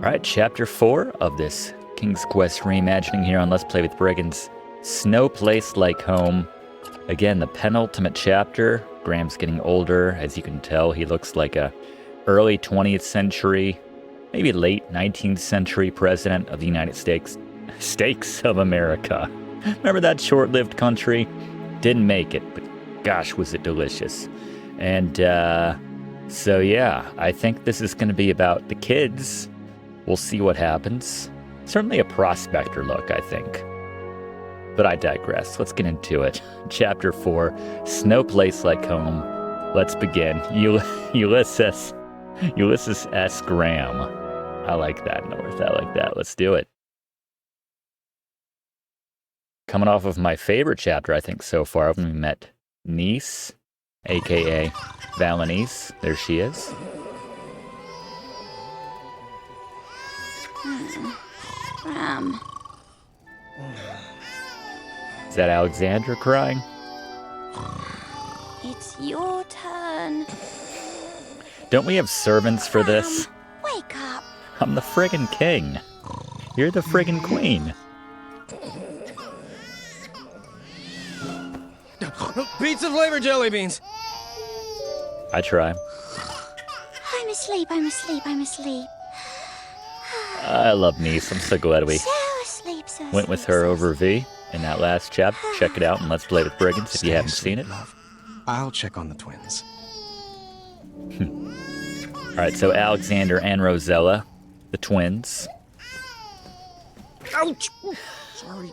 Alright, chapter 4 of this King's Quest reimagining here on Let's Play with Brigands. No place like home. Again, the penultimate chapter. Graham's getting older. As you can tell, he looks like a early 20th century, maybe late 19th century president of the United States. Steaks of America. Remember that short-lived country? Didn't make it, but gosh, was it delicious. And, so yeah, I think this is going to be about the kids. We'll see what happens. Certainly a prospector look, I think. But I digress. Let's get into it. Chapter 4, No Place Like Home. Let's begin. Ulysses S. Graham. I like that, North. I like that. Let's do it. Coming off of my favorite chapter, I think, so far, when we met Neese, a.k.a. Valenice. There she is. Is that Alexandra crying? It's your turn. Don't we have servants for this? Wake up. I'm the friggin' king. You're the friggin' queen. Pizza flavor jelly beans. I try. I'm asleep. I love Neese. I'm so glad we So asleep. went with her over V in that last chapter. Check it out and Let's Play with Brigands if you haven't seen it. Love. I'll check on the twins. Alright, so Alexander and Rosella, the twins. Ouch! Sorry.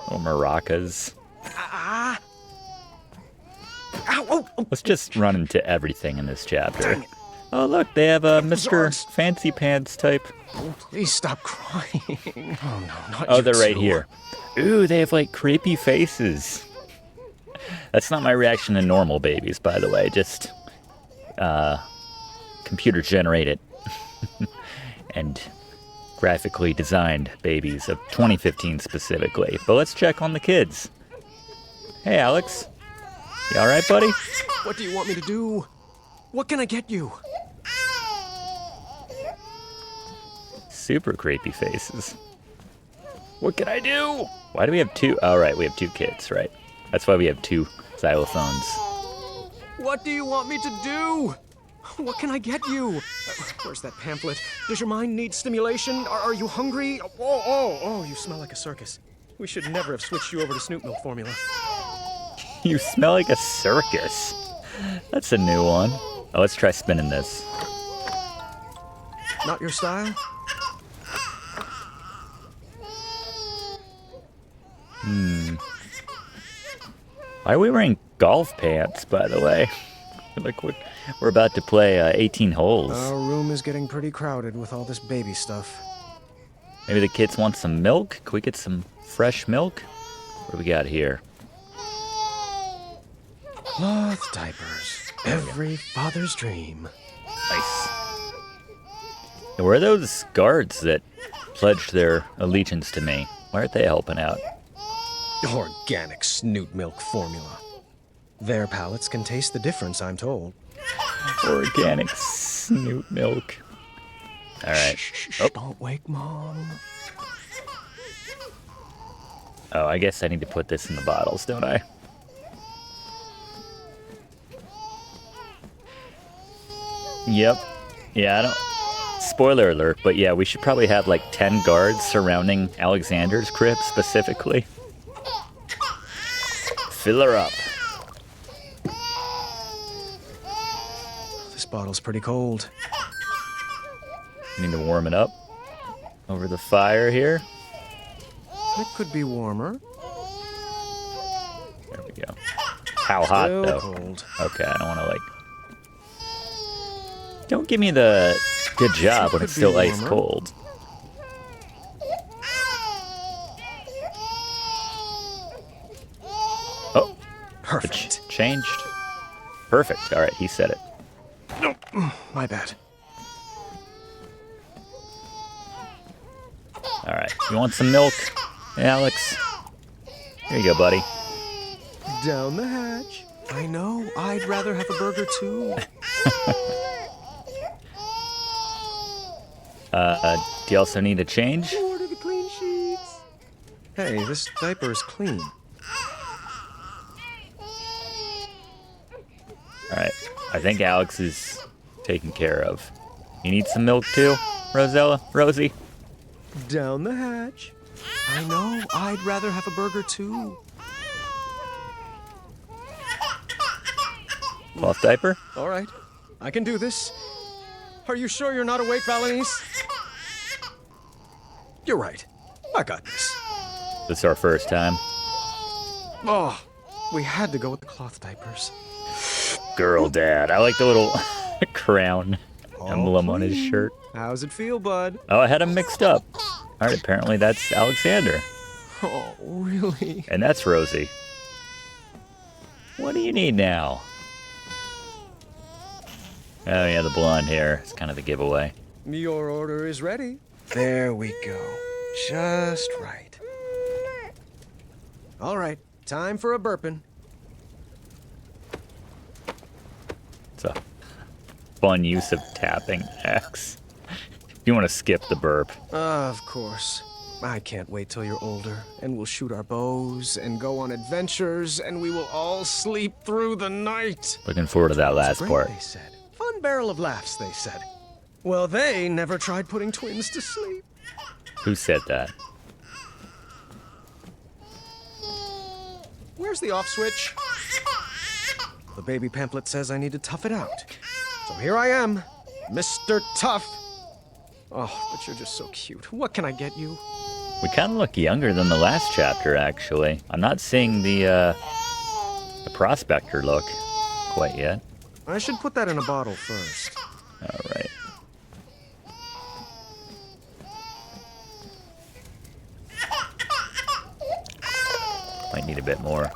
Little maracas. Ow! Oh, oh. Let's just run into everything in this chapter. Dang it. Oh, look, they have a Mr. Yards. Fancy Pants type. Oh, please stop crying. Oh, no, not Oh, you they're right two. here. Ooh, they have, like, creepy faces. That's not my reaction to normal babies, by the way. Just, computer-generated and graphically designed babies of 2015 specifically. But let's check on the kids. Hey, Alex. You all right, buddy? What do you want me to do? What can I get you? Super creepy faces. What can I do? Why do we have two? Oh, right, we have two kids, right? That's why we have two xylophones. What do you want me to do? What can I get you? Where's that pamphlet? Does your mind need stimulation? Are you hungry? Oh, you smell like a circus. We should never have switched you over to Snoop Milk formula. You smell like a circus. That's a new one. Oh, let's try spinning this. Not your style? Why are we wearing golf pants, by the way? Like we're about to play 18 holes. Our room is getting pretty crowded with all this baby stuff. Maybe the kids want some milk? Can we get some fresh milk? What do we got here? Cloth diapers. Every father's dream. Nice. And where are those guards that pledged their allegiance to me? Why aren't they helping out? Organic Snoot Milk formula. Their palates can taste the difference, I'm told. Organic snoot milk. All right. Shh, Oh. don't wake Mom. Oh, I guess I need to put this in the bottles, don't I? Yep. Yeah, I don't... Spoiler alert, but yeah, we should probably have like 10 guards surrounding Alexander's crib specifically. Fill her up. This bottle's pretty cold. Need to warm it up over the fire here. It could be warmer. There we go. How hot, Still though? cold. Okay, I don't want to, like... Don't give me the good job when Could it's still be ice warmer. cold. Oh, Perfect. changed. Perfect. All right, he said it. No, my bad. All right, you want some milk, Alex? Here you go, buddy. Down the hatch. I know. I'd rather have a burger too. Do you also need a change? Order the clean sheets. Hey, this diaper is clean. Alright, I think Alex is taken care of. You need some milk too, Rosie? Down the hatch. I know, I'd rather have a burger too. Cloth diaper? All right, I can do this. Are you sure you're not awake, Valenice? You're right. I got this. This is our first time. Oh, we had to go with the cloth diapers. Girl dad. I like the little crown emblem on his shirt. How's it feel, bud? Oh, I had him mixed up. Alright, apparently that's Alexander. Oh, really? And that's Rosie. What do you need now? Oh yeah, the blonde hair is kind of the giveaway. Your order is ready. There we go. Just right. All right, time for a burping. It's a fun use of tapping X. If you want to skip the burp. Of course. I can't wait till you're older, and we'll shoot our bows and go on adventures, and we will all sleep through the night. Looking forward to that last Great, part. they said. Fun barrel of laughs, they said. Well, they never tried putting twins to sleep. Who said that? Where's the off switch? The baby pamphlet says I need to tough it out. So here I am, Mr. Tough. Oh, but you're just so cute. What can I get you? We kind of look younger than the last chapter, actually. I'm not seeing the prospector look quite yet. I should put that in a bottle first. All right. Might need a bit more.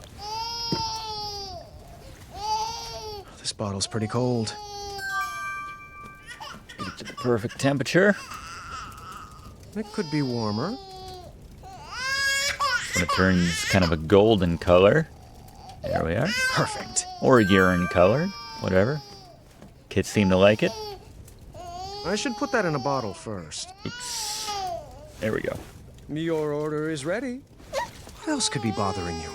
This bottle's pretty cold. Get it to the perfect temperature. It could be warmer. When it turns kind of a golden color. There we are. Perfect. Or urine color. Whatever. Kids seem to like it. I should put that in a bottle first. Oops. There we go. Your order is ready. What else could be bothering you?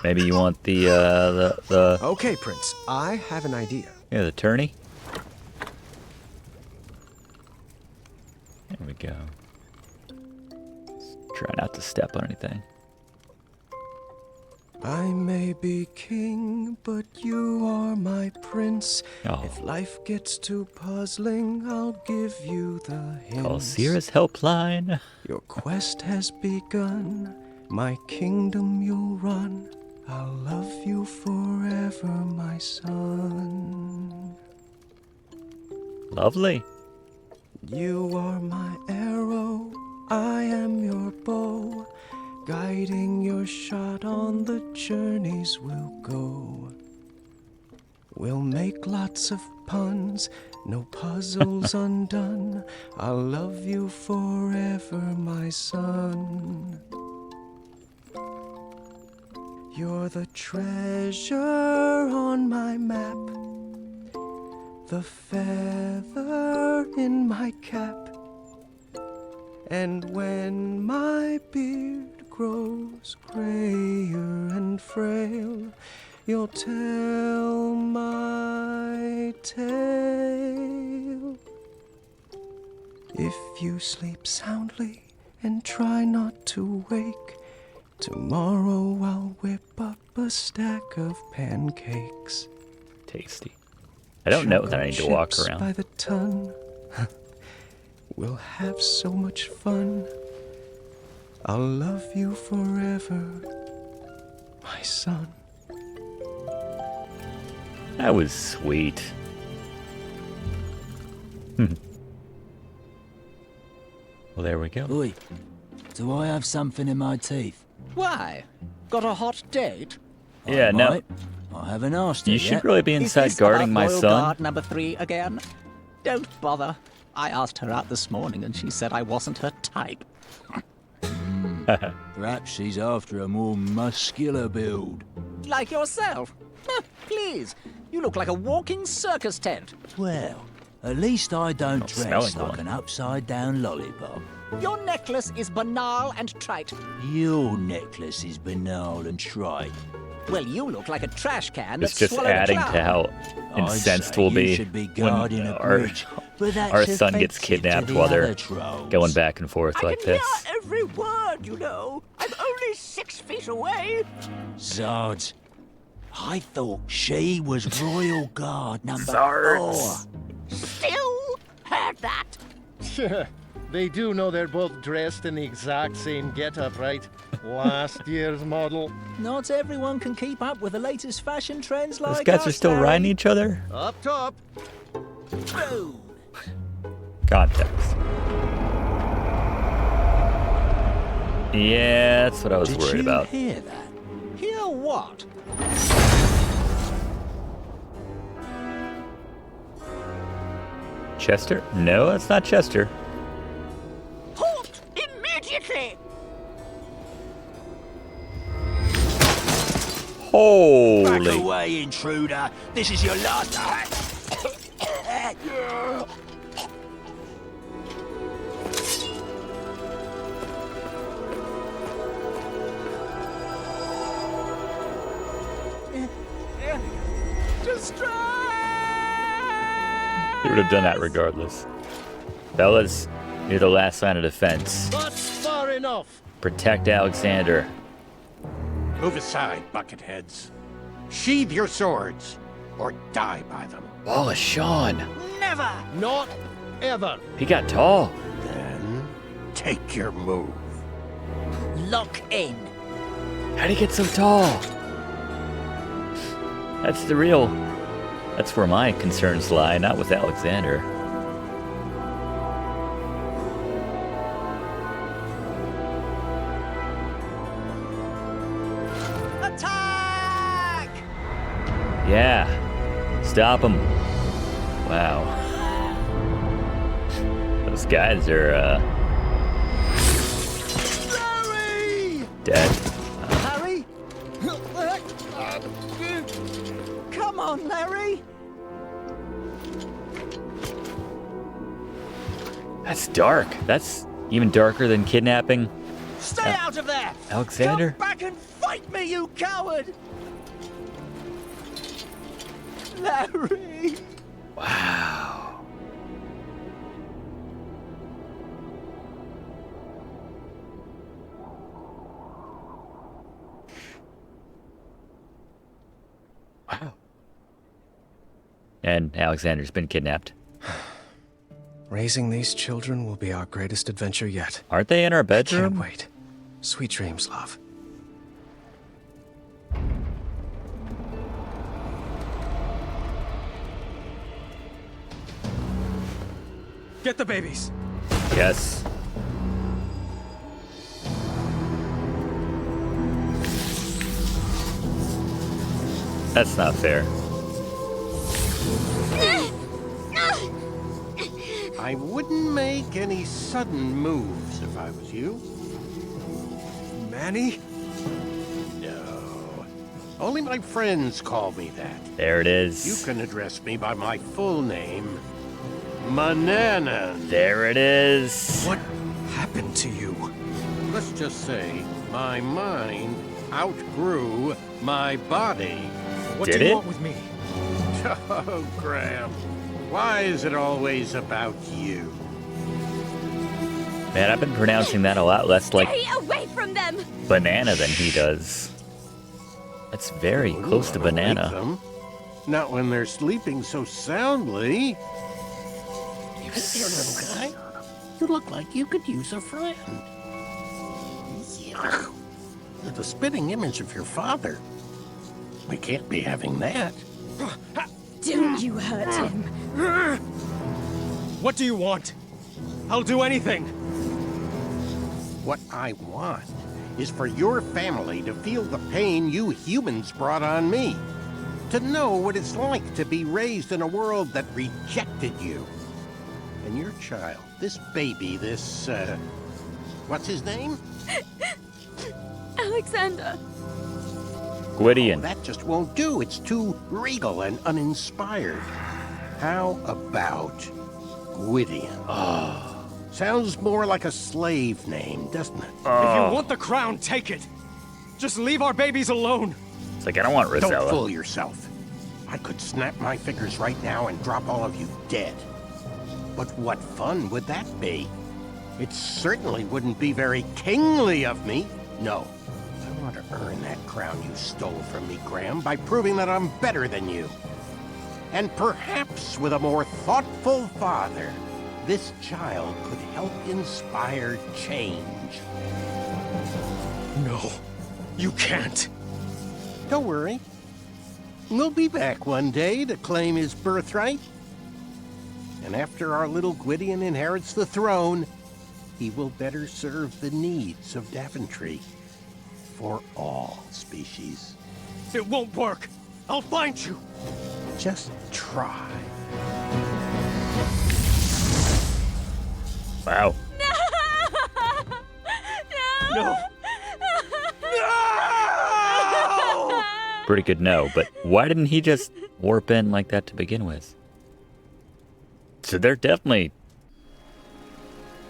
Maybe you want the Okay, Prince. I have an idea. yeah, the tourney. There we go. Try not to step on anything. I may be king, but you are my prince. Oh. If life gets too puzzling, I'll give you the hints. Call Sierra's helpline. Your quest has begun. My kingdom you'll run. I'll love you forever, my son. Lovely. You are my arrow, I am your bow. Guiding your shot on the journeys we'll go. We'll make lots of puns, no puzzles undone. I'll love you forever, my son. You're the treasure on my map, the feather in my cap. And when my beard grows grayer and frail, you'll tell my tale. If you sleep soundly and try not to wake, tomorrow I'll whip up a stack of pancakes. Tasty. I don't know that I need to walk Sugar chips around. by the ton. We'll have so much fun. I'll love you forever, my son. That was sweet. Well, there we go. Oi, do I have something in my teeth? Why? Got a hot date? Yeah, I no. might. I haven't asked her You should yet. really be Is inside this guarding about my Royal son. Guard number 3 again? Don't bother. I asked her out this morning and she said I wasn't her type. Perhaps she's after a more muscular build. Like yourself. Please, You look like a walking circus tent. Well, at least I don't Smelling dress like one. an upside-down lollipop. Your necklace is banal and trite. Your necklace is banal and trite. Well, you look like a trash can It's that's just swallowed a adding cloud. to how I'd incensed say we'll you be should be when guarding a bridge, but that's our son gets offensive to kidnapped the while they're other trolls. going back and forth I like can this. hear every word, you know. I'm only 6 feet away. Zards. I thought she was Royal Guard number Zards. 4. Still heard that. They do know they're both dressed in the exact same getup, right? Last year's model. Not everyone can keep up with the latest fashion trends like Those guys us, are still Harry. riding each other? Up top. Boom. Context. Yeah, that's what I was Did worried you about. hear that? Hear what? Chester? No, that's not Chester. Halt immediately! Back Holy. away, intruder. This is your last... He would have done that regardless. Fellas, you're the last line of defense. That's far enough. Protect Alexander. Move aside, bucketheads. Sheathe your swords, or die by them. Wallace Shawn. Never! Not ever. He got tall. Then take your move. Lock in. How'd he get so tall? That's where my concerns lie, not with Alexander. Attack! Yeah. Stop him. Wow. Those guys are, dead. Harry? Come on, Larry. That's dark. That's even darker than kidnapping Stay out of there! Alexander. Come back and fight me, you coward! Larry! Wow. Wow. And Alexander's been kidnapped. Raising these children will be our greatest adventure yet. Aren't they in our Can't bedroom? wait. Sweet dreams, love. Get the babies. Yes. That's not fair. I wouldn't make any sudden moves if I was you. Manny? No. Only my friends call me that. There it is. You can address me by my full name. Manannan. There it is. What happened to you? Let's just say my mind outgrew my body. What Did do you it? want with me? Oh, Graham. Why is it always about you? Man, I've been pronouncing that a lot less like Stay away from them! banana than he does. That's very close to I don't like banana. them. Not when they're sleeping so soundly. You Here, little guy. You look like you could use a friend. Yuck. You're the spitting image of your father. We can't be having that. Don't you hurt him. What do you want? I'll do anything. What I want is for your family to feel the pain you humans brought on me. To know what it's like to be raised in a world that rejected you. And your child, this baby, this, what's his name? Alexander. Gwydion. Oh, that just won't do. It's too regal and uninspired. How about Gwydion? Sounds more like a slave name, doesn't it? If you want the crown, take it. Just leave our babies alone. It's like, I don't want Don't Rosella. fool yourself. I could snap my fingers right now and drop all of you dead. But what fun would that be? It certainly wouldn't be very kingly of me. No, I want to earn that crown you stole from me, Graham, by proving that I'm better than you. And perhaps with a more thoughtful father, this child could help inspire change. No, you can't. Don't worry. We'll be back one day to claim his birthright. And after our little Gwydion inherits the throne, he will better serve the needs of Daventry. For all species. It won't work. I'll find you. Just try. Wow. No. Pretty good no, but why didn't he just warp in like that to begin with? So they're definitely...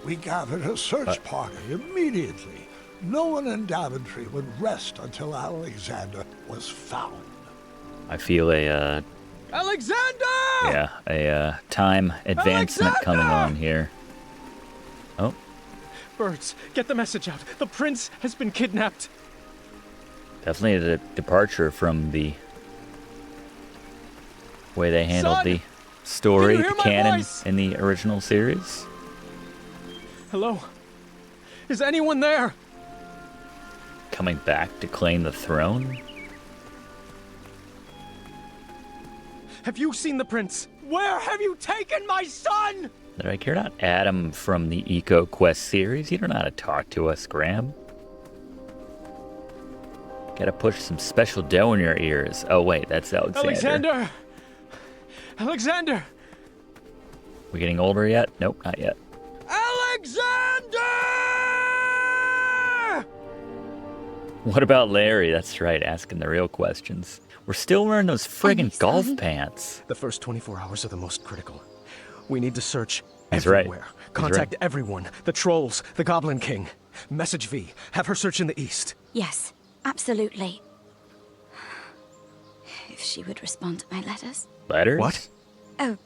We gathered a search party immediately. No one in Daventry would rest until Alexander was found. I feel a, Alexander! time advancement coming on here. Oh, Birds, get the message out. The prince has been kidnapped. definitely a departure from the way they handled Son! the story, Can you the hear my canon voice? in the original series. Hello? Is anyone there? Coming back to claim the throne? Have you seen the prince? Where have you taken my son? Like, you're not Adam from the Eco Quest series. You don't know how to talk to us, Graham. Gotta push some special dough in your ears. Oh, wait, that's Alexander. Alexander! Alexander! We getting older yet? Nope, not yet. Alexander! What about Larry? That's right, asking the real questions. We're still wearing those friggin' golf son? pants. The first 24 hours are the most critical. We need to search That's right. everywhere. That's Contact right. everyone. The trolls, the Goblin King. Message V. Have her search in the east. Yes, absolutely. If she would respond to my letters. Letters? What? Oh,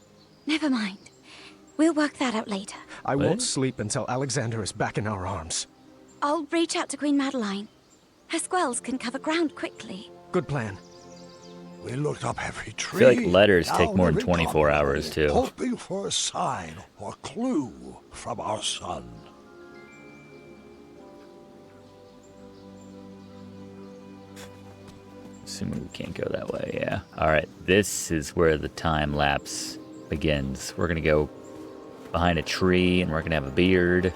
never mind. We'll work that out later. I What? won't sleep until Alexander is back in our arms. I'll reach out to Queen Madeline. Her squells can cover ground quickly. Good plan. We looked up every tree. feel like letters take down more than every 24 copper, hours, too. Hoping for a sign or clue from our son. Assuming we can't go that way, yeah. Alright, this is where the time lapse begins. We're gonna go behind a tree and we're gonna have a beard.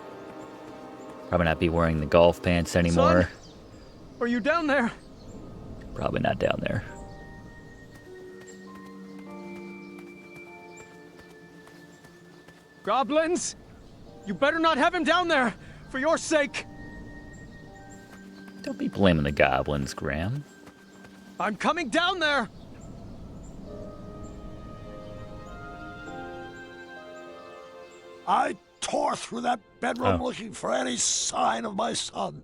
Probably not be wearing the golf pants anymore. Son? Are you down there? Probably not down there. Goblins? You better not have him down there, for your sake. Don't be blaming the goblins, Graham. I'm coming down there. I tore through that bedroom Oh. looking for any sign of my son.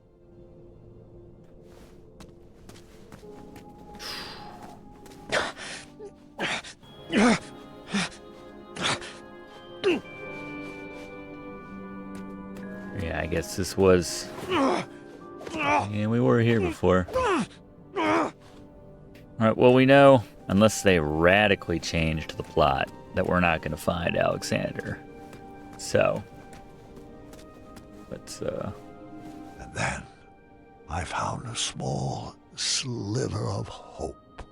Yeah, I guess this was... Yeah, we were here before. Alright, well, we know, unless they radically changed the plot, that we're not going to find Alexander. So, let's, And then I found a small sliver of hope.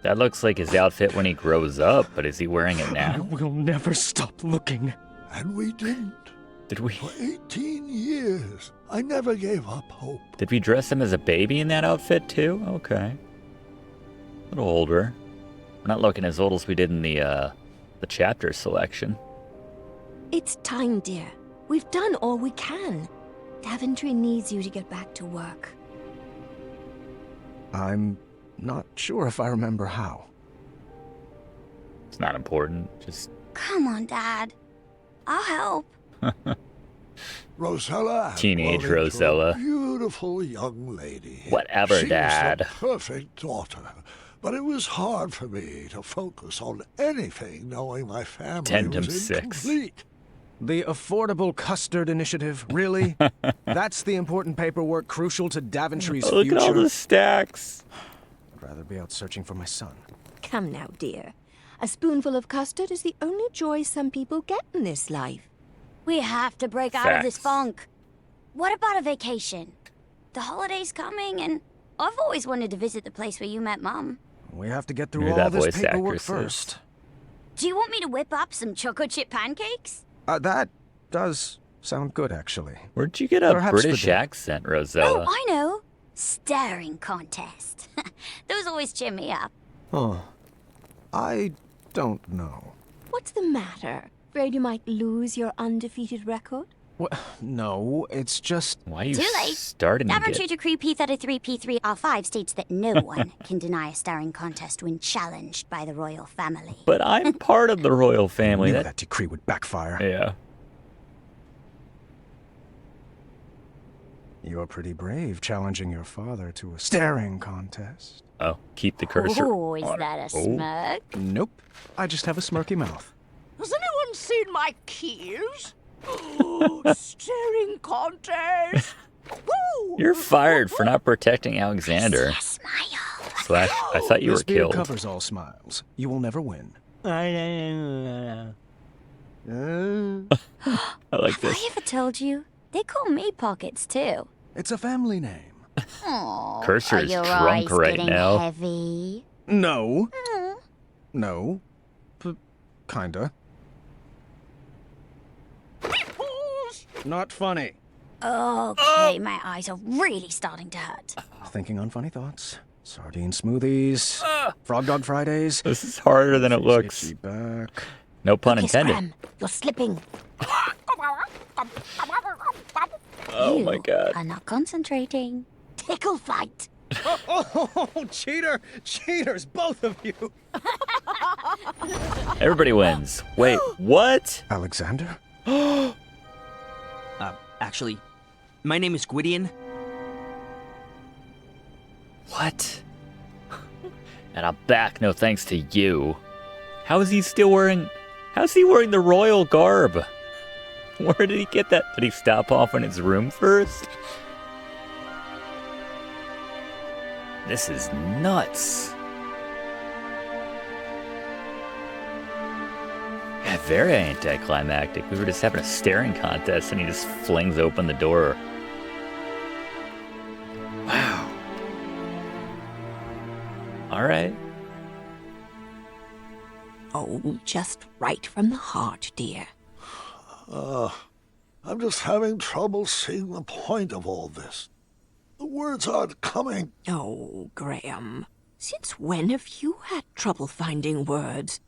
that looks like his outfit when he grows up, but is he wearing it I now? will never stop looking. And we didn't. Did we... For 18 years, I never gave up hope. Did we dress him as a baby in that outfit, too? Okay. A little older. We're not looking as old as we did in the chapter selection. It's time, dear. We've done all we can. Daventry needs you to get back to work. I'm not sure if I remember how. It's not important. Just Come on, Dad. I'll help. Rosella had Teenage grown into a Rosella. beautiful young lady. Whatever, she Dad. was the perfect daughter, but it was hard for me to focus on anything knowing my family 10 was times 6. incomplete. The Affordable Custard Initiative, really? That's the important paperwork crucial to Daventry's Oh, look future? at all the stacks. I'd rather be out searching for my son. Come now, dear. A spoonful of custard is the only joy some people get in this life. We have to break out of this Facts. funk. What about a vacation? The holiday's coming, and I've always wanted to visit the place where you met Mom. We have to get through Who all that this voice paperwork actress is. first. Do you want me to whip up some chocolate chip pancakes? That does sound good, actually. Where'd you get a Perhaps British for dinner. accent, Rosella? Oh, I know. Staring contest. Those always cheer me up. Oh, I don't know. What's the matter? Afraid you might lose your undefeated record? What? No, it's just... Why are you Too late. starting to Daventry get... Decree P33P3R5 states that no one can deny a staring contest when challenged by the royal family. But I'm part of the royal family. knew that decree would backfire. Yeah. You're pretty brave, challenging your father to a staring contest. Oh, keep the cursor. Oh, is on that it. a smirk? Nope. I just have a smirky mouth. Has anyone seen my keys? Staring contest. Woo! You're fired for not protecting Alexander. A smile. Slash, I thought you were This beard killed. covers all smiles. You will never win. I like Have this. I ever told you? They call me Pockets, too. It's a family name. Aw, Cursor are is your drunk eyes right getting now. heavy? No. Mm. No. Kinda. Not funny. Okay, my eyes are really starting to hurt. Thinking on funny thoughts. Sardine smoothies. Frog Dog Fridays. This is harder than it looks. Itchy back. No pun Kiss intended. Graham. You're slipping. Oh my You god. are not concentrating. Tickle fight. Oh, cheater! Cheaters, both of you! Everybody wins. Wait, what? Alexander? Actually, my name is Gwydion. What? And I'm back, no thanks to you. How is he still wearing... How's he wearing the royal garb? Where did he get that? Did he stop off in his room first? This is nuts. Yeah, very anticlimactic. We were just having a staring contest and he just flings open the door. Wow. All right. Oh, just right from the heart, dear. I'm just having trouble seeing the point of all this. The words aren't coming. Oh, Graham. Since when have you had trouble finding words?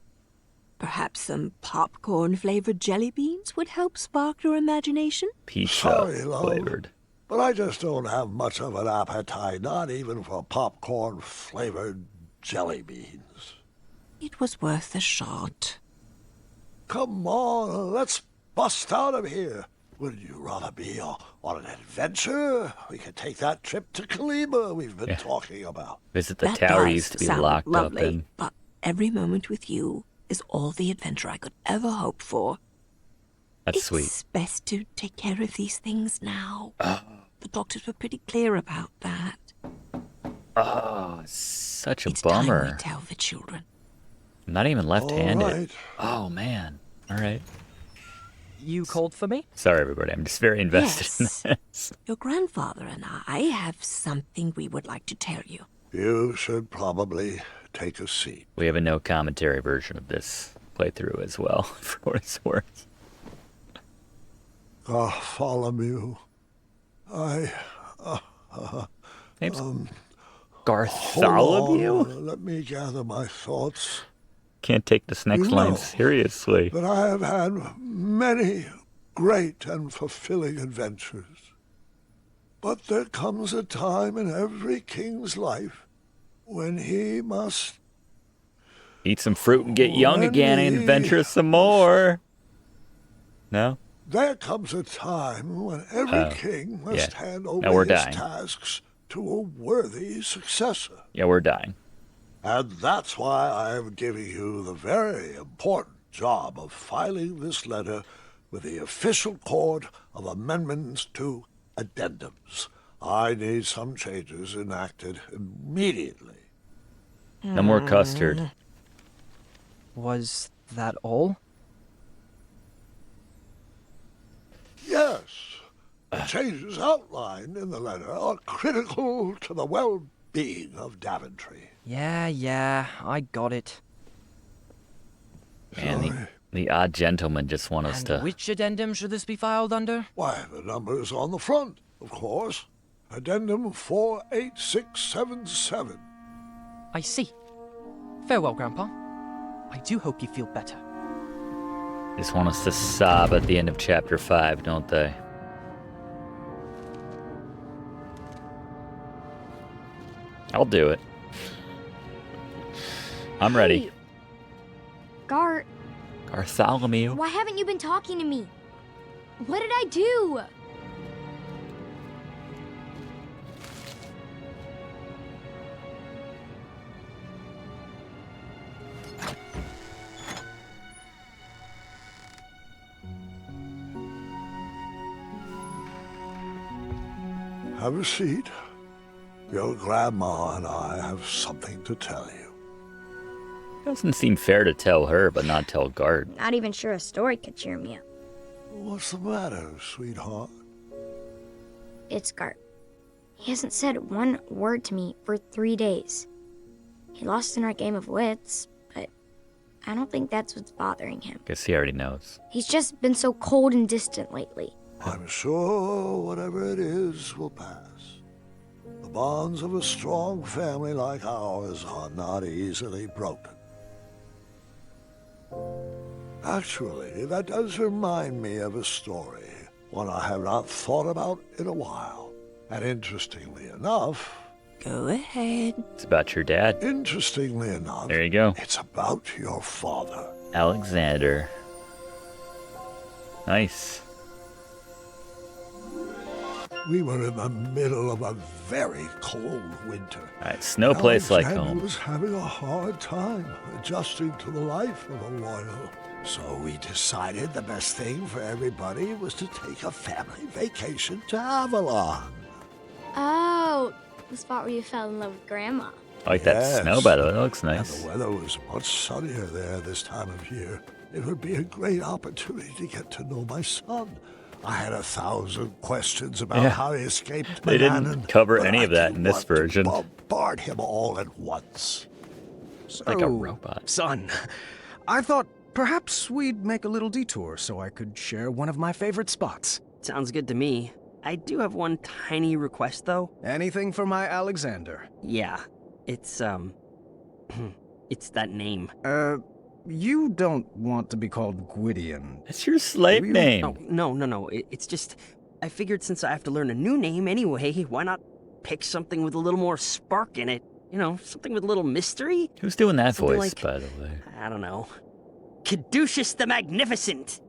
Perhaps some popcorn-flavored jelly beans would help spark your imagination? Pizza Sorry, love. flavored. But I just don't have much of an appetite, not even for popcorn-flavored jelly beans. It was worth a shot. Come on, let's bust out of here. Would you rather be on an adventure? We could take that trip to Kalima we've been talking about. Visit the That tower does he used to be sound locked lovely, up in. but every moment with you is all the adventure I could ever hope for. That's It's sweet. best to take care of these things now. The doctors were pretty clear about that. Oh, such a It's time bummer. we tell the children. I'm not even left-handed. All right. Oh, man. All right. You called for me? Sorry, everybody. I'm just very invested Yes. in this. Your grandfather and I have something we would like to tell you. You should probably take a seat. We have a no commentary version of this playthrough as well, for what it's worth. Bartholomew. Name's Hold Bartholomew? on, let me gather my thoughts. Can't take this next You line know seriously. That I have had many great and fulfilling adventures. But there comes a time in every king's life when he must... Eat some fruit and get young again and adventure some more. No? There comes a time when every king must hand over his tasks to a worthy successor. Yeah, we're dying. And that's why I am giving you the very important job of filing this letter with the official court of amendments to addendums. I need some changes enacted immediately. No more custard. Was that all? Yes. The changes outlined in the letter are critical to the well-being of Daventry. Yeah, I got it. Man, the odd gentleman just want us to... Which addendum should this be filed under? Why, the number's on the front, of course. Addendum 48677. I see. Farewell, Grandpa. I do hope you feel better. Just want us to sob at the end of chapter 5, don't they? I'll do it. I'm ready. Bartholomew. Why haven't you been talking to me? What did I do? Have a seat. Your grandma and I have something to tell you. Doesn't seem fair to tell her, but not tell Gart. Not even sure a story could cheer me up. What's the matter, sweetheart? It's Gart. He hasn't said one word to me for 3 days. He lost in our game of wits, but I don't think that's what's bothering him. Guess he already knows. He's just been so cold and distant lately. I'm sure whatever it is will pass. The bonds of a strong family like ours are not easily broken. Actually, that does remind me of a story, one I have not thought about in a while. And interestingly enough... Go ahead. It's about your dad. Interestingly enough... There you go. It's about your father. Alexander. Nice. We were in the middle of a very cold winter. It's no place like Alexander home. was having a hard time adjusting to the life of a royal. So we decided the best thing for everybody was to take a family vacation to Avalon. Oh, the spot where you fell in love with Grandma. I like that snow, by the way. That looks And nice. the weather was much sunnier there this time of year. It would be a great opportunity to get to know my son. I had 1,000 questions about how he escaped They Manannan, didn't cover but any I of that didn't in this want to version. bombard him all at once. Like a robot. Son, I thought perhaps we'd make a little detour so I could share one of my favorite spots. Sounds good to me. I do have one tiny request, though. Anything for my Alexander. Yeah. It's, it's that name. You don't want to be called Gwydion. It's your slave name. Oh, no. It's just, I figured since I have to learn a new name anyway, why not pick something with a little more spark in it? You know, something with a little mystery? Who's doing that Something voice, like, by the way? I don't know. Caduceus the Magnificent!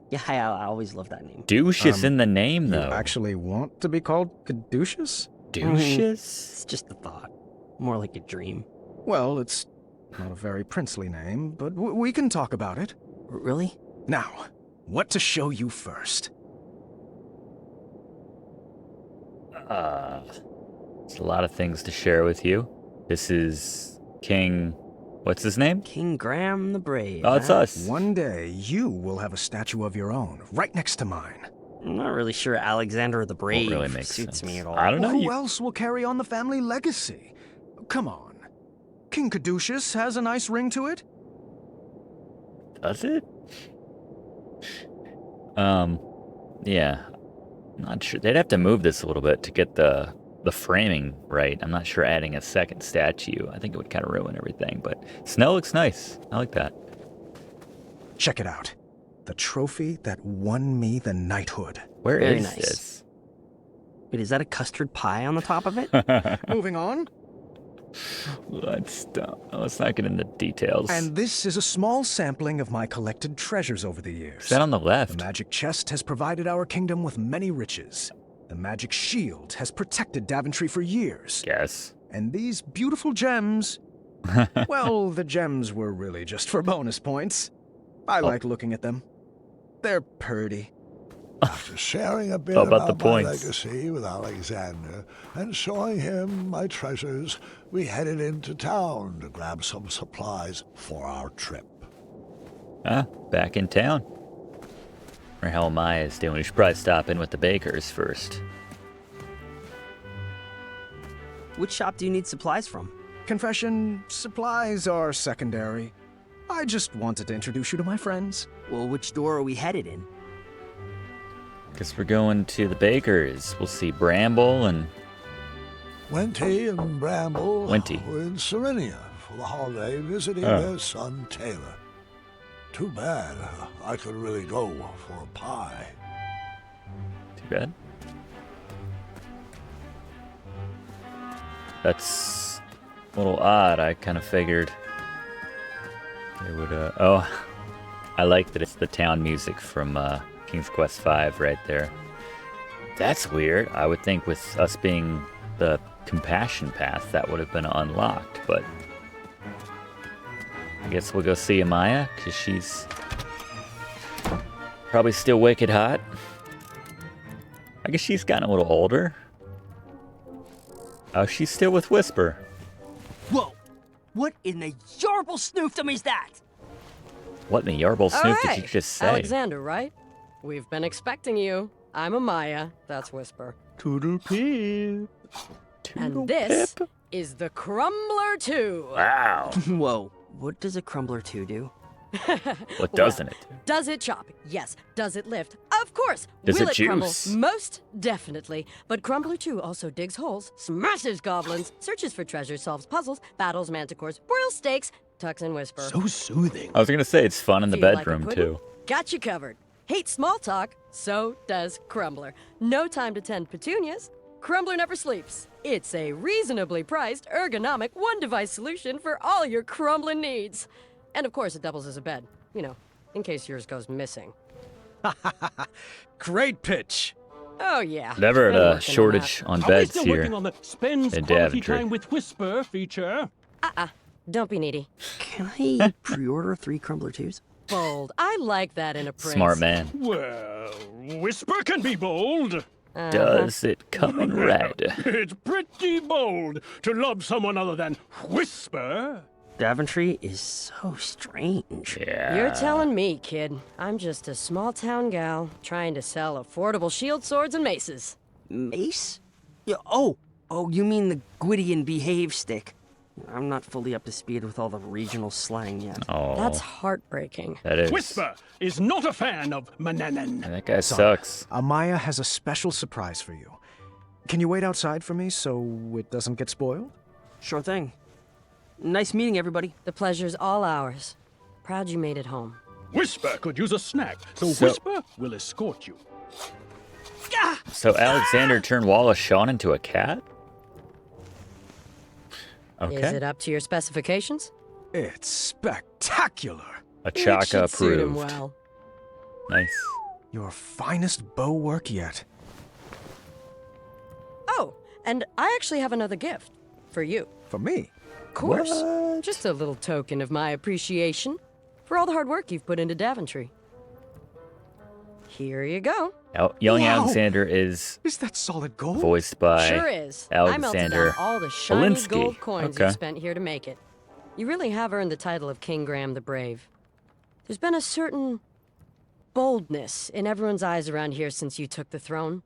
Yeah, I always love that name. Douche is in the name, though. You actually want to be called Caduceus? Douches? It's just a thought. More like a dream. Well, it's not a very princely name, but we can talk about it. Really? Now, what to show you first? There's a lot of things to share with you. This is King... What's his name? King Graham the Brave. Oh, it's us. One day, you will have a statue of your own, right next to mine. I'm not really sure Alexander the Brave really makes suits sense. me at all. I don't know. Well, who else will carry on the family legacy? Come on. King Caduceus has a nice ring to it. Does it? Yeah. Not sure. They'd have to move this a little bit to get the framing right. I'm not sure adding a second statue. I think it would kind of ruin everything, but snow looks nice. I like that. Check it out. The trophy that won me the knighthood. Where Very is nice. this? Wait, is that a custard pie on the top of it? Moving on. Let's not get into details. And this is a small sampling of my collected treasures over the years. Is that on the left? The magic chest has provided our kingdom with many riches. The magic shield has protected Daventry for years. Yes. And these beautiful gems... well, the gems were really just for bonus points. I like looking at them. They're pretty. After sharing a bit about the my points. legacy with Alexander and showing him my treasures, we headed into town to grab some supplies for our trip. Back in town. Or how Maya's doing. We should probably stop in with the bakers first. Which shop do you need supplies from? Confession, supplies are secondary. I just wanted to introduce you to my friends. Well, which door are we headed in? Guess we're going to the bakers. We'll see Bramble and... Wenty and Bramble Wenty. were in Serenia for the holiday visiting their son Taylor. Too bad. I could really go for a pie. Too bad. That's a little odd. I kind of figured they would, oh, I like that it's the town music from King's Quest V right there. That's weird. I would think with us being the compassion path, that would have been unlocked, but I guess we'll go see Amaya, because she's probably still wicked hot. I guess she's gotten a little older. Oh, she's still with Whisper. Whoa! What in the yarble snoofdom is that? What in the yarble snoop did you just say? Alexander, right? We've been expecting you. I'm Amaya. That's Whisper. Toodle pip. And this is the Crumbler 2. Wow. Whoa. What does a Crumbler 2 do? What doesn't it do? Does it chop? Yes. Does it lift? Of course. Does Will it it crumble? juice? Most definitely. But Crumbler 2 also digs holes, smashes goblins, searches for treasures, solves puzzles, battles manticores, broils steaks, tucks in Whisper. So soothing. I was gonna say it's fun in the Feel like a bedroom pudding? too. Got you covered. Hate small talk? So does Crumbler. No time to tend petunias? Crumbler never sleeps. It's a reasonably priced, ergonomic, one-device solution for all your crumbling needs. And of course, it doubles as a bed. You know, in case yours goes missing. Great pitch. Oh, yeah. Never had Been a working on shortage on Are we beds still here working on the spends in quality Daventry. time with Whisper feature? that. Don't be needy. Can I pre-order 3 Crumbler 2s? Bold. I like that in a prince. Smart man. Well, Whisper can be bold. Does it come in red? It's pretty bold to love someone other than Whisper. Daventry is so strange. Yeah. You're telling me, kid. I'm just a small-town gal trying to sell affordable shield swords and maces. Mace? Yeah, oh, you mean the Gwydion behave stick. I'm not fully up to speed with all the regional slang yet. Oh, That's heartbreaking. that is. Whisper is not a fan of Manannan. And that guy Son, sucks. Amaya has a special surprise for you. Can you wait outside for me so it doesn't get spoiled? Sure thing. Nice meeting everybody. The pleasure's all ours. Proud you made it home. Whisper could use a snack, so So- Whisper will escort you. So Alexander turned Wallace Shawn into a cat? Okay. Is it up to your specifications? It's spectacular. A It Chaka should suit him approved. well. Nice. Your finest bow work yet. Oh, and I actually have another gift for you. For me? Of course. Just a little token of my appreciation for all the hard work you've put into Daventry. Here you go. Young Wow. Alexander is Is that solid gold? voiced by Sure is. I melted Alexander down all the shiny Alinsky. gold coins Okay. you spent here to make it. You really have earned the title of King Graham the Brave. There's been a certain boldness in everyone's eyes around here since you took the throne.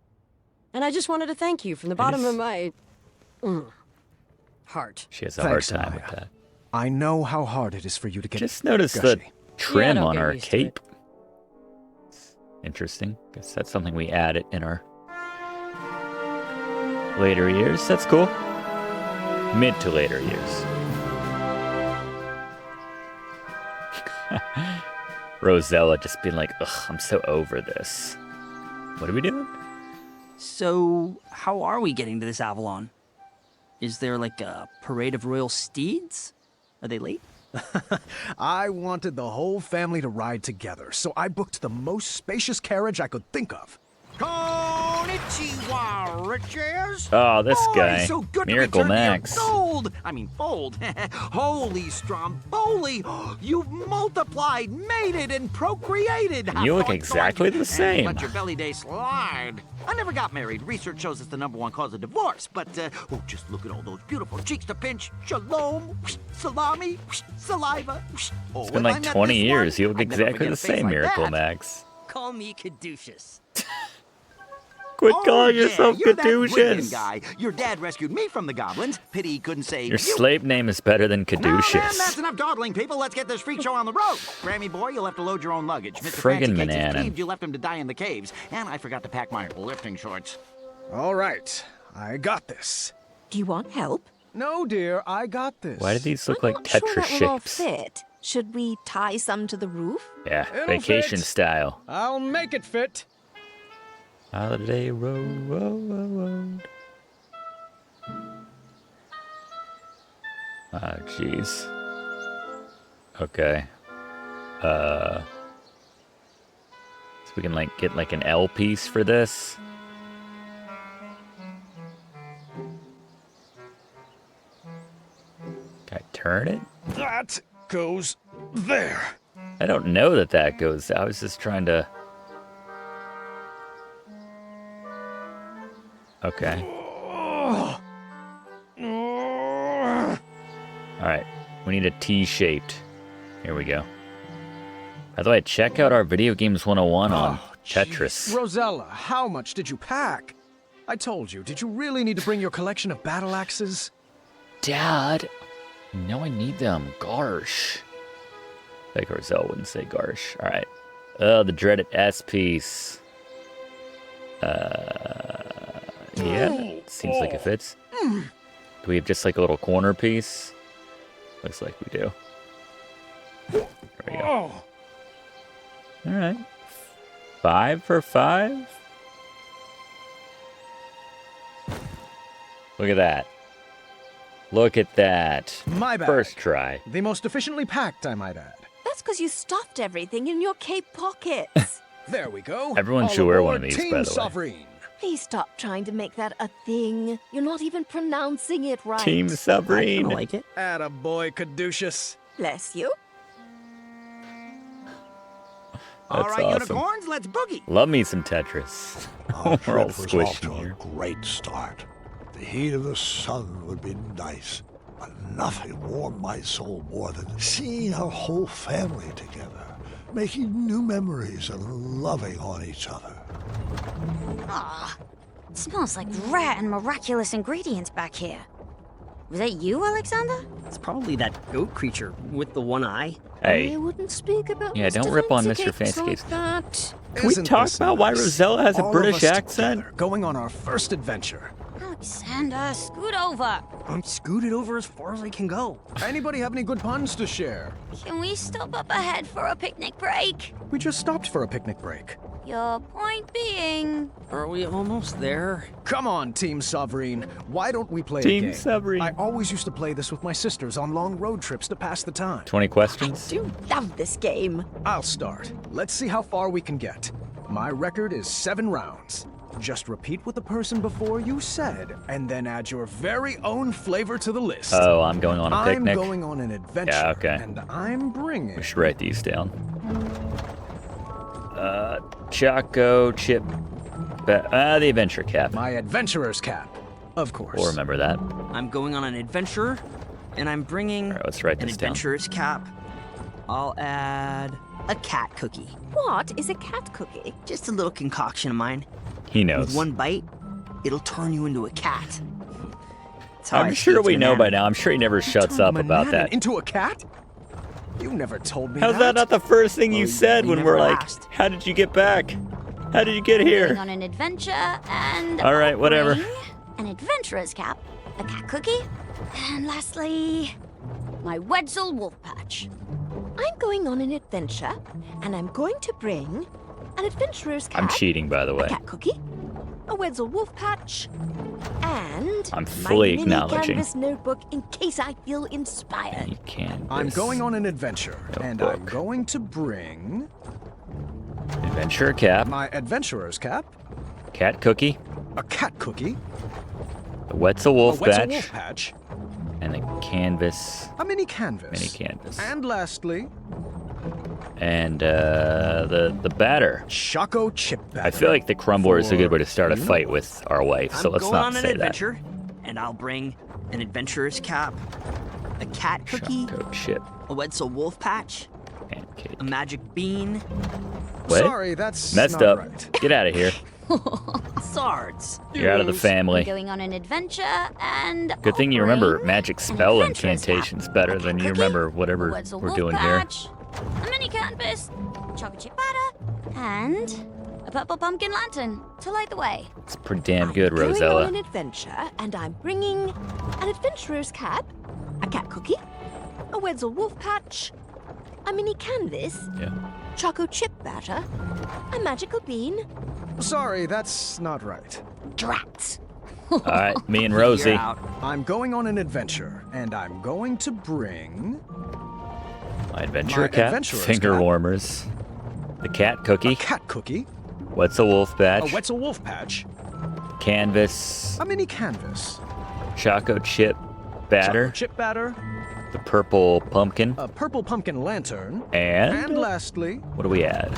And I just wanted to thank you from the bottom of my heart. She has a Thanks, hard time Amaya. with that. I know how hard it is for you to get Just notice the gushy. trim don't on get our used to it. cape. Interesting. Guess that's something we added in our later years. That's cool. Mid to later years. Rosella just being like, ugh, I'm so over this. What are we doing? So, how are we getting to this Avalon? Is there like a parade of royal steeds? Are they late? I wanted the whole family to ride together, so I booked the most spacious carriage I could think of. Konnichiwa, riches. Oh, this guy. So good Miracle to return Max. To your gold. I mean, fold. Holy Stromboli, you've multiplied, mated, and procreated. You look exactly the same. Let your belly day slide. I never got married. Research shows it's the #1 cause of divorce. But, just look at all those beautiful cheeks to pinch. Shalom, salami, saliva. It's been like 20 years. You look exactly the same, Miracle Max. Call me Caduceus. Quit calling yourself you're that Brigand Caduceus. guy. Your dad rescued me from the goblins. Pity he couldn't save Your you. slave name is better than Now, man, Caduceus. that's enough dawdling, people. Let's get this freak show on the road. Grammy boy, you'll have to load your own luggage. Mr. Friggin' Fancy Cakes is Manannan. peeved you left him to die in the caves. And I forgot to pack my lifting shorts. All right, I got this. Do you want help? No, dear, I got this. Why do these look like I'm not sure Tetris that will all shapes? fit. Should we tie some to the roof? Yeah, It'll vacation fit. style. I'll make it fit. Holiday road. Oh, jeez. Okay. So we can like get like an L piece for this. Can I turn it? That goes there. I don't know that goes. I was just trying to. Okay. Alright. We need a T-shaped. Here we go. By the way, check out our Video Games 101 on Tetris. Rosella, how much did you pack? I told you, did you really need to bring your collection of battle axes? Dad! No, I need them. Garsh. Like Roselle wouldn't say Garsh. Alright. Oh, the dreaded S piece. Yeah, seems like it fits. Do we have just like a little corner piece? Looks like we do. There we go. Alright. 5 for 5? Look at that. Look at that. My bad. First try. The most efficiently packed, I might add. That's because you stuffed everything in your cape pockets. There we go. Everyone All should wear one aboard of these, Team by the way. Sovereign. Please stop trying to make that a thing. You're not even pronouncing it right. Team Sabrine. I like it. Attaboy, Caduceus. Bless you. All That's right, awesome. unicorns, let's boogie. Love me some Tetris. Our We're all trip was off squished to here. a great start. The heat of the sun would be nice, but nothing warmed my soul more than seeing our whole family together, making new memories and loving on each other. Ah, it smells like rare and miraculous ingredients back here. Was that you, Alexander? It's probably that goat creature with the one eye. Hey. I wouldn't speak about Yeah, don't Mr. rip on Fancy Mr. Cakes Fancy like Cakes. that. Can we Isn't talk this about why nice? Rosella has a All of British us accent? together, going on our first adventure. Alexander, scoot over. I'm scooted over as far as I can go. Anybody have any good puns to share? Can we stop up ahead for a picnic break? We just stopped for a picnic break. Your point being... Are we almost there? Come on, Team Sovereign. Why don't we play Team a game? Sovereign. I always used to play this with my sisters on long road trips to pass the time. 20 questions? Do love this game. I'll start. Let's see how far we can get. My record is 7 rounds. Just repeat what the person before you said, and then add your very own flavor to the list. Oh, I'm going on a picnic? I'm going on an adventure, Yeah, okay. and I'm bringing... We should write these down. Choco, Chip, the adventure cap. My adventurer's cap, of course. We'll remember that. I'm going on an adventure, and I'm bringing All right, let's write an this down. adventurer's cap. I'll add a cat cookie. What is a cat cookie? Just a little concoction of mine. He knows. With one bite, it'll turn you into a cat. That's how I I'm see sure it's we know Manannan. by now. I'm sure he never shuts up about Manannan that. into a cat? You never told me How's that not the first thing you said you when never we're like, asked. how did you get back? How did you get Going here? on an adventure, and... All right, I'll whatever. bring an adventurer's cap, a cat cookie, and lastly, my Wetzel wolf patch. I'm going on an adventure, and I'm going to bring an adventurer's cap. I'm cheating, by the way. A cat cookie, a Wetzel wolf patch, and And I'm fully my mini acknowledging. canvas notebook in case I feel inspired. You can. I'm going on an adventure, and I'm Notebook. going to bring Adventure cap, my adventurer's cap, cat cookie, a cat cookie, a Wetzel Wolf a Wetzel patch, Wolf patch, and a canvas. a mini canvas. Mini canvas. And lastly, And the batter. Choco chip batter. I feel like the crumbler is a good way to start a you. fight with our wife, so I'm let's going not on an say adventure, and I'll bring an adventurer's cap, a cat that. cookie, Choco chip a Wetzel Wolf patch, pancake. a magic bean, What? Sorry, that's Messed not up. right. Get out of here. swords. You're out of the family. Going on an adventure, and Good thing you remember bring magic spell an adventurer's incantations cap, better a than cat you cookie, remember a whatever Wetzel we're Wolf doing here. patch, a mini canvas, chocolate chip batter, and a purple pumpkin lantern to light the way. It's pretty damn good, Going on Rosella. an adventure, and I'm bringing an adventurer's cap, a cat cookie, a Wetzel Wolf patch, a mini canvas, Yeah. choco chip batter, a magical bean. Sorry, that's not right. Drat. All right, me and Rosie. You're out. I'm going on an adventure, and I'm going to bring My adventure My cap, adventurer's finger cap. warmers, the cat cookie, a cat cookie, Wetzel Wolf a patch, Wetzel Wolf patch, canvas, a mini canvas, choco chip batter, choco chip batter, the purple pumpkin, a purple pumpkin lantern, and lastly, what do we add?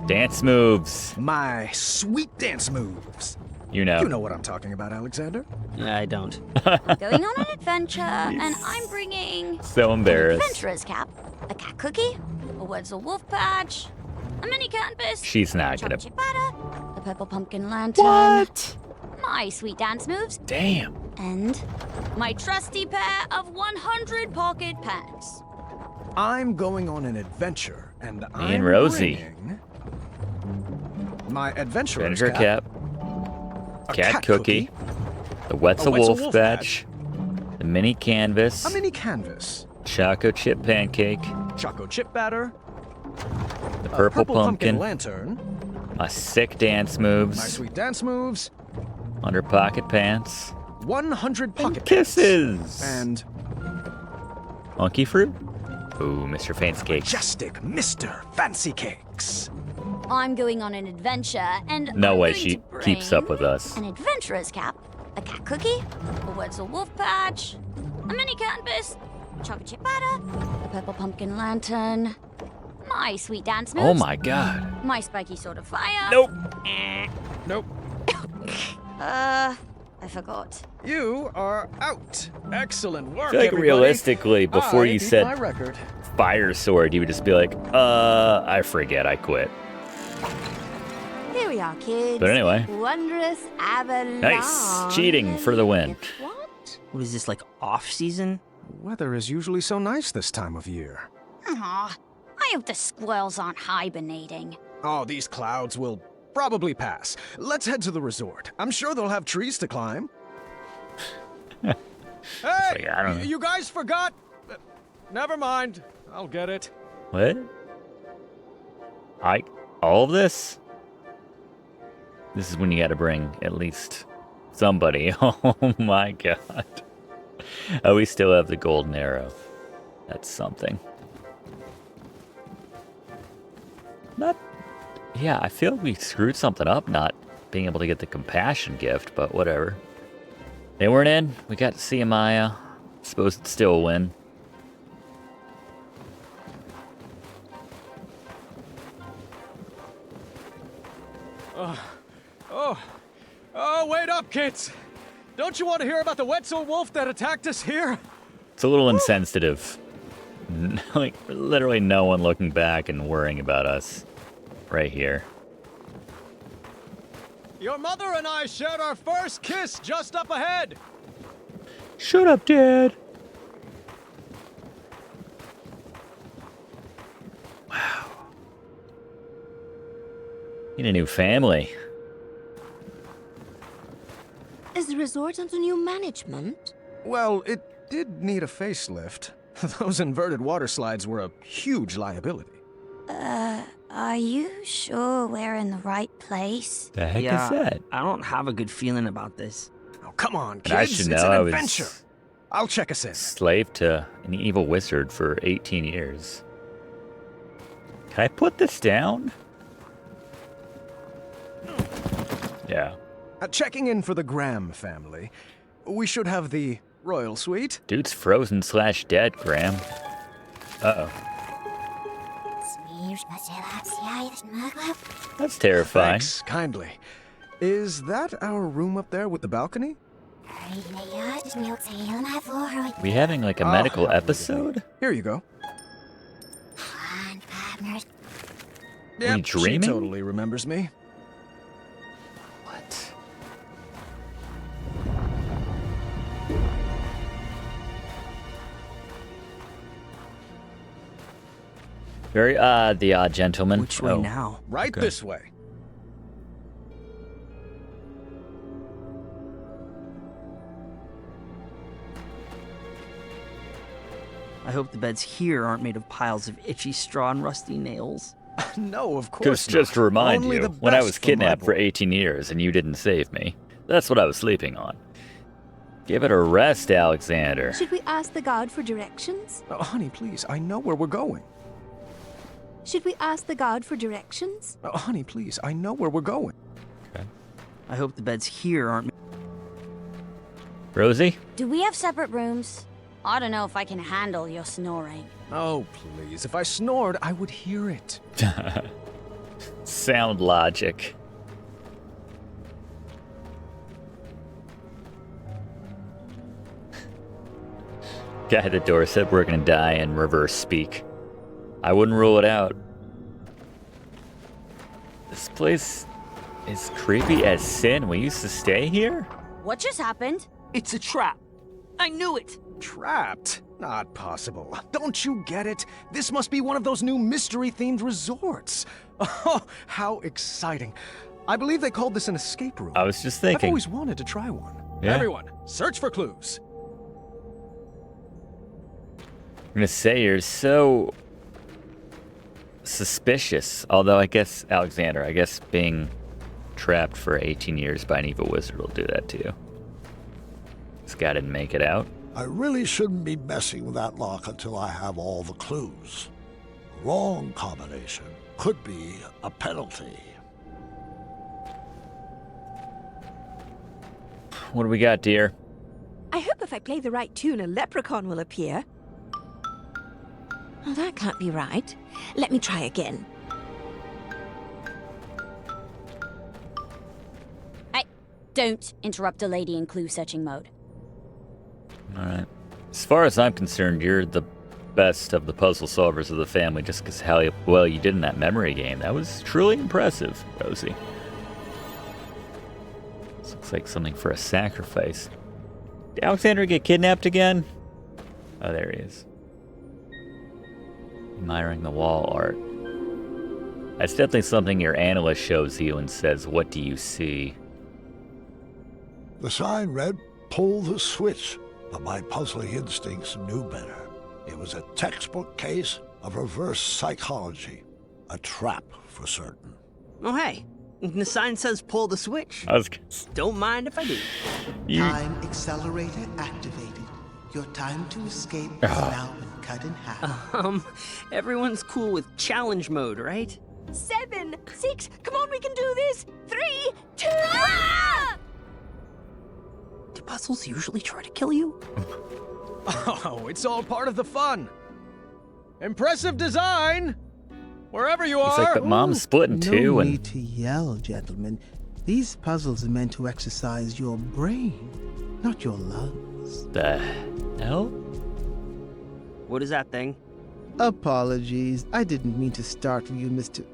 Dance moves. my sweet dance moves. You know. You know what I'm talking about, Alexander. I don't. Going on an adventure, and I'm bringing So an embarrassed. adventurer's cap, a cat cookie, a Wetzel Wolf patch, a mini canvas, She's not chocolate gonna. chip batter, a purple pumpkin lantern. What? My sweet dance moves, Damn. and my trusty pair of 100 pocket pants. I'm going on an adventure, and I'm and Rosie. bringing my adventurer's Adventure cap, a cat cookie, the Wetzel Wetzel Wolf Wolf patch, the mini canvas, a mini canvas, choco chip pancake, choco chip batter, the a purple pumpkin, lantern, my sick dance my moves, sweet dance moves, under pocket pants, 100 pocket kisses, pants, and monkey fruit. Ooh, Mr. Fancy Cake. majestic Mr. Fancy Cakes. I'm going on an adventure, and No I'm way going she to keeps up bring with us. An adventurer's cap, a cat cookie, a Wetzel Wolf patch, a mini canvas, chocolate chip batter, a purple pumpkin lantern, my sweet dance moves. Oh my god. My spiky sword of fire. Nope. Nope. I forgot. You are out. Excellent work, I feel like everybody. realistically, before I you beat said my record. fire sword, you would just be like, I forget, I quit. Here we are, kids. But anyway. Wondrous Avalon. Nice. Cheating for the win. What? What is this, like, off-season? Weather is usually so nice this time of year. Aw, I hope the squirrels aren't hibernating. Oh, these clouds will probably pass. Let's head to the resort. I'm sure they'll have trees to climb. Hey, I don't know. you guys forgot. Never mind. I'll get it. What? All of this? This is when you gotta bring at least somebody. Oh my god. Oh, we still have the golden arrow. That's something. Yeah, I feel we screwed something up not being able to get the compassion gift, but whatever. They weren't in. We got to see Amaya. Supposed to still win. Oh, wait up, kids! Don't you want to hear about the Wetzel Wolf that attacked us here? It's a little insensitive. Like, literally no one looking back and worrying about us. Right here. Your mother and I shared our first kiss just up ahead. Shut up, Dad. Wow. Need a new family. Is the resort under new management? Well, it did need a facelift. Those inverted water slides were a huge liability. Are you sure we're in the right place? The heck yeah, is that? I don't have a good feeling about this. Oh, come on, And I kids. should It's know an I adventure. was I'll check us in. slave to an evil wizard for 18 years. Can I put this down? Yeah. Checking in for the Graham family. We should have the royal suite. Dude's frozen / dead, Graham. Uh-oh. That's terrifying. Thanks, kindly. Is that our room up there with the balcony? We having like a medical episode? Here you go. Are you dreaming? She totally remembers me. What? Very odd, the odd gentleman. Which way now? Right Okay. this way. I hope the beds here aren't made of piles of itchy straw and rusty nails. No, of course Just to not. remind Only you, the when I best was for my kidnapped for boy. 18 years and you didn't save me, that's what I was sleeping on. Give it a rest, Alexander. Should we ask the guard for directions? Oh, honey, please. I know where we're going. Should we ask the guard for directions? Oh, honey, please. I know where we're going. I hope the beds here aren't. Rosie? Do we have separate rooms? I don't know if I can handle your snoring. Oh, please. If I snored, I would hear it. Sound logic. Guy at the door said we're gonna die in reverse speak. I wouldn't rule it out. This place is creepy as sin. We used to stay here? What just happened? It's a trap. I knew it. Trapped? Not possible. Don't you get it? This must be one of those new mystery-themed resorts. Oh, how exciting. I believe they called this an escape room. I was just I've thinking. always wanted to try one. Yeah. Everyone, search for clues. I'm gonna say you're so suspicious. Although I guess, Alexander, I guess being trapped for 18 years by an evil wizard will do that to you. This guy didn't make it out. I really shouldn't be messing with that lock until I have all the clues. Wrong combination could be a penalty. What do we got, dear? I hope if I play the right tune, a leprechaun will appear. Oh, that can't be right. Let me try again. Don't interrupt a lady in clue-searching mode. Alright. As far as I'm concerned, you're the best of the puzzle solvers of the family just because how well you did in that memory game. That was truly impressive, Rosie. This looks like something for a sacrifice. Did Alexander get kidnapped again? Oh, there he is. Admiring the wall art. That's definitely something your analyst shows you and says, "What do you see?" The sign read, "Pull the switch," but my puzzling instincts knew better. It was a textbook case of reverse psychology. A trap, for certain. Oh, hey. The sign says pull the switch. Don't mind if I do. Time accelerator activated. Your time to escape has now been cut in half. Everyone's cool with challenge mode, right? 7, 6, come on, we can do this! 3, 2, Do puzzles usually try to kill you? Oh, it's all part of the fun. Impressive design! Wherever you It's are. like, but Mom's split in two No and need to yell, gentlemen. These puzzles are meant to exercise your brain, not your lungs. the hell? What is that thing? Apologies. I didn't mean to startle you, Mr.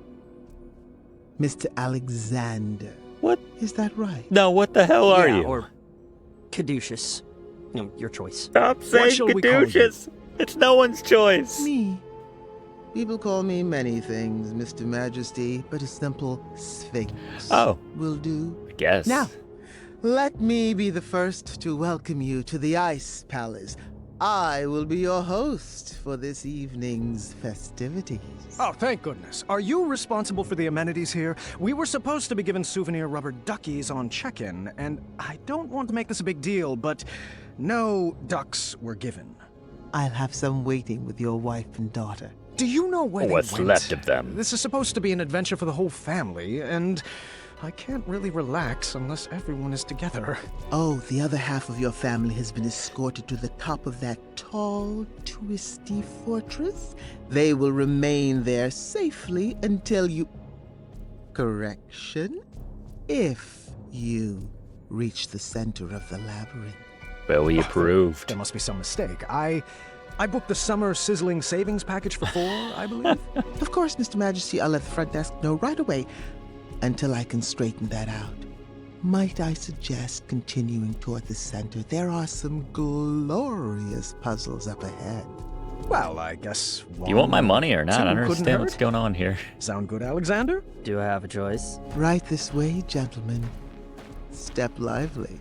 Alexander. What? Is that right? No, what the hell are Yeah, you? or caduceus. No, your choice. Stop saying caduceus. It's no one's choice. Me. People call me many things, Mr. Majesty, but a simple Sphinx will do. I guess. Now, let me be the first to welcome you to the Ice Palace, I will be your host for this evening's festivities. Oh, thank goodness. Are you responsible for the amenities here? We were supposed to be given souvenir rubber duckies on check-in, and I don't want to make this a big deal, but no ducks were given. I'll have some waiting with your wife and daughter. Do you know where they What's went? left of them? This is supposed to be an adventure for the whole family, and I can't really relax unless everyone is together. Oh, the other half of your family has been escorted to the top of that tall, twisty fortress. They will remain there safely until you... Correction? If you reach the center of the labyrinth. Well, we approved. There must be some mistake. I booked the summer sizzling savings package for 4, I believe. Of course, Mr. Majesty, I'll let the front desk know right away until I can straighten that out. Might I suggest continuing toward the center? There are some glorious puzzles up ahead. Well, I guess... You want my money or not? I don't understand what's going on here. Sound good, Alexander? Do I have a choice? Right this way, gentlemen. Step lively.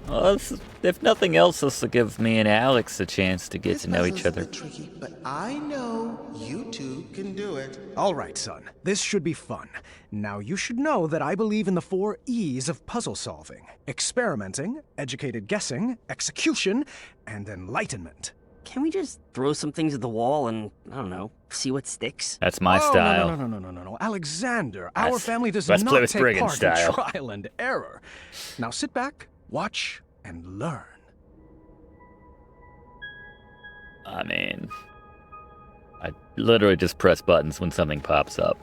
Well, if nothing else, this will give me and Alex a chance to get to know each other. Tricky, but I know you two can do it. All right, son. This should be fun. Now, you should know that I believe in the 4 E's of puzzle solving. Experimenting, educated guessing, execution, and enlightenment. Can we just throw some things at the wall and, I don't know, see what sticks? That's my style. No. Alexander, our family does let's not play with take Brigand part style. in trial and error. Now sit back, watch, and learn. I mean, I literally just press buttons when something pops up.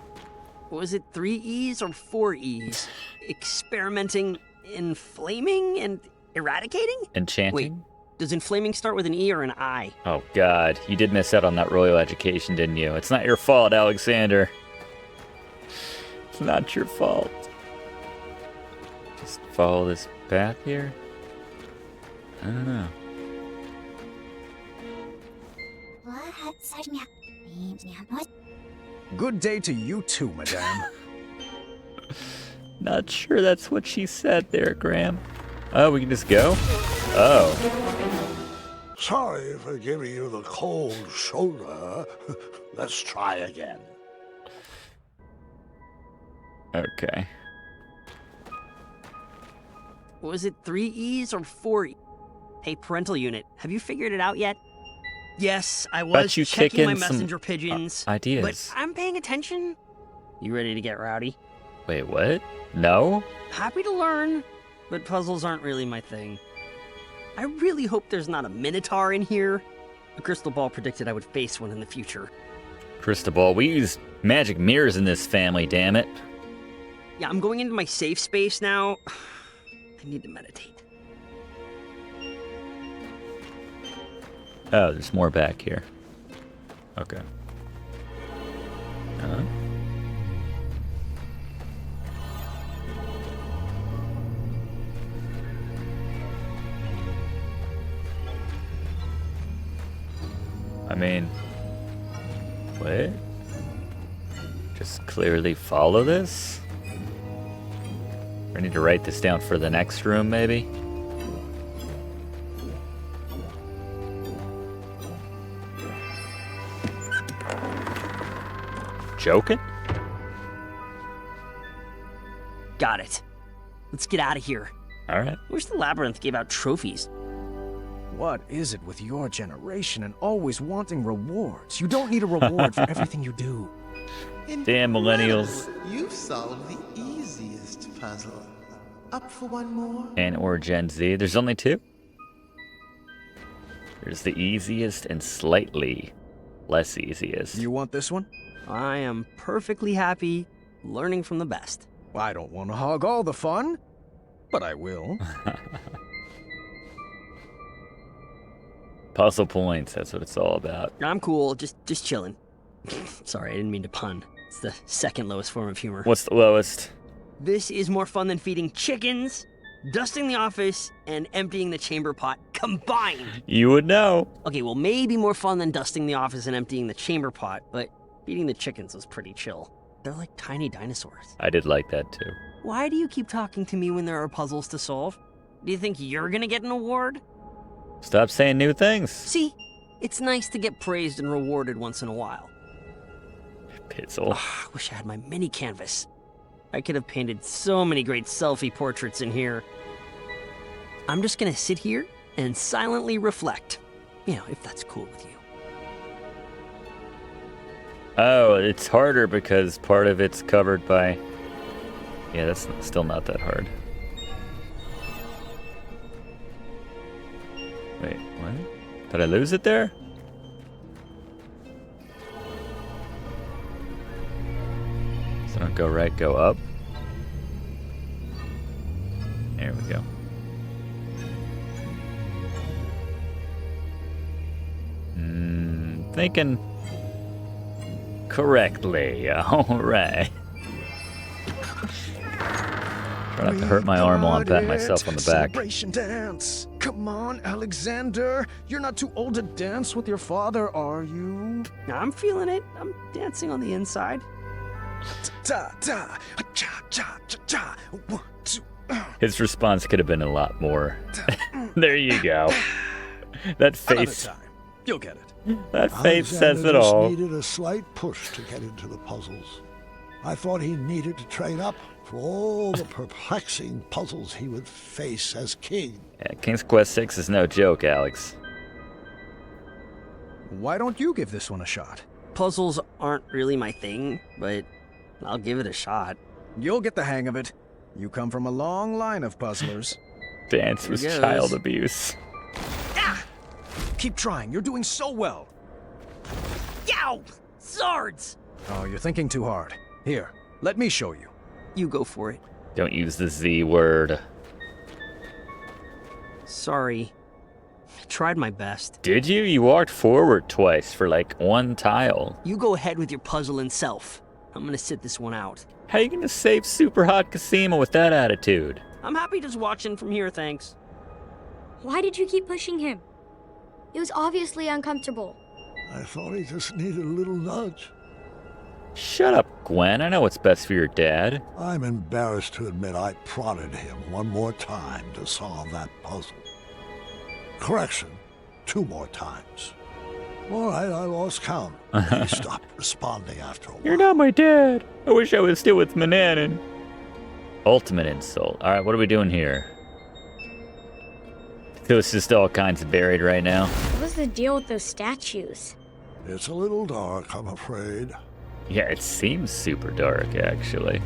Was it 3 E's or 4 E's? Experimenting, inflaming, and eradicating? Enchanting? Wait, does inflaming start with an E or an I? Oh, God. You did miss out on that royal education, didn't you? It's not your fault, Alexander. It's not your fault. Just follow this path here? I don't know. Good day to you too, madame. Not sure that's what she said there, Graham. Oh, we can just go? Oh. Sorry for giving you the cold shoulder. Let's try again. Okay. Was it 3 E's or 4 E's? Hey, parental unit, have you figured it out yet? Yes, I was you checking my kicking some, messenger pigeons. ideas. But I'm paying attention. You ready to get rowdy? Wait, what? No? Happy to learn, but puzzles aren't really my thing. I really hope there's not a minotaur in here. A crystal ball predicted I would face one in the future. Crystal ball. We use magic mirrors in this family, damn it. Yeah, I'm going into my safe space now. I need to meditate. Oh, there's more back here. Okay. I mean, what? Just clearly follow this? I need to write this down for the next room, maybe? Joking? Got it. Let's get out of here. All right. Wish the labyrinth gave out trophies. What is it with your generation and always wanting rewards? You don't need a reward for everything you do. Damn millennials. You've solved the easiest puzzle. Up for one more? And or Gen Z. There's only 2? There's the easiest and slightly less easiest. You want this one? I am perfectly happy learning from the best. I don't want to hog all the fun, but I will. Puzzle points, that's what it's all about. I'm cool, just chilling. Sorry, I didn't mean to pun. It's the second lowest form of humor. What's the lowest? This is more fun than feeding chickens, dusting the office, and emptying the chamber pot combined. You would know. Okay, well, maybe more fun than dusting the office and emptying the chamber pot, but feeding the chickens was pretty chill. They're like tiny dinosaurs. I did like that too. Why do you keep talking to me when there are puzzles to solve? Do you think you're gonna get an award? Stop saying new things. See, it's nice to get praised and rewarded once in a while. Pizzle. I wish I had my mini canvas. I could have painted so many great selfie portraits in here. I'm just gonna sit here and silently reflect. You know, if that's cool with you. Oh, it's harder because part of it's covered by... Yeah, that's still not that hard. Wait, what? Did I lose it there? So don't go right, go up. There we go. Thinking correctly. All right. Try not to hurt my arm while I'm patting myself on the back. Celebration dance. Come on, Alexander. You're not too old to dance with your father, are you? I'm feeling it. I'm dancing on the inside. His response could have been a lot more. There you go. That face. Another time. You'll get it. That face says it Alexander just all. needed a slight push to get into the puzzles. I thought he needed to train up for all the perplexing puzzles he would face as king. Yeah, King's Quest VI is no joke, Alex. Why don't you give this one a shot? Puzzles aren't really my thing, but I'll give it a shot. You'll get the hang of it. You come from a long line of puzzlers. Dance was child abuse. Keep trying. You're doing so well. Yow! Swords! Oh, you're thinking too hard. Here, let me show you. You go for it. Don't use the Z word. Sorry. I tried my best. Did you? You walked forward twice for like one tile. You go ahead with your puzzle and self. I'm gonna sit this one out. How you gonna save Super Hot Casima with that attitude? I'm happy just watching from here, thanks. Why did you keep pushing him? It was obviously uncomfortable. I thought he just needed a little nudge. Shut up, Gwen. I know what's best for your dad. I'm embarrassed to admit I prodded him one more time to solve that puzzle. Correction, 2 more times. All right, I lost count. He stopped responding after a while. You're not my dad. I wish I was still with Manannan. Ultimate insult. All right, what are we doing here? Feels just all kinds of buried right now. What was the deal with those statues? It's a little dark, I'm afraid. Yeah, it seems super dark, actually.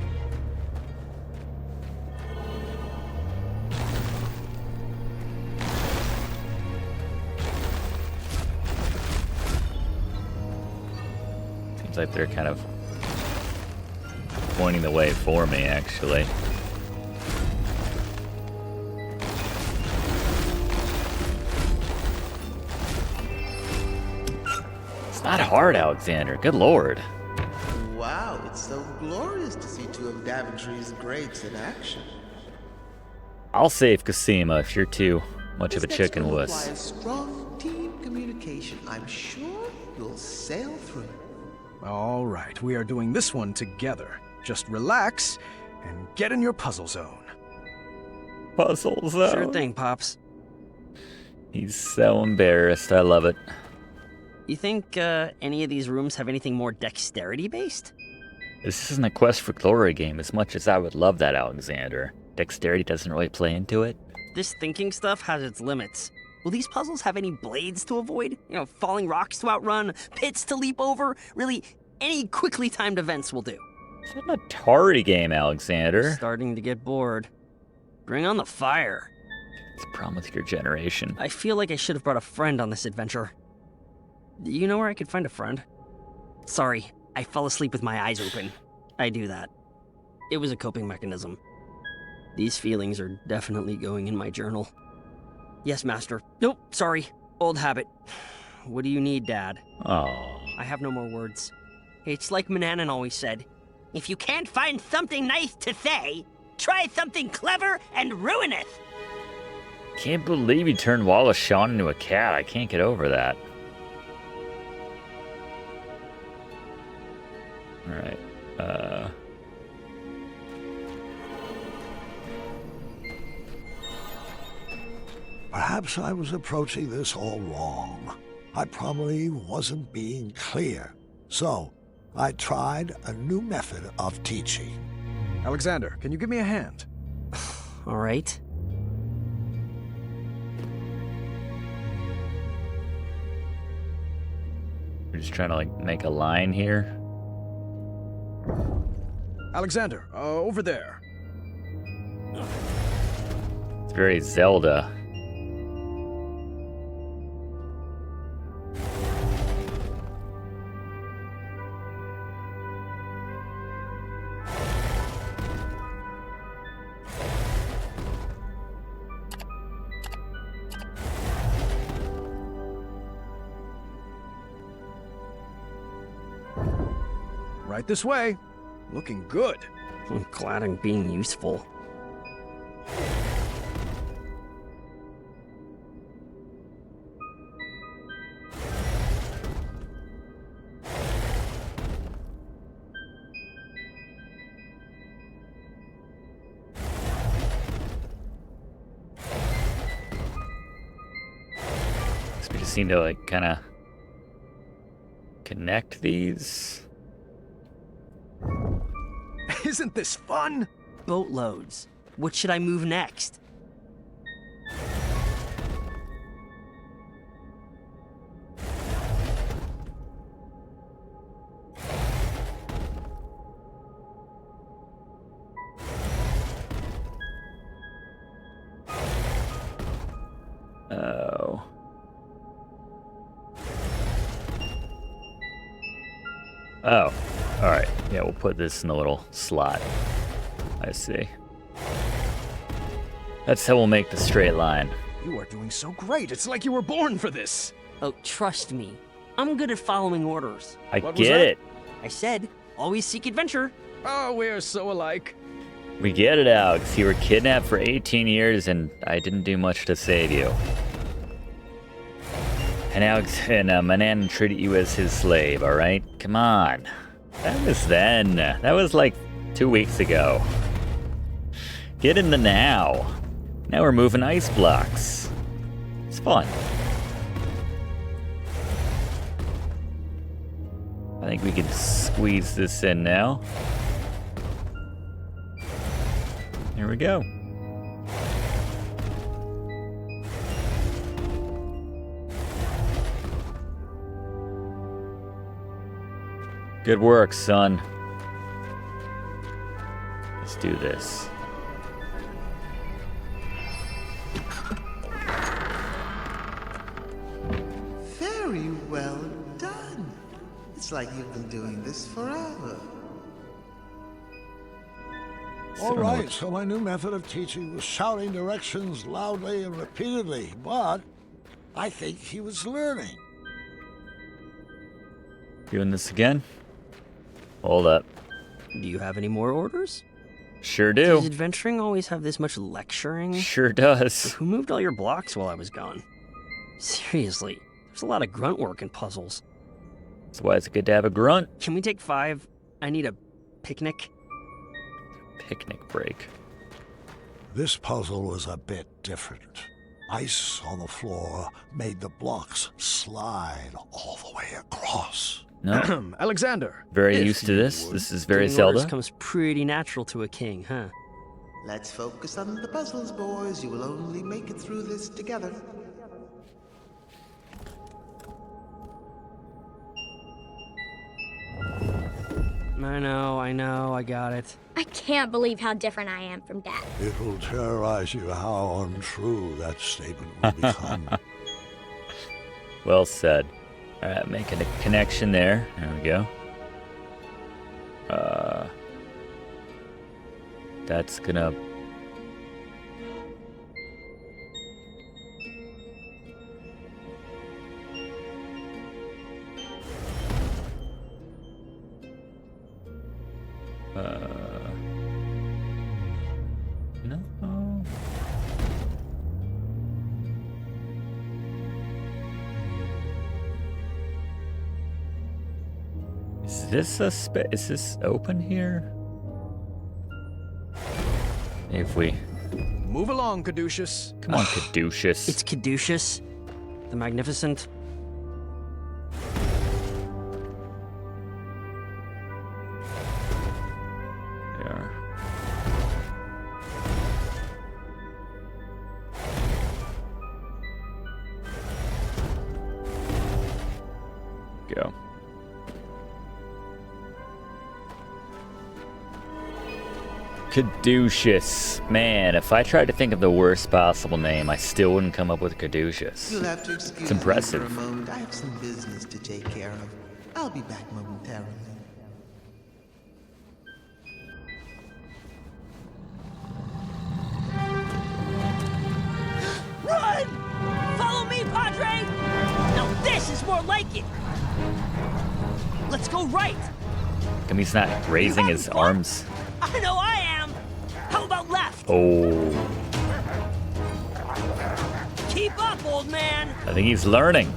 Seems like they're kind of pointing the way for me, actually. It's not hard, Alexander. Good lord. Wow, it's so glorious to see 2 of Daventry's greats in action. I'll save Casima if you're too much of a This chicken next one wuss. requires strong team communication. I'm sure you'll sail through. All right, we are doing this one together. Just relax and get in your puzzle zone. Puzzle zone. Sure thing, Pops. He's so embarrassed. I love it. You think any of these rooms have anything more dexterity-based? This isn't a Quest for Glory game as much as I would love that, Alexander. Dexterity doesn't really play into it. This thinking stuff has its limits. Will these puzzles have any blades to avoid? You know, falling rocks to outrun, pits to leap over? Really, any quickly timed events will do. It's not an Atari game, Alexander. Starting to get bored. Bring on the fire. It's a problem with your generation. I feel like I should have brought a friend on this adventure. Do you know where I could find a friend? Sorry, I fell asleep with my eyes open. I do that. It was a coping mechanism. These feelings are definitely going in my journal. Yes, Master. Nope, sorry. Old habit. What do you need, Dad? Oh. I have no more words. It's like Manannan always said. If you can't find something nice to say, try something clever and ruineth. Can't believe you turned Wallace Shawn into a cat. I can't get over that. Alright, Perhaps I was approaching this all wrong. I probably wasn't being clear. So, I tried a new method of teaching. Alexander, can you give me a hand? All right. We're just trying to, like, make a line here. Alexander, over there. It's very Zelda. Right this way. Looking good. I'm glad I'm being useful. So we just need to, like, kind of connect these. Isn't this fun? Boatloads. What should I move next? Oh. Oh. Alright. Yeah, we'll put this in the little slot. I see. That's how we'll make the straight line. You are doing so great. It's like you were born for this. Oh, trust me. I'm good at following orders. I get it. I said, always seek adventure. Oh, we're so alike. We get it, Alex. You were kidnapped for 18 years and I didn't do much to save you. And Alex and Manannan treated you as his slave, alright? Come on. That was then. That was like 2 weeks ago. Get in the now. Now we're moving ice blocks. It's fun. I think we can squeeze this in now. Here we go. Good work, son. Let's do this. Very well done. It's like you've been doing this forever. All right, so my new method of teaching was shouting directions loudly and repeatedly, but I think he was learning. Doing this again? Hold up. Do you have any more orders? Sure do. Does adventuring always have this much lecturing? Sure does. Who moved all your blocks while I was gone? Seriously, there's a lot of grunt work in puzzles. That's why it's good to have a grunt. Can we take 5? I need a picnic. Picnic break. This puzzle was a bit different. Ice on the floor made the blocks slide all the way across. No. Alexander. Very used to this. This is very Doing Zelda. orders comes pretty natural to a king, huh? Let's focus on the puzzles, boys. You will only make it through this together. I know, I got it. I can't believe how different I am from Dad. It will terrorize you how untrue that statement will become. Well said. Alright, making a connection there. There we go. That's gonna... No. Is this a is this open here? If we Move along, Caduceus. Come on, Caduceus. It's Caduceus, the Magnificent. Yeah. Go. Caduceus. Man, if I tried to think of the worst possible name, I still wouldn't come up with Caduceus. You'll have to excuse It's impressive. me for a moment. I have some business to take care of. I'll be back momentarily. Run! Follow me, Padre! Now this is more like it! Let's go right! Come, he's not raising his arms. I know I am! How about left? Oh, Keep up, old man! I think he's learning.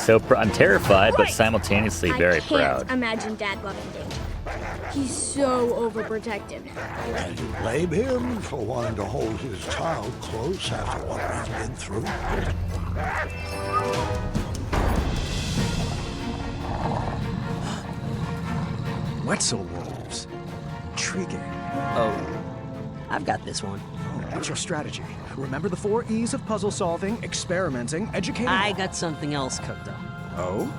I'm terrified, but simultaneously very I can't proud. imagine Dad loving Dave. He's so overprotective. And you blame him for wanting to hold his child close after what we've been through? Wetzel wolves. Intriguing. Oh, I've got this one. What's your strategy? Remember the 4 E's of puzzle solving, experimenting, educating. I got something else cooked up. Oh?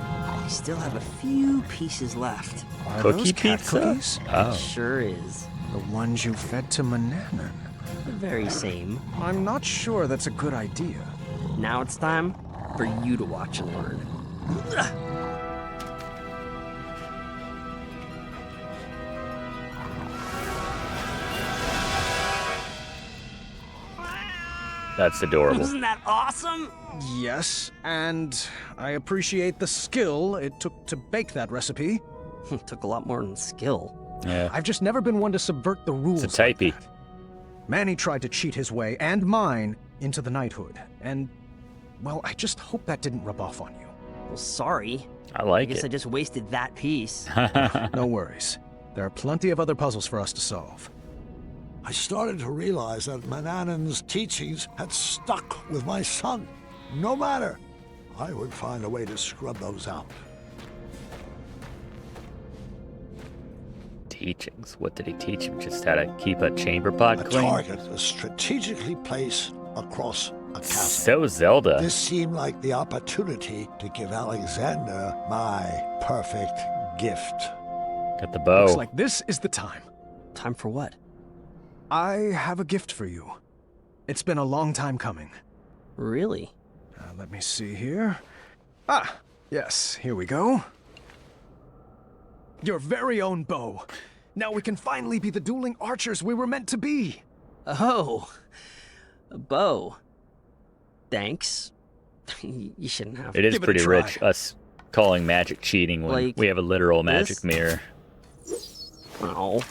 I still have a few pieces left. Are Cookie those cat pizza? cookies? Oh. Sure is. The ones you fed to Manannan. The very same. I'm not sure that's a good idea. Now it's time for you to watch and learn. That's adorable. Isn't that awesome? Yes, and I appreciate the skill it took to bake that recipe. Took a lot more than skill. Yeah. I've just never been one to subvert the rules. It's a typey. like that. Manny tried to cheat his way, and mine, into the knighthood. And, well, I just hope that didn't rub off on you. Well, sorry. I like I guess I it. just wasted that piece. No worries. There are plenty of other puzzles for us to solve. I started to realize that Manannan's teachings had stuck with my son. No matter, I would find a way to scrub those out. Teachings. What did he teach him? Just how to keep a chamber pot A clean? target is strategically placed across a chasm. So Zelda. This seemed like the opportunity to give Alexander my perfect gift. Got the bow. Looks like this is the time. Time for what? I have a gift for you. It's been a long time coming. Really? Let me see here. Ah, yes, here we go. Your very own bow. Now we can finally be the dueling archers we were meant to be. Oh, a bow. Thanks. You shouldn't have. It is Give it a pretty try. rich, us calling magic cheating when Like we have a literal magic this? mirror. Oh.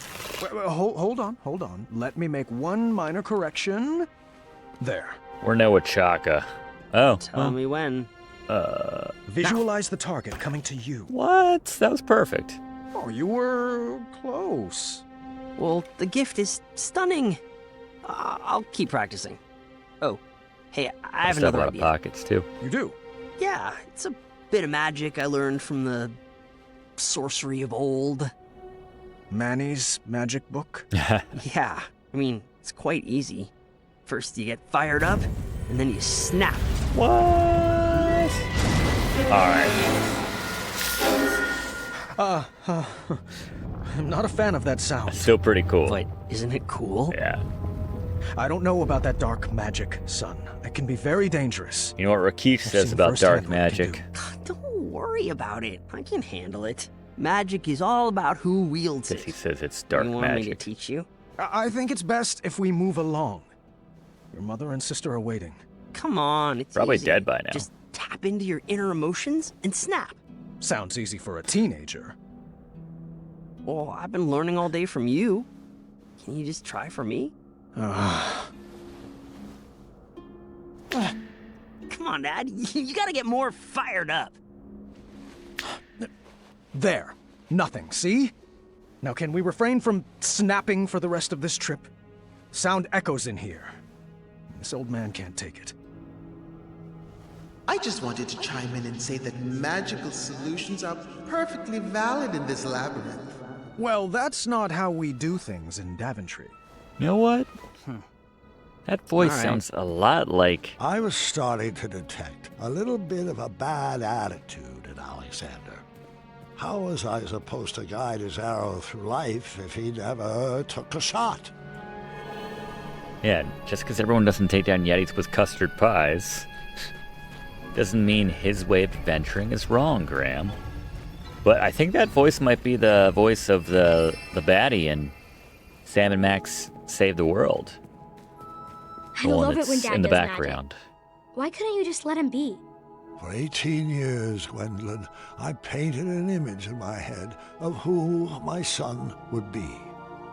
Wait, hold on. Let me make one minor correction. There. We're no Ochaka. Oh. Tell me when. Visualize the target coming to you. What? That was perfect. Oh, you were close. Well, the gift is stunning. I'll keep practicing. Oh, hey, I have Still have a another lot idea. of pockets too. You do? Yeah, it's a bit of magic I learned from the sorcery of old. Manny's magic book? Yeah, I mean, it's quite easy. First you get fired up, and then you snap. What? Alright. I'm not a fan of that sound. Still pretty cool. But isn't it cool? Yeah. I don't know about that dark magic, son. It can be very dangerous. You know what Rakesh says seen about dark firsthand what it can magic? Don't worry about it. I can handle it. Magic is all about who wields Because he it. says it's dark You want me to magic. teach you? I think it's best if we move along. Your mother and sister are waiting. Come on, it's Probably easy. dead by now. Just tap into your inner emotions and snap. Sounds easy for a teenager. Well, I've been learning all day from you. Can you just try for me? Come on, Dad. You gotta get more fired up. There. Nothing, see? Now can we refrain from snapping for the rest of this trip? Sound echoes in here. This old man can't take it. I just wanted to chime in and say that magical solutions are perfectly valid in this labyrinth. Well, that's not how we do things in Daventry. You know what? That voice sounds a lot like... I was starting to detect a little bit of a bad attitude in Alexander. How was I supposed to guide his arrow through life if he never took a shot? Yeah, just because everyone doesn't take down Yetis with custard pies doesn't mean his way of adventuring is wrong, Graham. But I think that voice might be the voice of the baddie in Sam and Max Save the World. I love it when Dad in the does background. Magic. Why couldn't you just let him be? For 18 years, Gwendolyn, I painted an image in my head of who my son would be.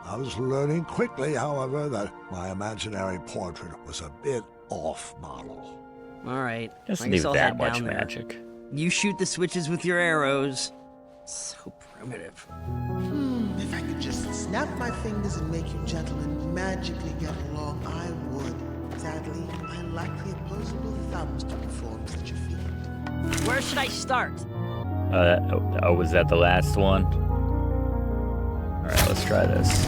I was learning quickly, however, that my imaginary portrait was a bit off model. All right. Doesn't I guess need I'll that head much down there. magic. You shoot the switches with your arrows. So primitive. If I could just snap my fingers and make you gentlemen magically get along, I would. Sadly, I lack the opposable thumbs to perform such a feat. Where should I start? Was that the last one? All right, let's try this.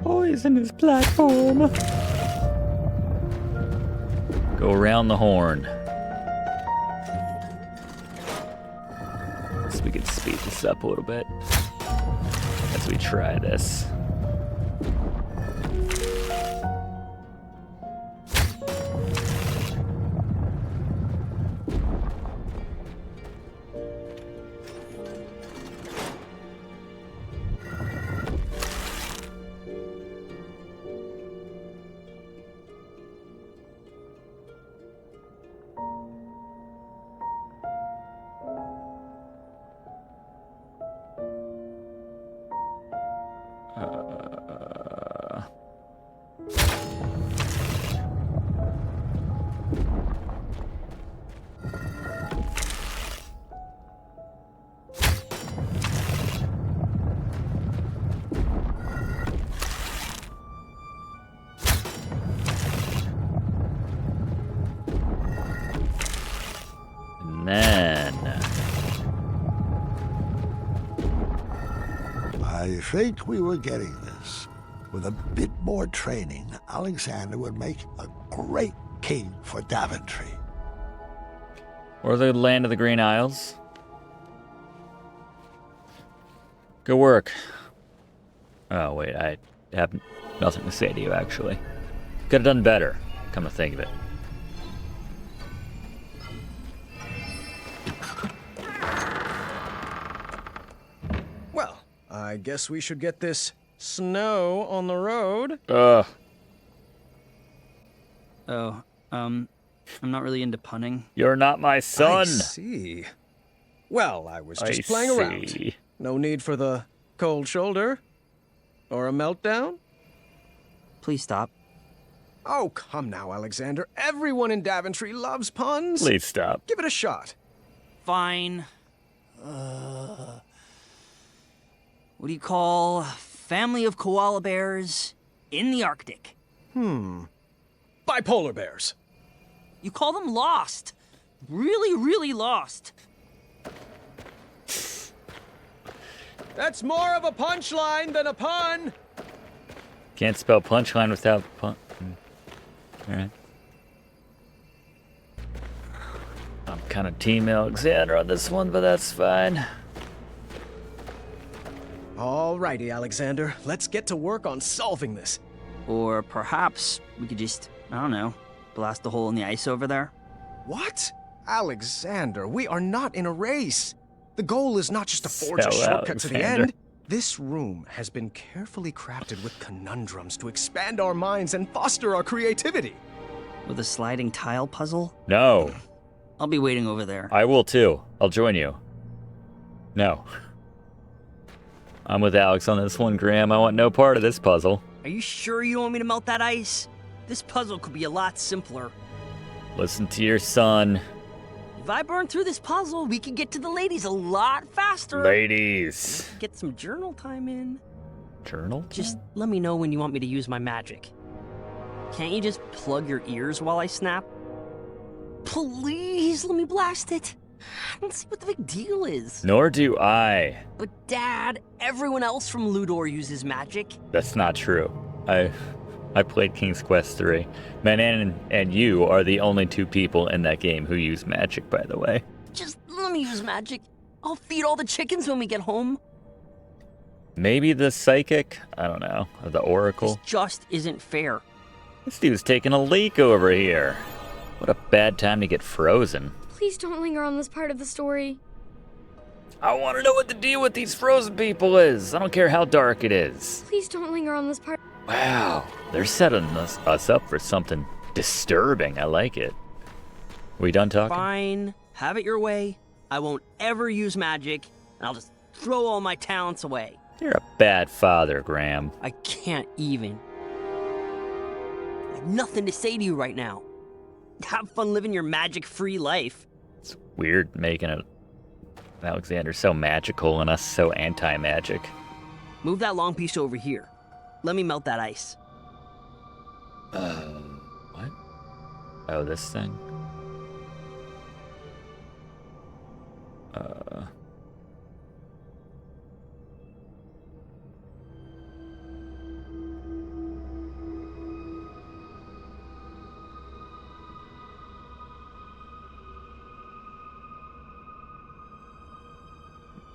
Poisonous platform. Go around the horn. So we can speed this up a little bit as we try this. I think we were getting this. With a bit more training, Alexander would make a great king for Daventry. Or the land of the Green Isles. Good work. Oh, wait, I have nothing to say to you, actually. Could have done better, come to think of it. Well, I guess we should get this snow on the road. I'm not really into punning. You're not my son. I see. Well, I was just playing around. No need for the cold shoulder. Or a meltdown? Please stop. Oh, come now, Alexander. Everyone in Daventry loves puns. Please stop. Give it a shot. Fine. What do you call family of koala bears in the Arctic? Bipolar bears. You call them lost. Really, really lost. That's more of a punchline than a pun. Can't spell punchline without pun. Alright. I'm kind of Team Alexander on this one, but that's fine. Alrighty, Alexander. Let's get to work on solving this. Or perhaps we could just, I don't know, blast a hole in the ice over there? What? Alexander, we are not in a race. The goal is not just to forge a So, shortcut to the Alexander. end. This room has been carefully crafted with conundrums to expand our minds and foster our creativity. With a sliding tile puzzle? No. I'll be waiting over there. I will too. I'll join you. No. I'm with Alex on this one, Graham. I want no part of this puzzle. Are you sure you don't want me to melt that ice? This puzzle could be a lot simpler. Listen to your son. If I burn through this puzzle, we can get to the ladies a lot faster. Ladies. Get some journal time in. Journal? Just let me know when you want me to use my magic. Can't you just plug your ears while I snap? Please let me blast it. I don't see what the big deal is. Nor do I. But Dad, everyone else from Ludor uses magic. That's not true. I played King's Quest 3. Manannan and you are the only two people in that game who use magic, by the way. Just let me use magic. I'll feed all the chickens when we get home. Maybe the psychic? I don't know. Or the oracle? This just isn't fair. This dude's taking a leak over here. What a bad time to get frozen. Please don't linger on this part of the story. I want to know what the deal with these frozen people is. I don't care how dark it is. Please don't linger on this part. Wow, they're setting us up for something disturbing. I like it. We done talking? Fine. Have it your way. I won't ever use magic, and I'll just throw all my talents away. You're a bad father, Graham. I can't even. I have nothing to say to you right now. Have fun living your magic-free life. It's weird making it Alexander so magical and us so anti-magic. Move that long piece over here. Let me melt that ice. What? Oh, this thing?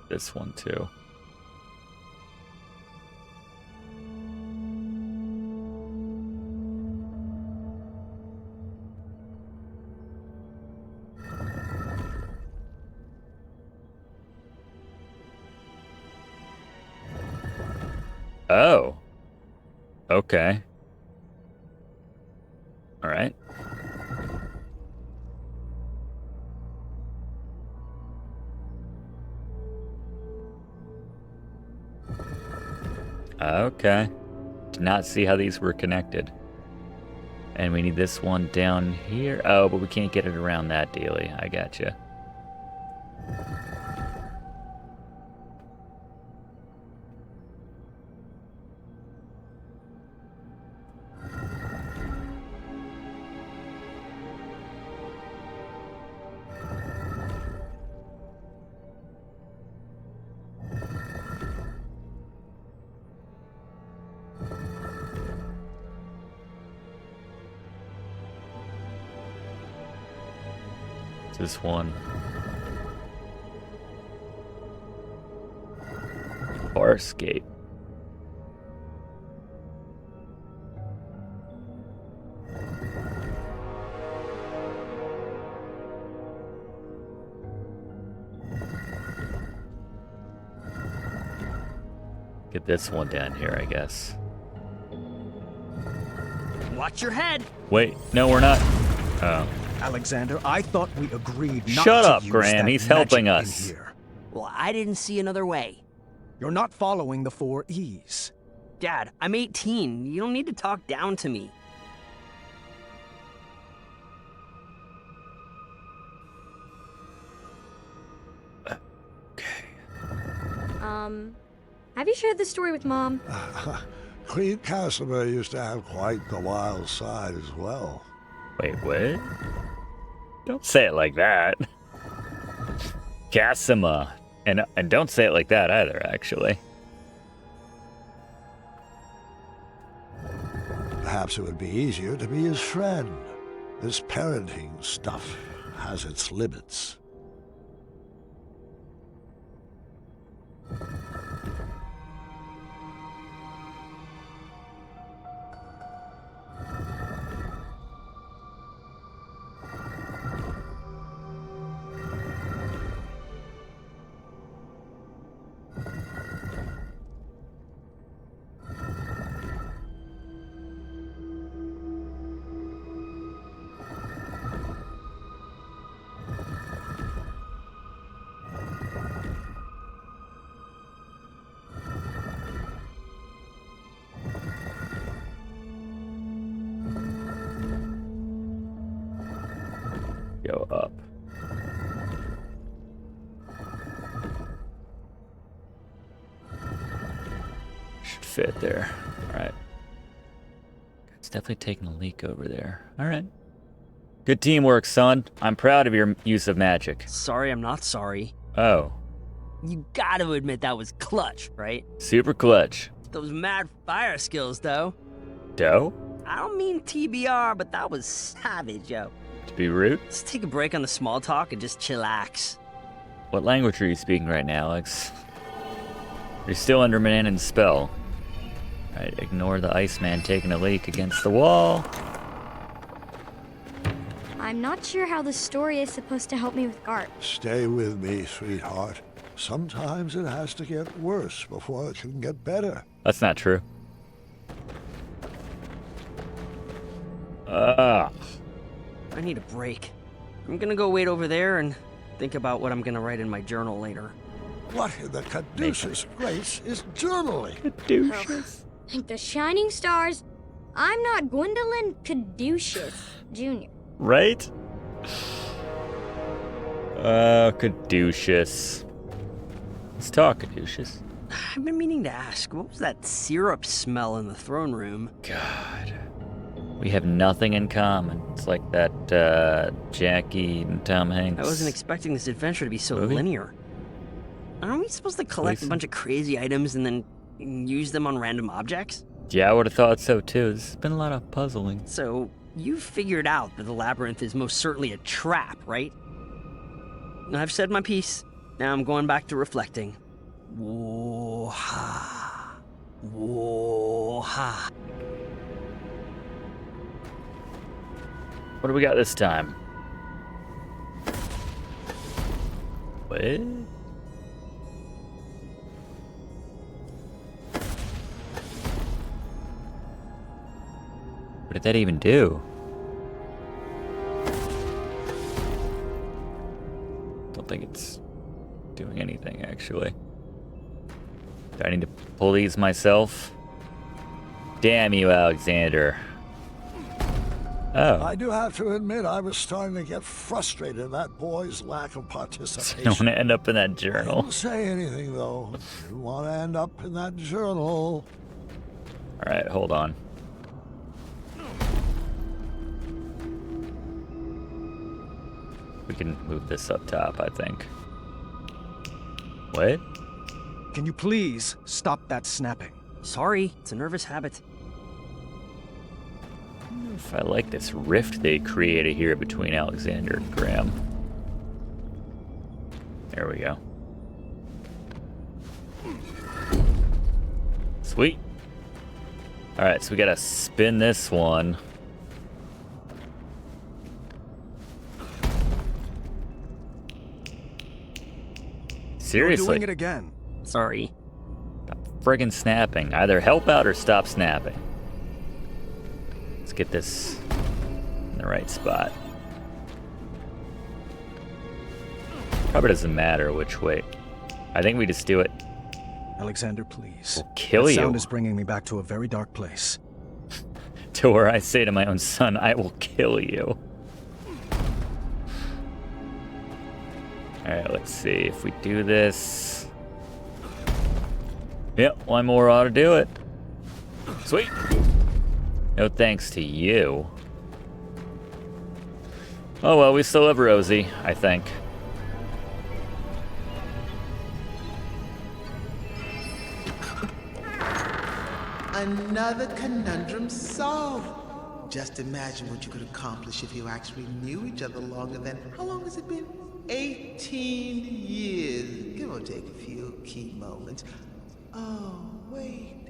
This one too. Oh. Okay. All right. Okay. Did not see how these were connected. And we need this one down here. Oh, but we can't get it around that dealie. I gotcha. This one. Farscape. Get this one down here, I guess. Watch your head. Wait, no, we're not. Oh. Alexander, I thought we agreed not Shut to up, use Graham. that He's helping magic us. in here. Well, I didn't see another way. You're not following the 4 E's. Dad, I'm 18. You don't need to talk down to me. Have you shared this story with Mom? Queen Casimir used to have quite the wild side as well. Wait, what? Don't say it like that. Casimir. And don't say it like that either, actually. Perhaps it would be easier to be his friend. This parenting stuff has its limits. go up. Should fit there. Alright. It's definitely taking a leak over there. Alright. Good teamwork, son. I'm proud of your use of magic. Sorry, I'm not sorry. Oh. You gotta admit that was clutch, right? Super clutch. Those mad fire skills, though. Doe? I don't mean TBR, but that was savage, yo. To be rude? Let's take a break on the small talk and just chillax. What language are you speaking right now, Alex? You're still under Manannan's spell. Alright, ignore the Iceman taking a leak against the wall. I'm not sure how the story is supposed to help me with Gart. Stay with me, sweetheart. Sometimes it has to get worse before it can get better. That's not true. I need a break. I'm gonna go wait over there and think about what I'm gonna write in my journal later. What in the caduceus grace is journaling? Caduceus? Like the shining stars, I'm not Gwendolyn Caduceus Jr. Right? Caduceus. Let's talk, Caduceus. I've been meaning to ask, what was that syrup smell in the throne room? God. We have nothing in common. It's like that, Jackie and Tom Hanks. I wasn't expecting this adventure to be so movie? linear. Aren't we supposed to collect a bunch of crazy items and then use them on random objects? Yeah, I would have thought so too. There's been a lot of puzzling. So, you figured out that the labyrinth is most certainly a trap, right? I've said my piece. Now I'm going back to reflecting. Whoa-ha. Whoa-ha. What do we got this time? What? What did that even do? Don't think it's doing anything, actually. Do I need to pull these myself? Damn you, Alexander. Oh. I do have to admit, I was starting to get frustrated at that boy's lack of participation. I don't want to end up in that journal. Don't say anything, though. You want to end up in that journal. All right, hold on. We can move this up top, I think. What? Can you please stop that snapping? Sorry, it's a nervous habit. I don't know if I like this rift they created here between Alexander and Graham. There we go. Sweet. Alright, so we gotta spin this one. Seriously. You're doing it again. Sorry. Stop friggin' snapping. Either help out or stop snapping. Let's get this in the right spot. Probably doesn't matter which way. I think we just do it. Alexander, please. We'll kill that you. sound is bringing me back to a very dark place. To where I say to my own son, I will kill you. Alright, let's see if we do this. Yep, one more ought to do it. Sweet. No thanks to you. Oh well, we still have Rosie, I think. Another conundrum solved. Just imagine what you could accomplish if you actually knew each other longer than, how long has it been? 18 years, give or take a few key moments. Oh, wait.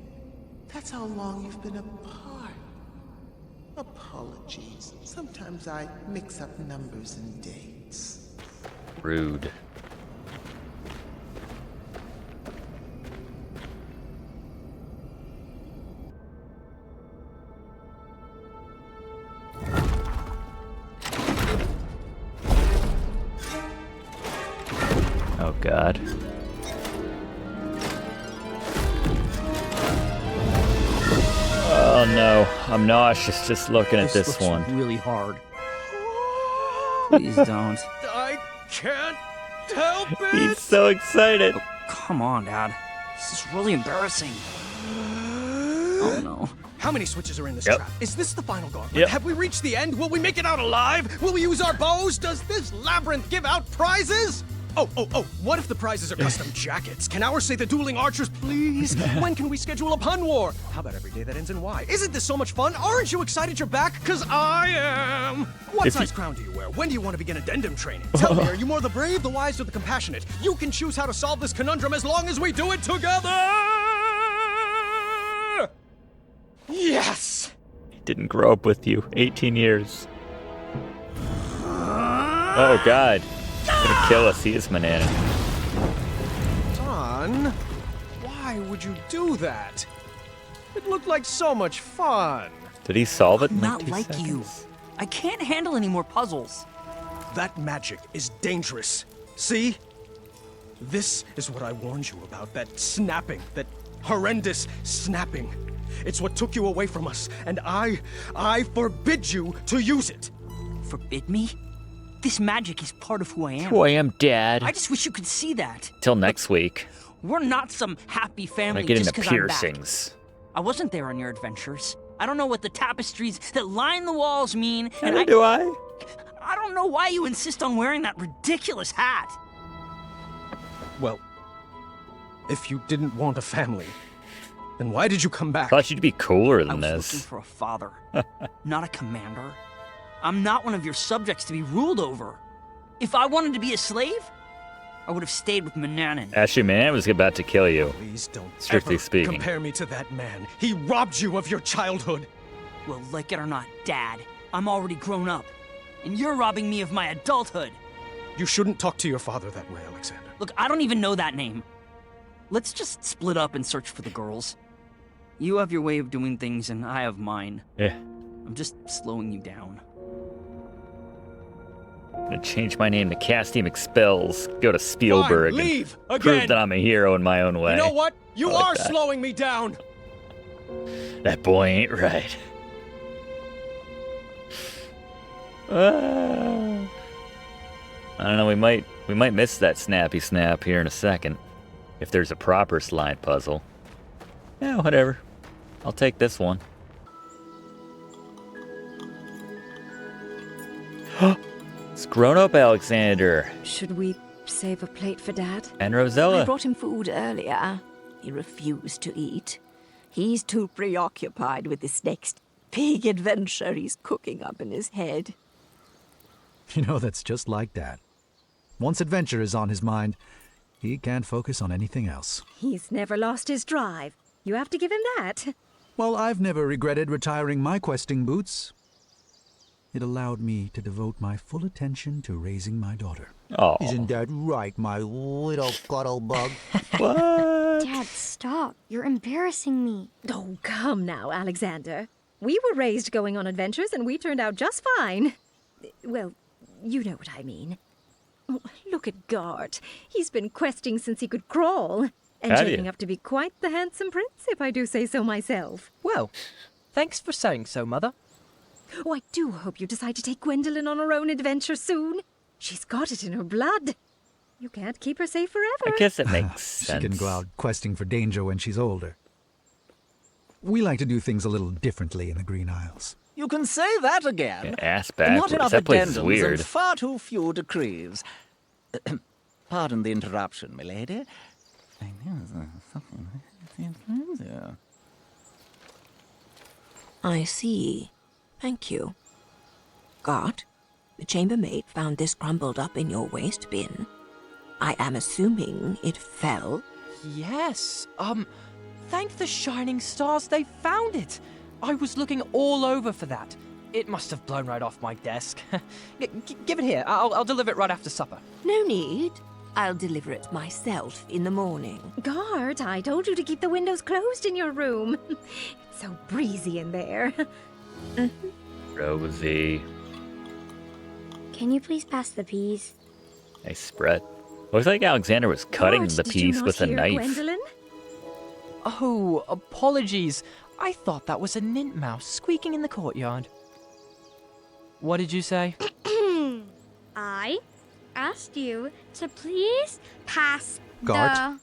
That's how long you've been apart. Apologies. Sometimes I mix up numbers and dates. Rude. Oh God. Oh no, I'm nauseous just looking at this one. Really hard. Please don't. I can't help it! He's so excited. Oh, come on, Dad. This is really embarrassing. Oh, no. How many switches are in this Yep. trap? Is this the final gauntlet? Yep. Have we reached the end? Will we make it out alive? Will we use our bows? Does this labyrinth give out prizes? Oh, what if the prizes are custom jackets? Can ours say the dueling archers, please? When can we schedule a pun war? How about every day that ends in Y? Isn't this so much fun? Aren't you excited you're back? Because I am! What size crown do you wear? When do you want to begin addendum training? Tell me, are you more the brave, the wise, or the compassionate? You can choose how to solve this conundrum as long as we do it together! Yes! He didn't grow up with you. 18 years. Oh, God. He's gonna kill us. He is Manannan. Son, why would you do that? It looked like so much fun. Did he solve it in Not 2 like seconds? you. I can't handle any more puzzles. That magic is dangerous. See? This is what I warned you about, that snapping, that horrendous snapping. It's what took you away from us, and I forbid you to use it. Forbid me? This magic is part of who I am. Who I am, Dad. I just wish you could see that. Till next week. We're not some happy family I'm getting just the 'cause I'm back. piercings. I wasn't there on your adventures. I don't know what the tapestries that line the walls mean, and Neither do I. I don't know why you insist on wearing that ridiculous hat. Well, if you didn't want a family, then why did you come back? Thought you'd be cooler I than was this. looking for a father, not a commander. I'm not one of your subjects to be ruled over. If I wanted to be a slave, I would have stayed with Manannan. Actually, Manannan was about to kill you. Please don't Strictly ever speaking. compare me to that man. He robbed you of your childhood. Well, like it or not, Dad, I'm already grown up. And you're robbing me of my adulthood. You shouldn't talk to your father that way, Alexander. Look, I don't even know that name. Let's just split up and search for the girls. You have your way of doing things, and I have mine. Yeah. I'm just slowing you down. I'm gonna change my name to Casty McSpells. Go to Spielberg. Fine, leave and again. prove that I'm a hero in my own way. You know what? You I like are that. slowing me down. That boy ain't right. I don't know. We might miss that snappy snap here in a second, if there's a proper slide puzzle. Yeah, whatever. I'll take this one. It's grown-up Alexander Should we save a plate for Dad? and I Rosella. brought him food earlier. He refused to eat. He's too preoccupied with this next big adventure he's cooking up in his head. You know, that's just like Dad. Once adventure is on his mind, he can't focus on anything else. He's never lost his drive. You have to give him that. Well, I've never regretted retiring my questing boots. It allowed me to devote my full attention to raising my daughter. Oh. Isn't that right, my little scuttlebug? What? Dad, stop. You're embarrassing me. Oh, come now, Alexander. We were raised going on adventures and we turned out just fine. Well, you know what I mean. Oh, look at Gart. He's been questing since he could crawl. And Have shaping you? up to be quite the handsome prince, if I do say so myself. Well, thanks for saying so, Mother. Oh, I do hope you decide to take Gwendolyn on her own adventure soon. She's got it in her blood. You can't keep her safe forever. I guess it makes She sense. can go out questing for danger when she's older. We like to do things a little differently in the Green Isles. You can say that again. Ass Not backwards. enough That place is addendums weird. and far too few decrees. Pardon the interruption, milady. I know there's something. I see. Thank you. Gart, the chambermaid found this crumbled up in your waste bin. I am assuming it fell. Yes, thank the shining stars they found it. I was looking all over for that. It must have blown right off my desk. Give it here. I'll deliver it right after supper. No need. I'll deliver it myself in the morning. Gart, I told you to keep the windows closed in your room. It's so breezy in there. Rosie. Can you please pass the peas? Nice spread. Looks like Alexander was cutting Gart, the did you piece not with a hear knife. Gwendolyn? Oh, apologies. I thought that was a nint mouse squeaking in the courtyard. What did you say? asked you to please pass Gart?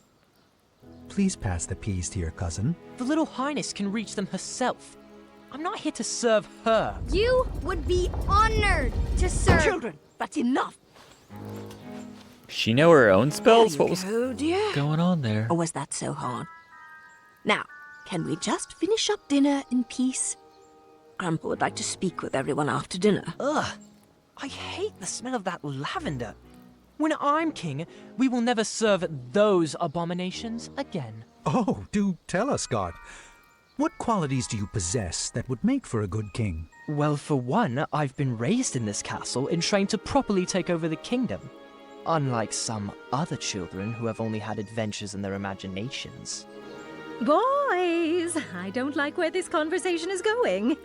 Please pass the peas to your cousin. The Little Highness can reach them herself. I'm not here to serve her. You would be honored to serve. Children, that's enough. She know her own spells? There What was you go, dear. going on there? Or was that so hard? Now, can we just finish up dinner in peace? Grandpa would like to speak with everyone after dinner. Ugh. I hate the smell of that lavender. When I'm king, we will never serve those abominations again. Oh, do tell us, Gart. What qualities do you possess that would make for a good king? Well, for one, I've been raised in this castle and trained to properly take over the kingdom. Unlike some other children who have only had adventures in their imaginations. Boys, I don't like where this conversation is going.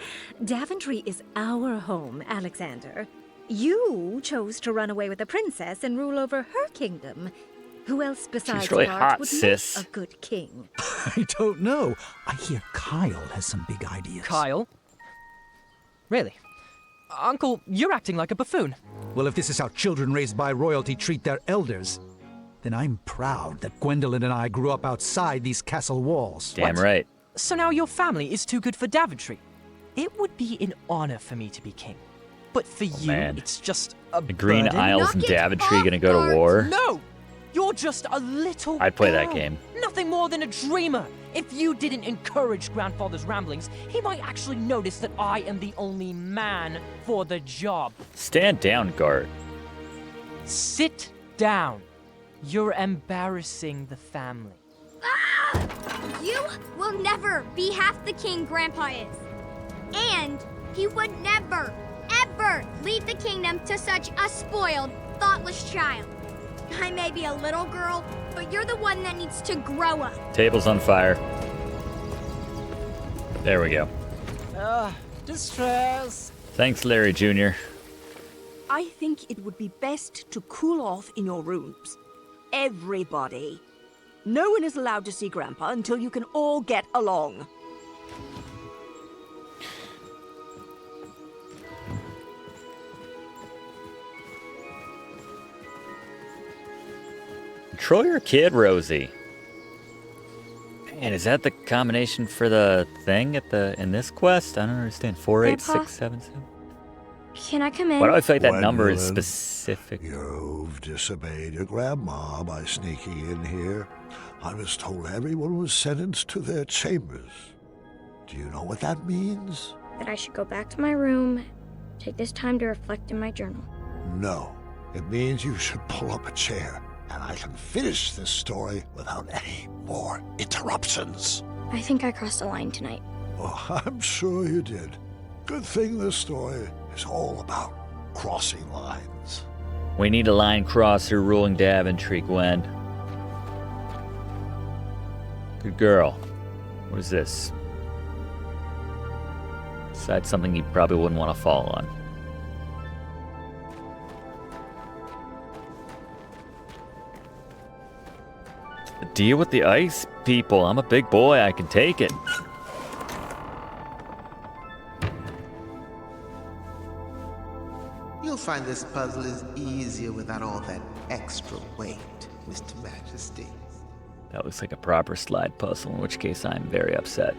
Daventry is our home, Alexander. You chose to run away with the princess and rule over her kingdom. Who else besides She's really Gart hot, would sis. make a good king? I don't know. I hear Kyle has some big ideas. Kyle? Really? Uncle, you're acting like a buffoon. Well, if this is how children raised by royalty treat their elders, then I'm proud that Gwendolyn and I grew up outside these castle walls. Damn right. So now your family is too good for Daventry. It would be an honor for me to be king. But for you, man. it's just a The Green burden. Isles and Daventry gonna go to war? No! You're just a little I'd play that girl. game. Nothing more than a dreamer. If you didn't encourage Grandfather's ramblings, he might actually notice that I am the only man for the job. Stand down, Gart. Sit down. You're embarrassing the family. You will never be half the king Grandpa is. And he would never, ever leave the kingdom to such a spoiled, thoughtless child. I may be a little girl, but you're the one that needs to grow up. Table's on fire. There we go. Distress. Thanks, Larry Jr. I think it would be best to cool off in your rooms. Everybody. No one is allowed to see Grandpa until you can all get along. Control your kid, Rosie. Man, is that the combination for the thing in this quest? I don't understand. 48677. Can I come in? Why do I feel like that number is Gwendolyn, specific? You've disobeyed your grandma by sneaking in here. I was told everyone was sentenced to their chambers. Do you know what that means? That I should go back to my room, take this time to reflect in my journal. No. It means you should pull up a chair, and I can finish this story without any more interruptions. I think I crossed a line tonight. Oh, I'm sure you did. Good thing this story is all about crossing lines. We need a line crosser ruling Daventry, Gwen. Good girl. What is this? Besides something you probably wouldn't want to fall on. Deal with the ice, people. I'm a big boy. I can take it. You'll find this puzzle is easier without all that extra weight, Mr. Majesty. That looks like a proper slide puzzle, in which case I'm very upset.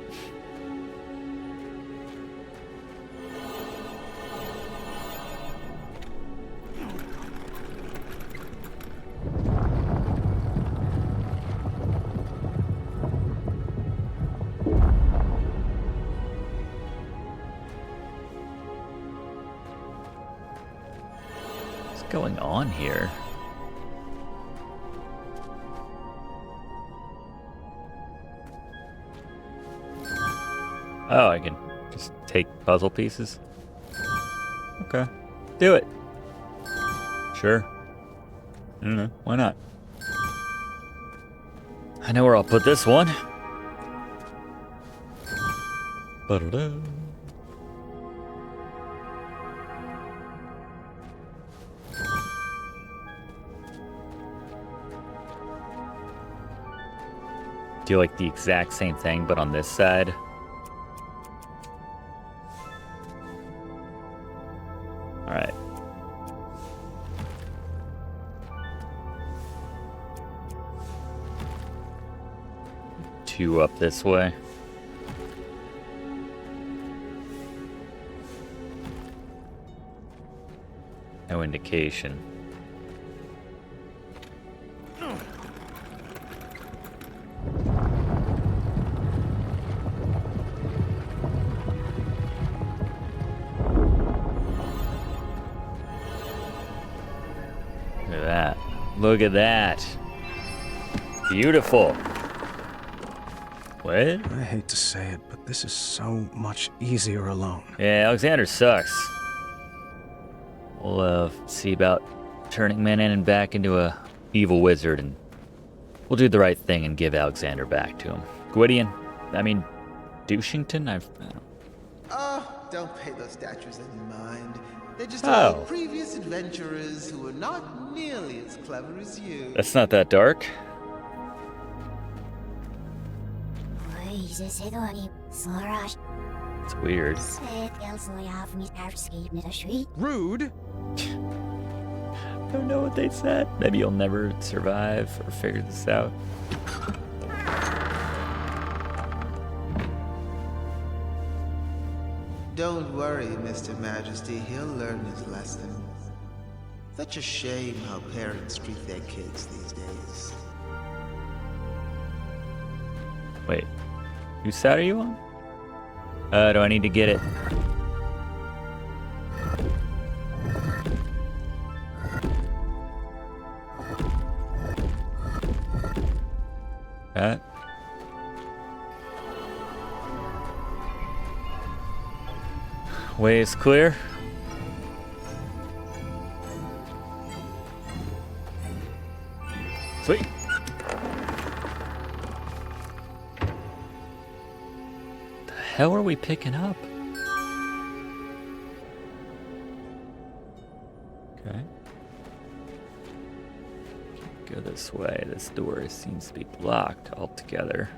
What's going on here? Oh, I can just take puzzle pieces? Okay. Do it. Sure. I don't know. Why not? I know where I'll put this one. Ba-da-da. Do like the exact same thing, but on this side. Alright. 2 up this way. No indication. Look at that. Look at that. Beautiful. What? I hate to say it, but this is so much easier alone. Yeah, Alexander sucks. We'll see about turning Manannan back into a evil wizard, and we'll do the right thing and give Alexander back to him. Douchington? I don't... Oh, don't pay those statues any mind. They're just Oh. all previous adventurers who were not nearly as clever as you. That's not that dark. It's weird. Rude? I don't know what they said. Maybe you'll never survive or figure this out. Don't worry, Mr. Majesty. He'll learn his lesson. Such a shame how parents treat their kids these days. Wait, whose side are you on? Do I need to get it? That? Way is clear. Sweet. The hell are we picking up? Okay. Go this way. This door seems to be blocked altogether.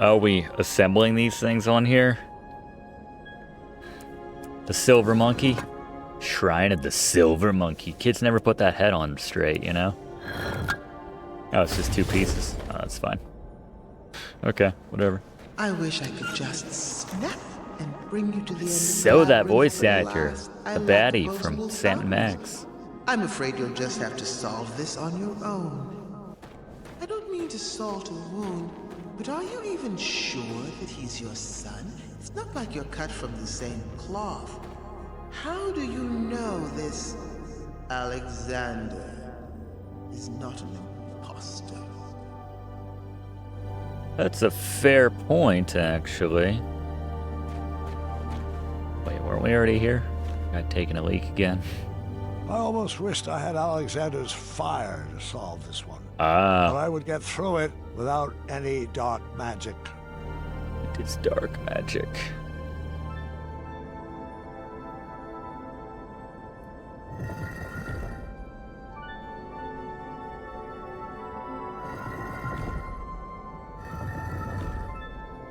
Are we assembling these things on here? The silver monkey? Shrine of the silver monkey. Kids never put that head on straight, you know? Oh, it's just 2 pieces. Oh, that's fine. Okay, whatever. I wish I could just snap and bring you to the end So of the that voice labyrinth actor, at last. the I love baddie most from little Sam and darkness. Max. I'm afraid you'll just have to solve this on your own. I don't mean to salt a wound, but are you even sure that he's your son? It's not like you're cut from the same cloth. How do you know this Alexander is not an imposter? That's a fair point, actually. Wait, weren't we already here? Got taken a leak again. I almost wished I had Alexander's fire to solve this one. Ah. But I would get through it without any dark magic. It is dark magic.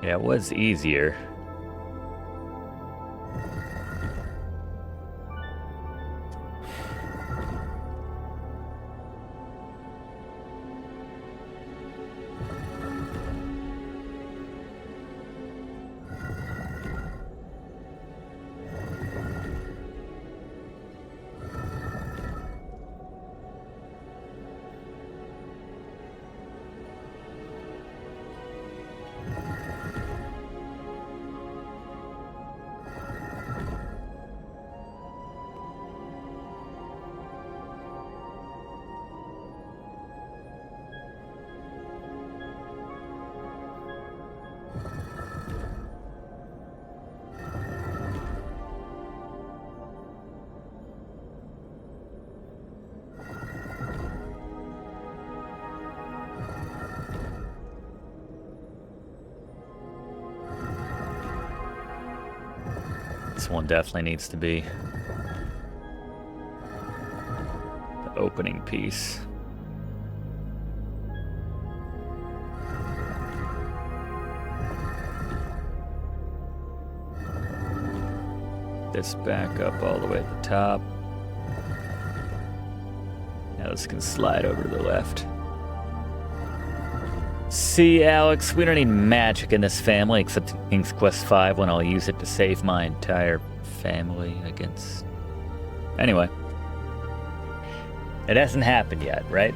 Yeah, it was easier. This one definitely needs to be the opening piece. this back up all the way at the top. Now this can slide over to the left. See, Alex, we don't need magic in this family except in King's Quest V when I'll use it to save my entire family against... Anyway. It hasn't happened yet, right?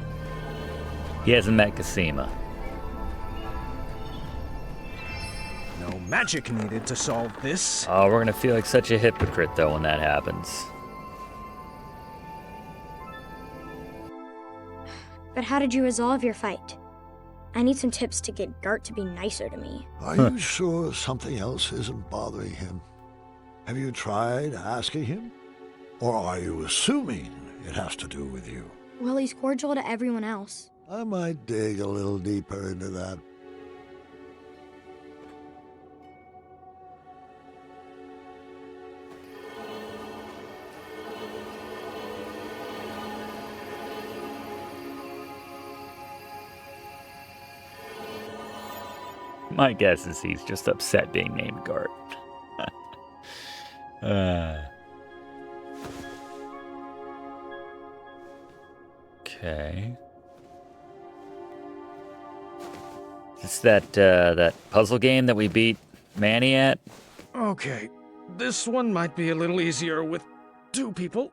He hasn't met Cassima. No magic needed to solve this. Oh, we're gonna feel like such a hypocrite, though, when that happens. But how did you resolve your fight? I need some tips to get Gart to be nicer to me. Are you sure something else isn't bothering him? Have you tried asking him? Or are you assuming it has to do with you? Well, he's cordial to everyone else. I might dig a little deeper into that. My guess is he's just upset being named Gart. Okay. It's that puzzle game that we beat Manny at? Okay, this one might be a little easier with 2 people.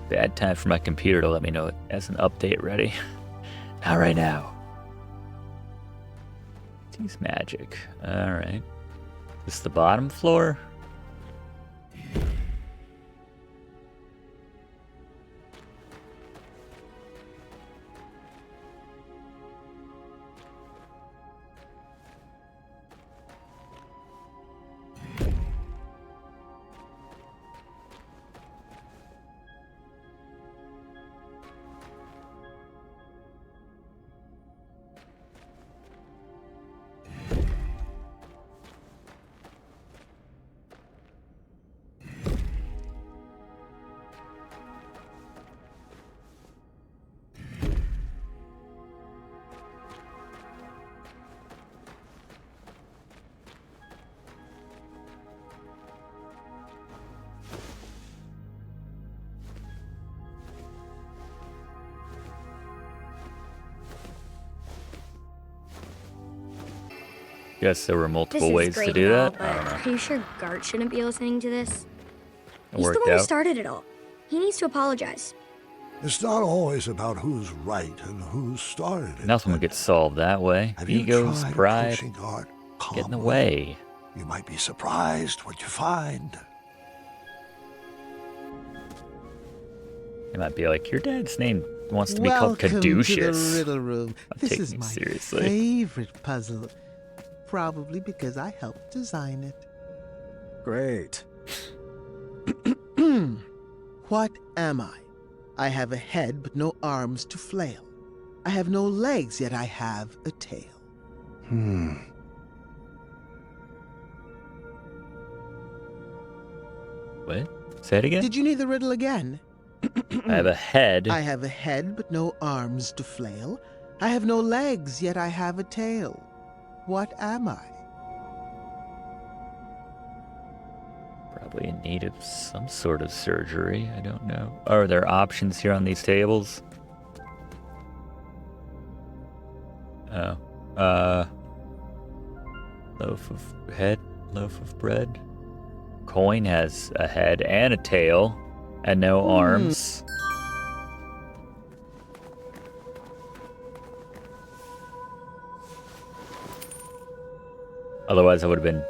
Bad time for my computer to let me know it has an update ready. Not right now. Use magic. Alright. This is the bottom floor? Guess there were multiple ways to do that. I don't know. Are you sure Gart shouldn't be listening to this? It He's the worked one who out. started it all. He needs to apologize. It's not always about who's right and who started it. Nothing would get solved that way. Have you Egos, tried pride, approaching Gart get in the calmly? way. You might be surprised what you find. It might be like, your dad's name wants to be called Welcome Caduceus. to the riddle room. Don't This take is me my seriously. favorite puzzle. Probably because I helped design it. Great. What am I? I have a head but no arms to flail. I have no legs, yet I have a tail. What? Say it again? Did you need the riddle again? I have a head. I have a head but no arms to flail. I have no legs, yet I have a tail. What am I? Probably in need of some sort of surgery. I don't know. Are there options here on these tables? Oh. Loaf of bread. Coin has a head and a tail and no arms. Otherwise I would have been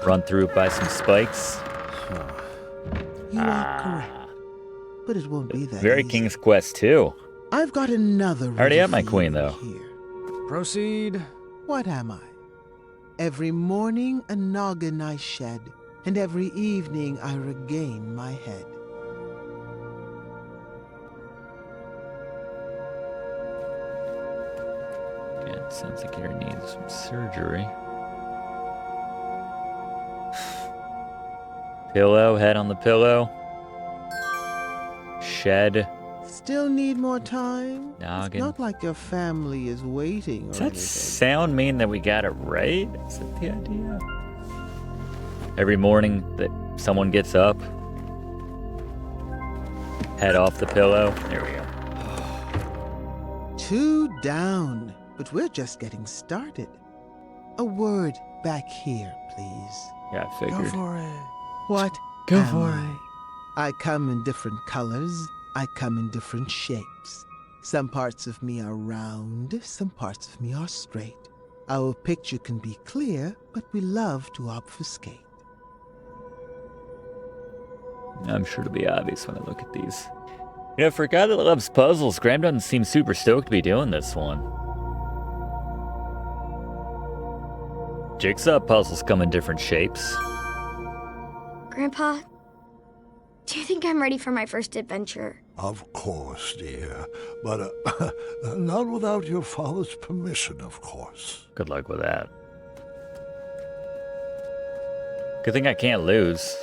run through by some spikes. You are correct. But it won't be that Very easy. King's Quest too. I've got another I already riddle have my for queen you though. here. Proceed. What am I? Every morning a noggin I shed. and every evening I regain my head. Yeah, it sounds like you're needing some surgery. Pillow, head on the pillow. Shed. Still need more time? Noggin. It's not like your family is waiting or Does that anything. sound mean that we got it right? Is that the idea? Every morning that someone gets up, head off the pillow. There we go. 2 down, but we're just getting started. A word back here, please. Yeah, I figured. Go for it. What Go am for I? I come in different colors. I come in different shapes. Some parts of me are round, some parts of me are straight. Our picture can be clear, but we love to obfuscate. I'm sure it'll be obvious when I look at these. You know, for a guy that loves puzzles, Graham doesn't seem super stoked to be doing this one. Jigsaw puzzles come in different shapes. Grandpa, do you think I'm ready for my first adventure? Of course, dear. But not without your father's permission, of course. Good luck with that. Good thing I can't lose.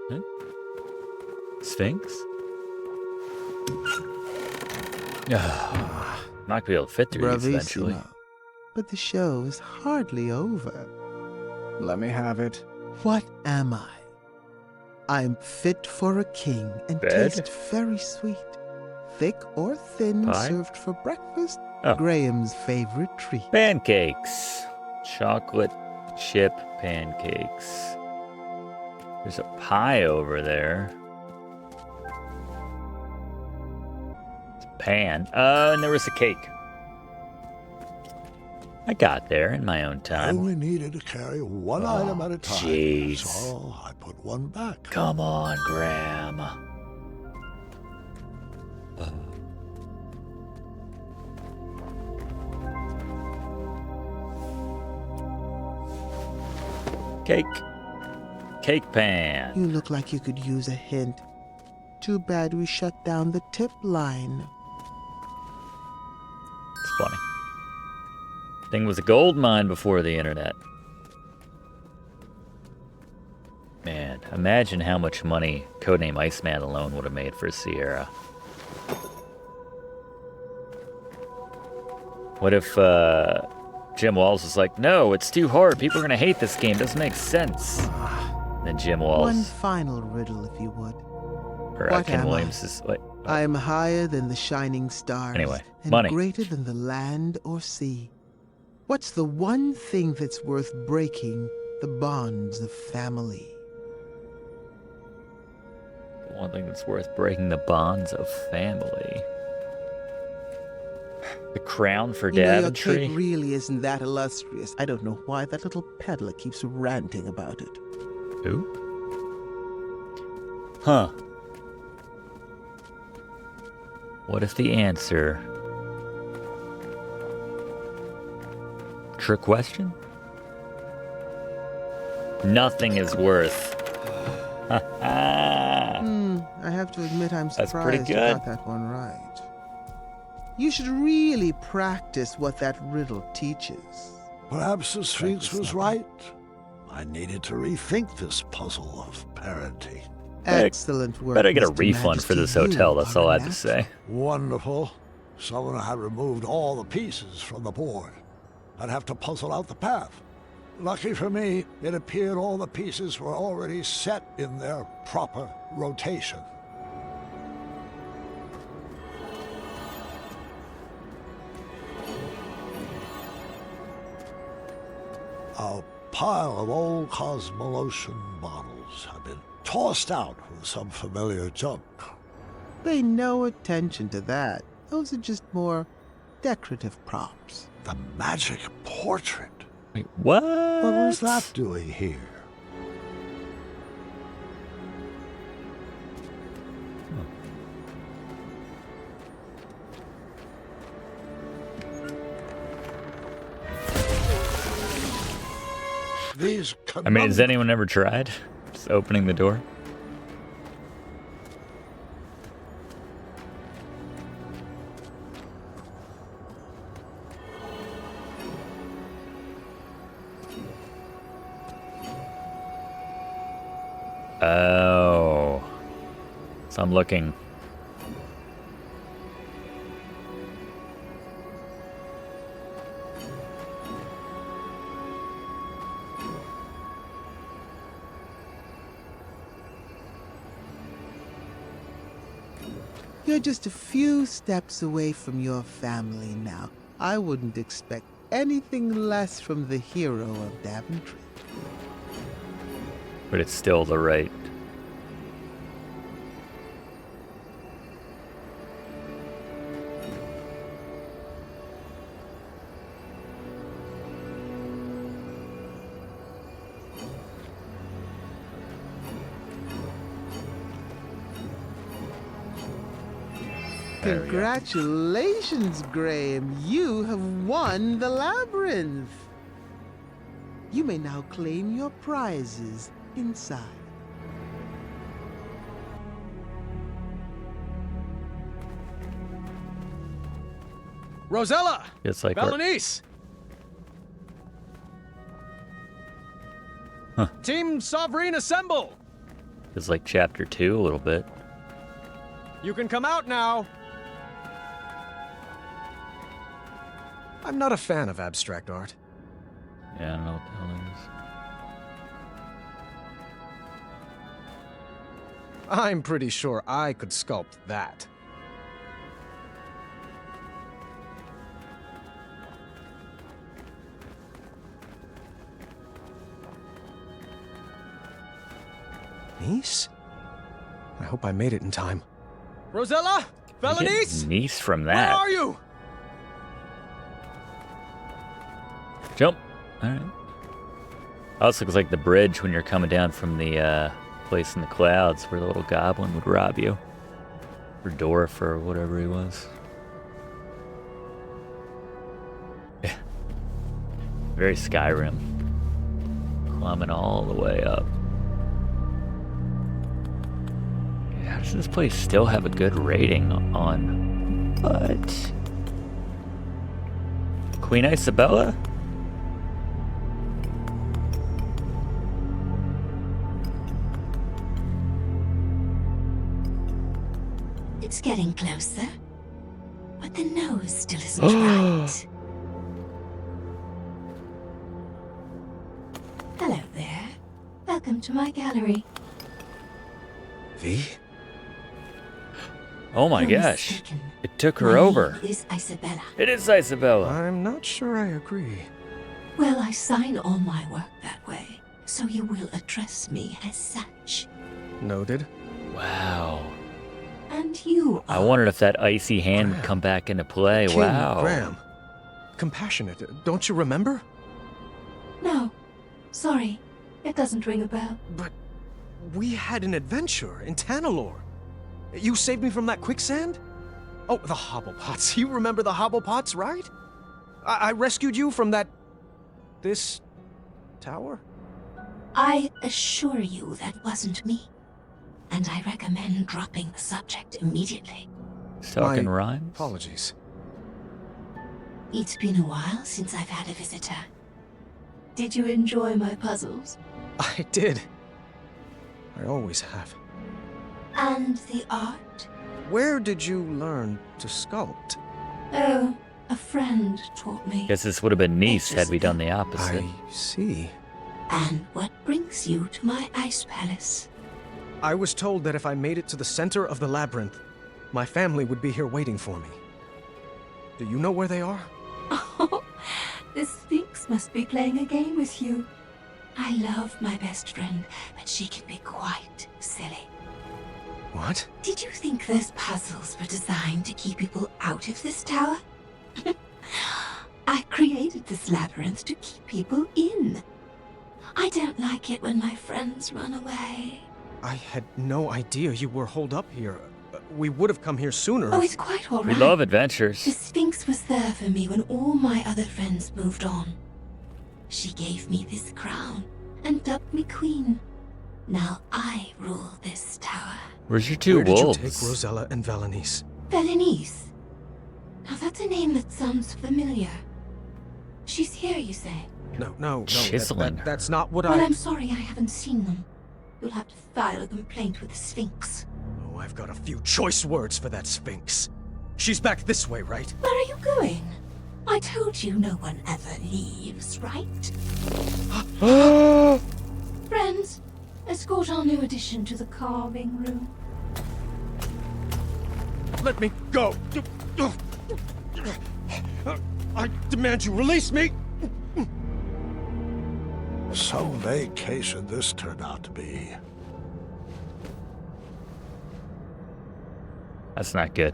Huh? Sphinx? Not gonna be able to fit through these eventually. Bravissimo. But the show is hardly over. Let me have it. What am I? I'm fit for a king and Bed? taste very sweet. Thick or thin, Pie? served for breakfast. Oh. Graham's favorite treat. Pancakes. Chocolate chip pancakes. There's a pie over there. It's a pan. And there was a cake. I got there in my own I time. only needed to carry one item at a time. Jeez. So I put one back. Come on, Graham. Cake. Cake pan. You look like you could use a hint. Too bad we shut down the tip line. It's funny. Thing was a gold mine before the internet. Man, imagine how much money Codename Iceman alone would have made for Sierra. What if Jim Walls was like, no, it's too hard. People are going to hate this game. It doesn't make sense. And then Jim Walls. One final riddle, if you would. Or What Ken am Williams is like. I am higher than the shining stars. Anyway, and money. greater than the land or sea. What's the one thing that's worth breaking the bonds of family? The one thing that's worth breaking the bonds of family. The crown for You know, your Daventry. cake really isn't that illustrious. I don't know why that little peddler keeps ranting about it. Who? Huh. What if the answer... Trick question? Nothing is worth. I have to admit I'm That's surprised pretty you good. got that one right. You should really practice what that riddle teaches. Perhaps the Sphinx was right. I needed to rethink this puzzle of parenting. Excellent work. Better get a Mr. refund for this Majesty. hotel, You that's are all I a have to say. Wonderful. Someone had removed all the pieces from the board. I'd have to puzzle out the path. Lucky for me, it appeared all the pieces were already set in their proper rotation. A pile of old Cosmolotion bottles have been tossed out with some familiar junk. Pay no attention to that. Those are just more decorative props. The magic portrait. Wait, what? What was that doing here? These I mean, has anyone ever tried just opening the door? Oh. So I'm looking. You're just a few steps away from your family now. I wouldn't expect anything less from the hero of Daventry. But it's still the right. Congratulations, Graham. You have won the labyrinth. You may now claim your prizes inside. Rosella! It's like Neese! Huh. Team Sovereign assemble! It's like chapter 2 a little bit. You can come out now! I'm not a fan of abstract art. Yeah, I don't know what the hell it is. I'm pretty sure I could sculpt that. Neese? I hope I made it in time. Rosella? Neese? Neese from Where that. are you? Jump. Alright. Also looks like the bridge when you're coming down from the place in the clouds where the little goblin would rob you. Or Dorf or whatever he was. Yeah. Very Skyrim. Climbing all the way up. Yeah, how does this place still have a good rating on? What? Queen Isabella? It's getting closer, but the nose still isn't right. Hello there. Welcome to my gallery. V? Oh my You're gosh. mistaken. It took My her name over. is Isabella. It is Isabella. I'm not sure I agree. Well, I sign all my work that way, so you will address me as such. Noted. Wow. And you I wondered if that icy hand would come back into play. King Wow. Graham. Compassionate, don't you remember? No. Sorry. It doesn't ring a bell. But we had an adventure in Tanalor. You saved me from that quicksand? Oh, the Hobblepots. You remember the Hobblepots, right? I rescued you from that... this... tower? I assure you that wasn't me. And I recommend dropping the subject immediately. Talking My rhymes? Apologies. It's been a while since I've had a visitor. Did you enjoy my puzzles? I did. I always have. And the art? Where did you learn to sculpt? Oh, a friend taught me. Guess this would have been Neese had we done the opposite. I see. And what brings you to my ice palace? I was told that if I made it to the center of the labyrinth, my family would be here waiting for me. Do you know where they are? Oh, the Sphinx must be playing a game with you. I love my best friend, but she can be quite silly. What? Did you think those puzzles were designed to keep people out of this tower? I created this labyrinth to keep people in. I don't like it when my friends run away. I had no idea you were holed up here. We would have come here sooner. Oh, it's quite all We right. love The adventures. Sphinx was there for me when all my other friends moved on. She gave me this crown and dubbed me queen. Now I rule this tower. Where's your two Where wolves? did you take Rosella and Valenice? Valenice. Now that's a name that sounds familiar. She's here, you say? No. Chiseling That's not what Well, I'm sorry I haven't seen them. You'll have to file a complaint with the Sphinx. Oh, I've got a few choice words for that Sphinx. She's back this way, right? Where are you going? I told you no one ever leaves, right? Friends, escort our new addition to the carving room. Let me go. I demand you release me. Some vacation this turned out to be. That's not good.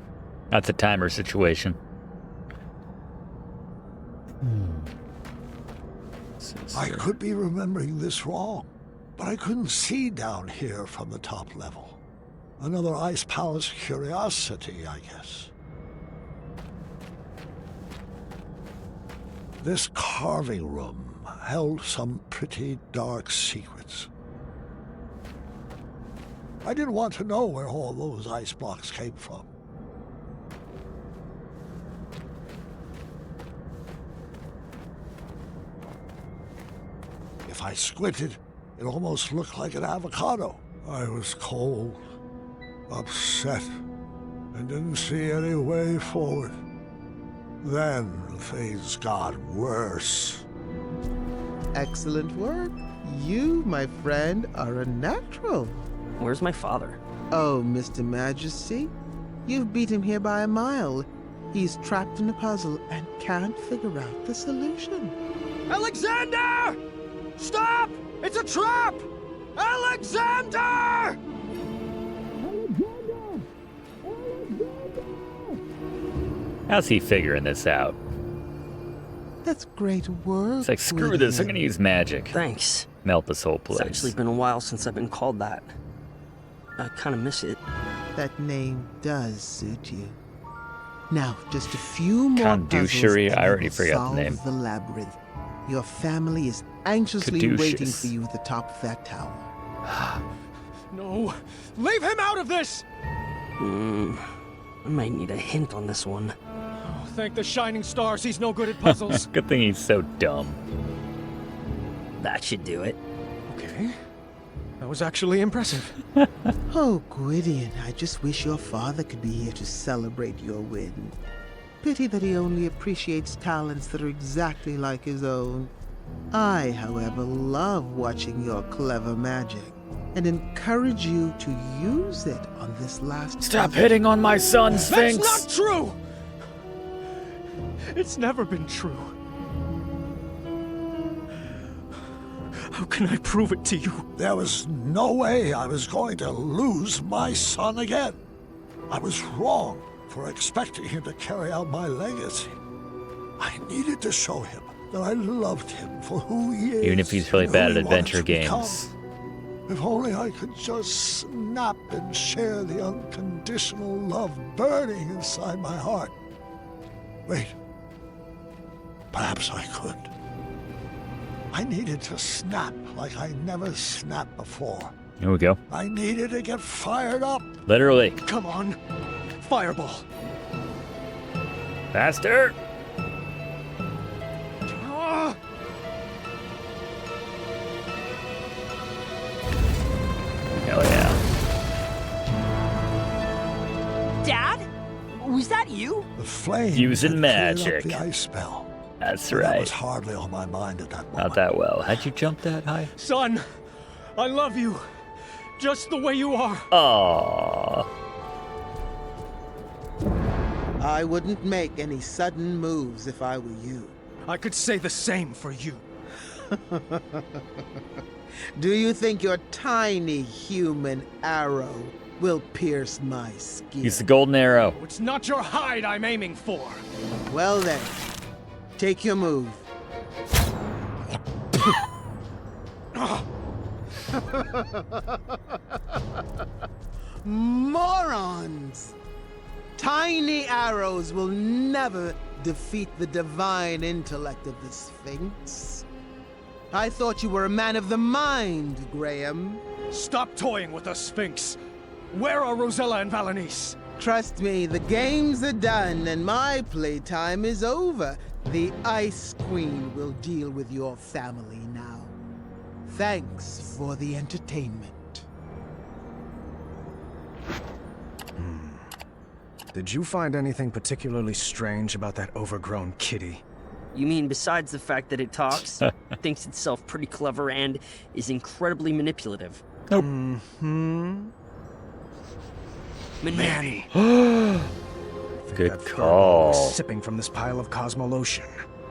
That's a timer situation. I could be remembering this wrong, but I couldn't see down here from the top level. Another Ice Palace curiosity, I guess. This carving room held some pretty dark secrets. I didn't want to know where all those ice blocks came from. If I squinted, it almost looked like an avocado. I was cold, upset, and didn't see any way forward. Then things got worse. Excellent work. You, my friend, are a natural. Where's my father? Oh, Mr. Majesty, you've beat him here by a mile. He's trapped in a puzzle and can't figure out the solution. Alexander! Stop! It's a trap! Alexander! How's he figuring this out? That's great work. It's like, screw this, I'm gonna use magic. Thanks. Melt this whole place. It's actually been a while since I've been called that. I kind of miss it. That name does suit you. Now, just a few more Conducery? puzzles and I already you will forgot the solve name. the labyrinth. Your family is anxiously Caduceus. waiting for you at the top of that tower. No! Leave him out of this! I might need a hint on this one. Oh, thank the shining stars he's no good at puzzles. Good thing he's so dumb. That should do it. Okay. That was actually impressive. Oh, Gwydion, I just wish your father could be here to celebrate your win. Pity that he only appreciates talents that are exactly like his own. I, however, love watching your clever magic and encourage you to use it on this last Stop puzzle. hitting on my son, Sphinx! That's not true! It's never been true. How can I prove it to you? There was no way I was going to lose my son again. I was wrong for expecting him to carry out my legacy. I needed to show him that I loved him for who he is. Even if he's really and bad who at he wanted adventure to become. games. If only I could just snap and share the unconditional love burning inside my heart. Wait. Perhaps I could. I needed to snap like I never snapped before. Here we go. I needed to get fired up. Literally. Come on. Fireball. Faster! Ah! Hell yeah. Dad? Was that you? The flame Using had magic. cleared up the ice spell. That's But That right. was hardly on my mind at that moment. Not that well. How'd you jump that high? Son, I love you. Just the way you are. Aww. I wouldn't make any sudden moves if I were you. I could say the same for you. Do you think your tiny human arrow will pierce my skin? Use the golden arrow. It's not your hide I'm aiming for. Well then, take your move. Morons! Tiny arrows will never defeat the divine intellect of the Sphinx. I thought you were a man of the mind, Graham. Stop toying with the Sphinx. Where are Rosella and Valanice? Trust me, the games are done and my playtime is over. The Ice Queen will deal with your family now. Thanks for the entertainment. Did you find anything particularly strange about that overgrown kitty? You mean besides the fact that it talks, thinks itself pretty clever, and is incredibly manipulative? Nope. Manny. Good call. Sipping from this pile of cosmolotion.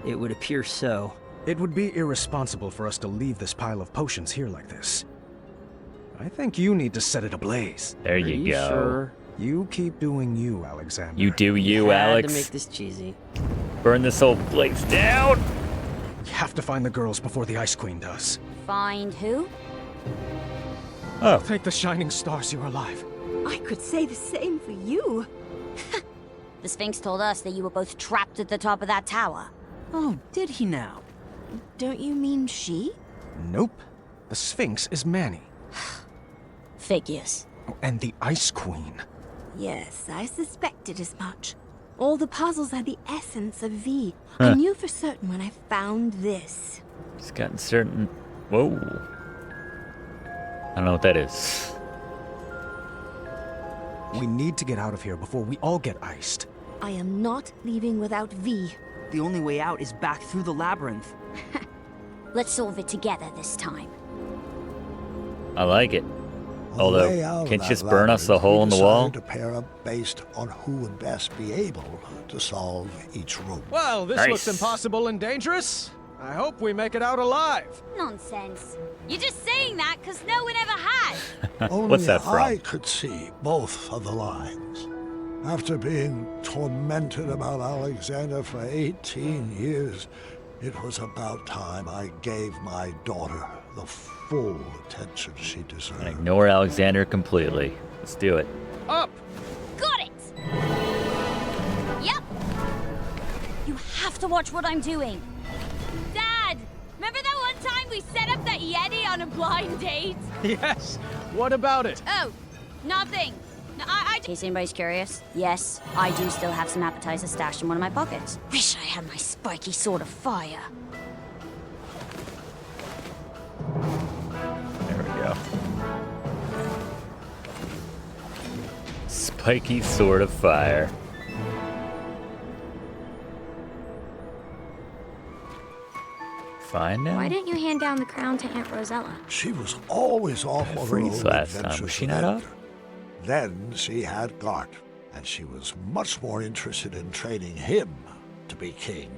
It would appear so. It would be irresponsible for us to leave this pile of potions here like this. I think you need to set it ablaze. There you go. Sure? You keep doing you, Alexander. You do you, Alex. To make this cheesy. Burn this whole place down. We have to find the girls before the Ice Queen does. Find who? Oh. Thank the shining stars you're alive. I could say the same for you. The Sphinx told us that you were both trapped at the top of that tower. Oh, did he now? Don't you mean she? Nope. The Sphinx is Manny. Figures. And the Ice Queen. Yes, I suspected as much. All the puzzles had the essence of V. I knew for certain when I found this. It's gotten certain... Whoa. I don't know what that is. We need to get out of here before we all get iced. I am not leaving without V. The only way out is back through the labyrinth. Let's solve it together this time. I like it. Although, can't you just burn us a hole in the wall? To pair up based on who would best be able to solve each room. Well, this looks impossible and dangerous. I hope we make it out alive. Nonsense. You're just saying that because no one ever has. Only What's that from? I could see both of the lines. After being tormented about Alexander for 18 years, it was about time I gave my daughter the full attention she deserved. And ignore Alexander completely. Let's do it. Up! Got it! Yep! You have to watch what I'm doing. Dad! Remember that one time we set up that Yeti on a blind date? Yes! What about it? Oh, nothing. No, in case anybody's curious, yes, I do still have some appetizers stashed in one of my pockets. Wish I had my spiky sword of fire. There we go. Spiky sword of fire. Fine now? Why didn't you hand down the crown to Aunt Rosella? She was always off on her Freeze own last time. adventures Was she with not Edgar. up? Then she had Gart, and she was much more interested in training him to be king.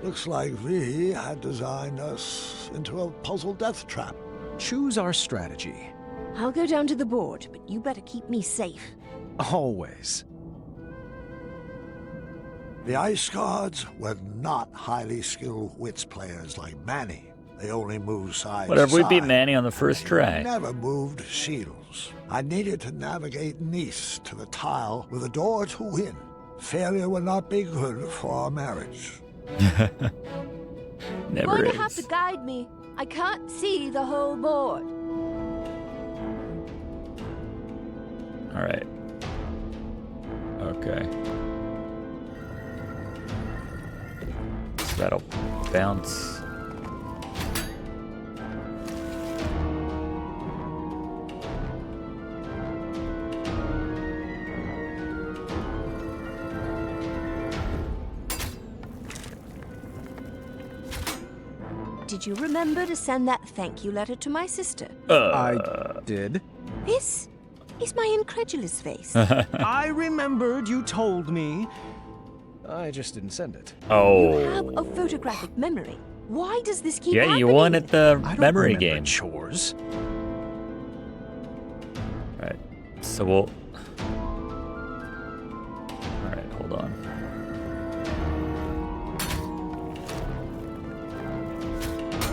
Looks like V had designed us into a puzzle death trap. Choose our strategy. I'll go down to the board, but you better keep me safe. Always. The Ice Guards were not highly skilled wits players like Manny. They only moved side Whatever, to we side. beat Manny on the first try. Never moved shields. I needed to navigate Neese to the tile with a door to win. Failure would not be good for our marriage. Never Going is. to have to guide me. I can't see the whole board. All right. Okay. So that'll bounce. Did you remember to send that thank you letter to my sister? I did. This is my incredulous face. I remembered you told me. I just didn't send it. Oh. You have a photographic memory. Why does this keep Yeah, happening? you won at the I don't memory remember game. chores. All right. So we'll. All right, hold on.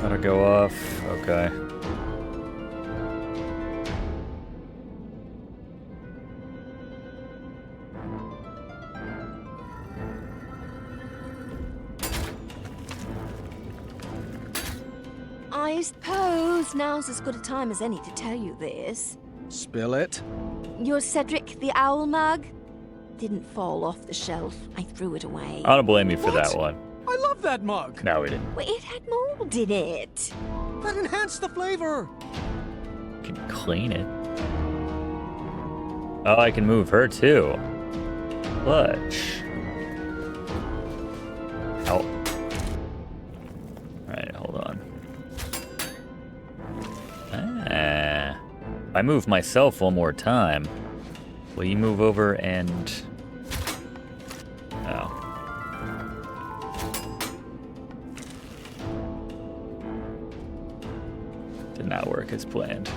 That'll go off. Okay. I suppose now's as good a time as any to tell you this. Spill it. Your Cedric the Owl mug didn't fall off the shelf. I threw it away. I don't blame you for that one. I love that mug. No, we didn't. Well, it had mold in it. That enhanced the flavor. You can clean it. Oh, I can move her too. Clutch. Ow. Alright, hold on. I move myself one more time. Will you move over and... Oh. Did not work as planned.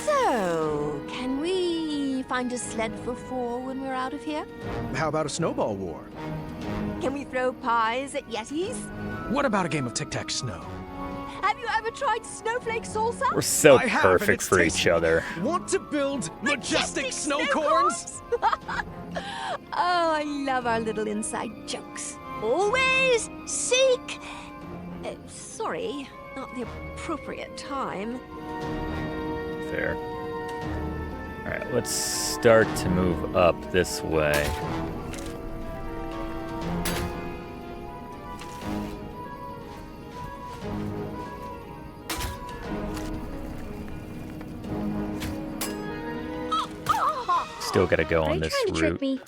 So, can we find a sled for 4 when we're out of here? How about a snowball war? Can we throw pies at Yetis? What about a game of tic-tac-snow? Have you ever tried snowflake salsa? We're so I have, perfect and it's for each tasty. other. Want to build majestic snow corns? Oh, I love our little inside jokes. Always seek... sorry, not the appropriate time. Fair. Alright, let's start to move up this way. Still gotta go on this trying to route. trick me?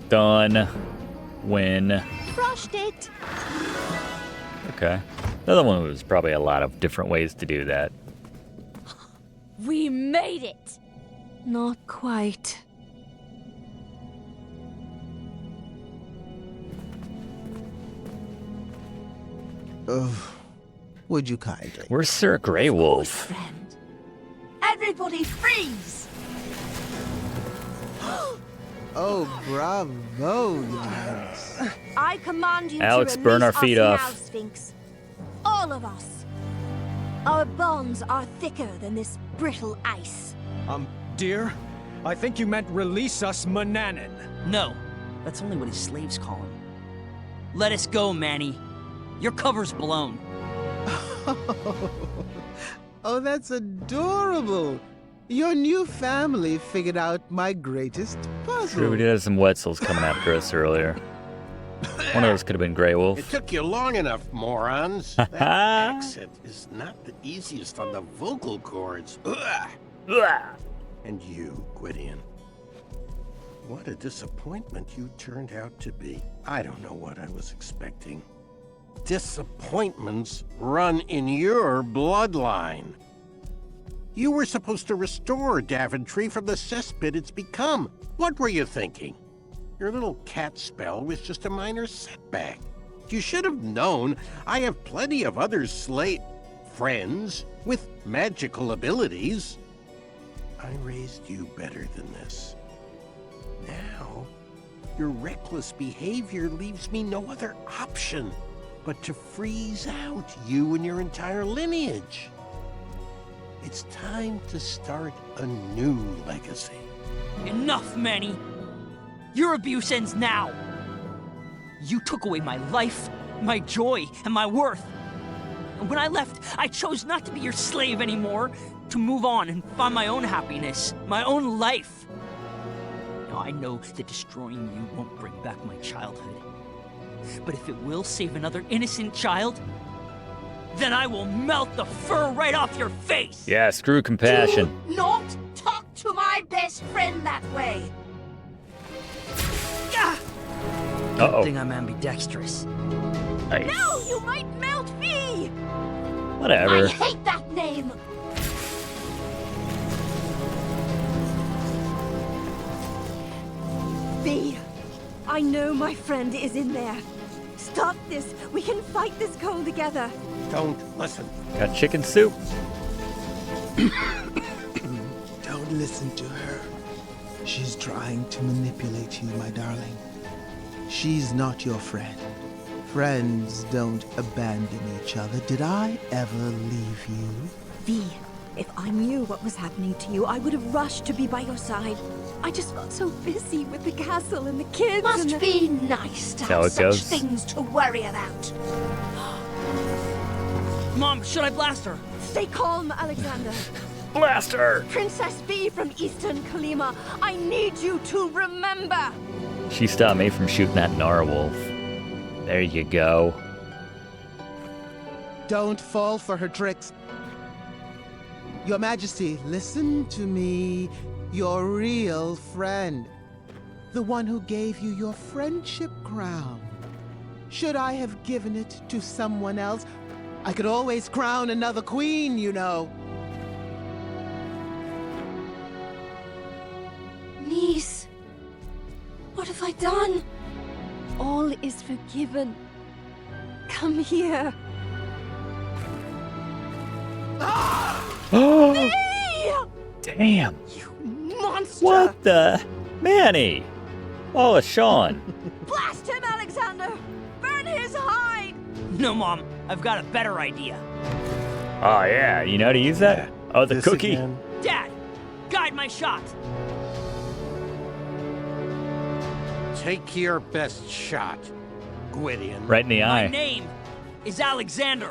Done. Win. Crushed it. Okay. Another one was probably a lot of different ways to do that. We made it! Not quite. Would you kindly? Where's Sir Grey Wolf? Everybody freeze! Oh, bravo, Nice. I command you Alex, to burn release our feet us off. now, Sphinx. All of us. Our bonds are thicker than this brittle ice. Dear, I think you meant release us, Manannan. No, that's only what his slaves call him. Let us go, Manny. Your cover's blown. Oh, that's adorable. Your new family figured out my greatest puzzle. Sure, we did have some Wetzels coming after us earlier. One of those could have been Grey Wolf. It took you long enough, morons. That accent is not the easiest on the vocal cords. Ugh. And you, Gwydion. What a disappointment you turned out to be. I don't know what I was expecting. Disappointments run in your bloodline. You were supposed to restore Daventry from the cesspit it's become. What were you thinking? Your little cat spell was just a minor setback. You should have known I have plenty of other friends with magical abilities. I raised you better than this. Now, your reckless behavior leaves me no other option but to freeze out you and your entire lineage. It's time to start a new legacy. Enough, Manny. Your abuse ends now. You took away my life, my joy, and my worth. And when I left, I chose not to be your slave anymore, to move on and find my own happiness, my own life. Now, I know that destroying you won't bring back my childhood. But if it will save another innocent child, then I will melt the fur right off your face! Yeah, screw compassion. Do not talk to my best friend that way. Uh-oh. thing I'm ambidextrous. Nice. No, you might melt me! Whatever. I hate that name! V, I know my friend is in there. Stop this. We can fight this cold together. Don't listen. Got chicken soup. Don't listen to her. She's trying to manipulate you, my darling. She's not your friend. Friends don't abandon each other. Did I ever leave you? V, if I knew what was happening to you, I would have rushed to be by your side. I just felt so busy with the castle and the kids. Must be nice to How have it such goes. things to worry about. Mom, should I blast her? Stay calm, Alexander. Blast her! Princess V from Eastern Kalima, I need you to remember. She stopped me from shooting that narwhal. There you go. Don't fall for her tricks. Your Majesty, listen to me. Your real friend. The one who gave you your friendship crown. Should I have given it to someone else? I could always crown another queen, you know. Neese, what have I done? All is forgiven. Come here. Oh, damn. Monster! What the? Manny! Oh, Sean. Blast him, Alexander! Burn his hide! No, Mom. I've got a better idea. Oh, yeah. You know how to use that? Oh, the This cookie. again. Dad, guide my shot. Take your best shot, Gwydion. Right in the My eye. name is Alexander.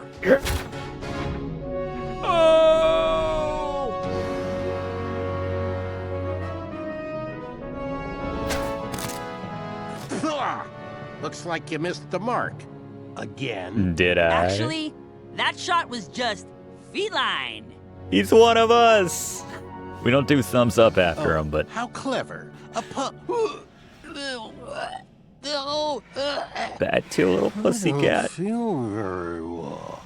Looks like you missed the mark. Again. Did I? Actually, that shot was just feline. He's one of us. We don't do thumbs up after him, but How clever. A pup. bad too, little I pussycat. don't feel very well.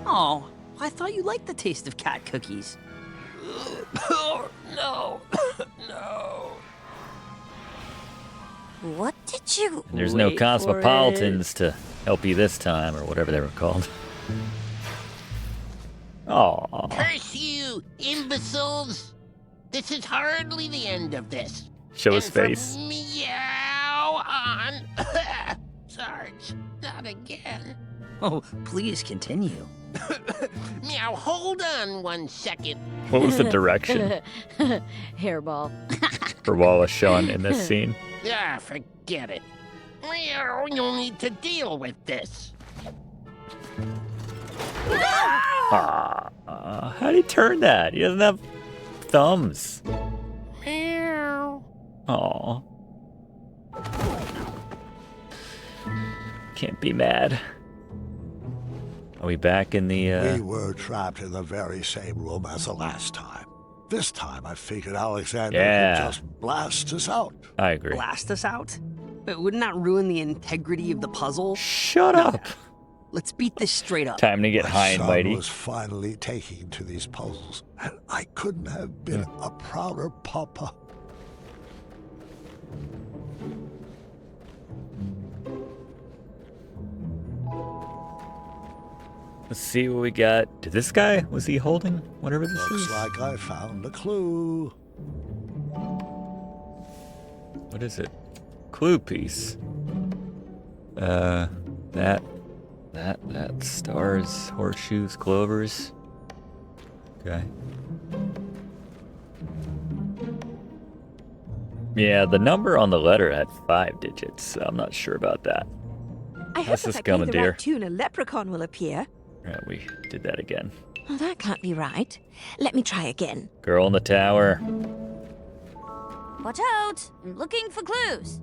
Oh, I thought you liked the taste of cat cookies. No. No. What did you... There's no Wait for cosmopolitans to help you this time, or whatever they were called. Aw. Curse you, imbeciles! This is hardly the end of this. Show his And from face. Meow on. Sarge, not again. Oh, please continue. Meow, hold on 1 second. What was the direction Hairball. for Wallace Shawn in this scene? Ah, forget it. Meow, you'll need to deal with this. How'd he turn that? He doesn't have thumbs. Meow. Aw. Can't be mad. Are we back in the, We were trapped in the very same room as the last time. This time I figured Alexander Yeah. could just blast us out. I agree. Blast us out? But wouldn't that ruin the integrity of the puzzle? Shut up. Let's beat this straight up. Time to get My high and son mighty. was finally taking to these puzzles, and I couldn't have been a prouder papa. Let's see what we got. Did this guy, was he holding whatever this Looks is? like I found a clue. What is it? Clue piece. That stars, horseshoes, clovers. Okay. Yeah, the number on the letter had 5 digits, so I'm not sure about that. I hope How's if this I play going, the dear? right tune, a leprechaun will appear. Yeah, we did that again. Well, that can't be right. Let me try again. Girl in the tower. Watch out! I'm looking for clues.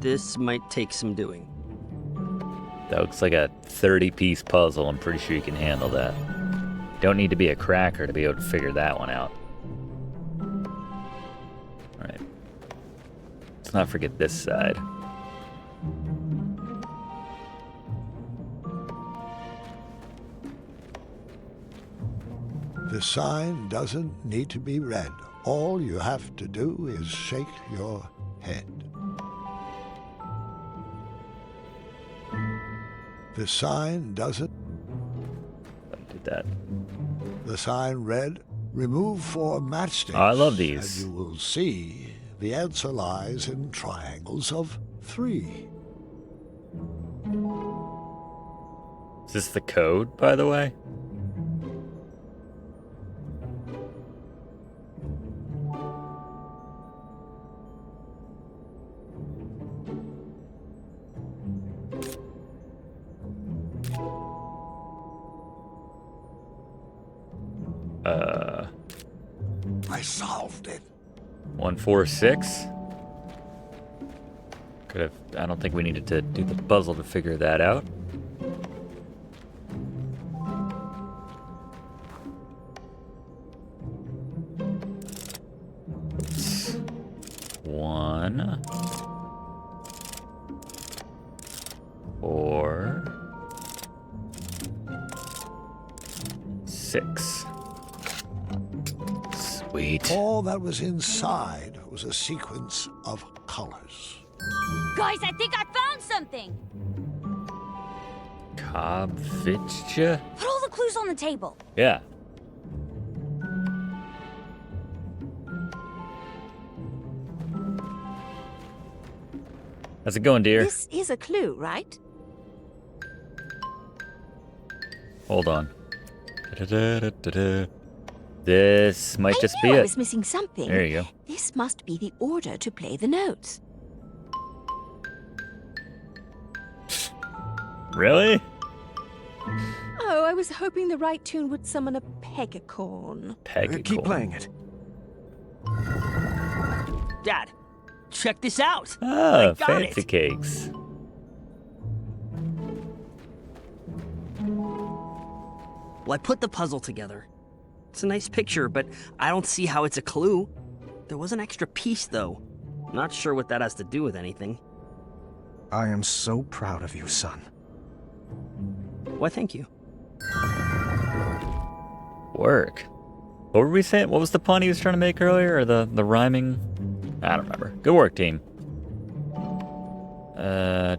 This might take some doing. That looks like a 30-piece puzzle. I'm pretty sure you can handle that. Don't need to be a cracker to be able to figure that one out. Let's not forget this side. The sign doesn't need to be read. All you have to do is shake your head. The sign doesn't... Did that. The sign read, remove 4 matchsticks. I love these. And you will see the answer lies in triangles of 3. Is this the code, by the way? I solved it. 146. Could have. I don't think we needed to do the puzzle to figure that out. Oops. 1, 4, 6. Sweet. All that was inside was a sequence of colors. Guys, I think I found something. Cobb fixture? Put all the clues on the table. Yeah. How's it going, dear? This is a clue, right? Hold on. Da-da-da-da-da. This might just be I it. was missing something. There you go. This must be the order to play the notes. Really? Oh, I was hoping the right tune would summon a pegacorn. Keep playing it. Dad, check this out. Ah, I got fancy it. cakes. Well, I put the puzzle together. It's a nice picture, but I don't see how it's a clue. There was an extra piece, though. Not sure what that has to do with anything. I am so proud of you, son. Why, thank you. Work. What were we saying? What was the pun he was trying to make earlier? Or the rhyming? I don't remember. Good work, team.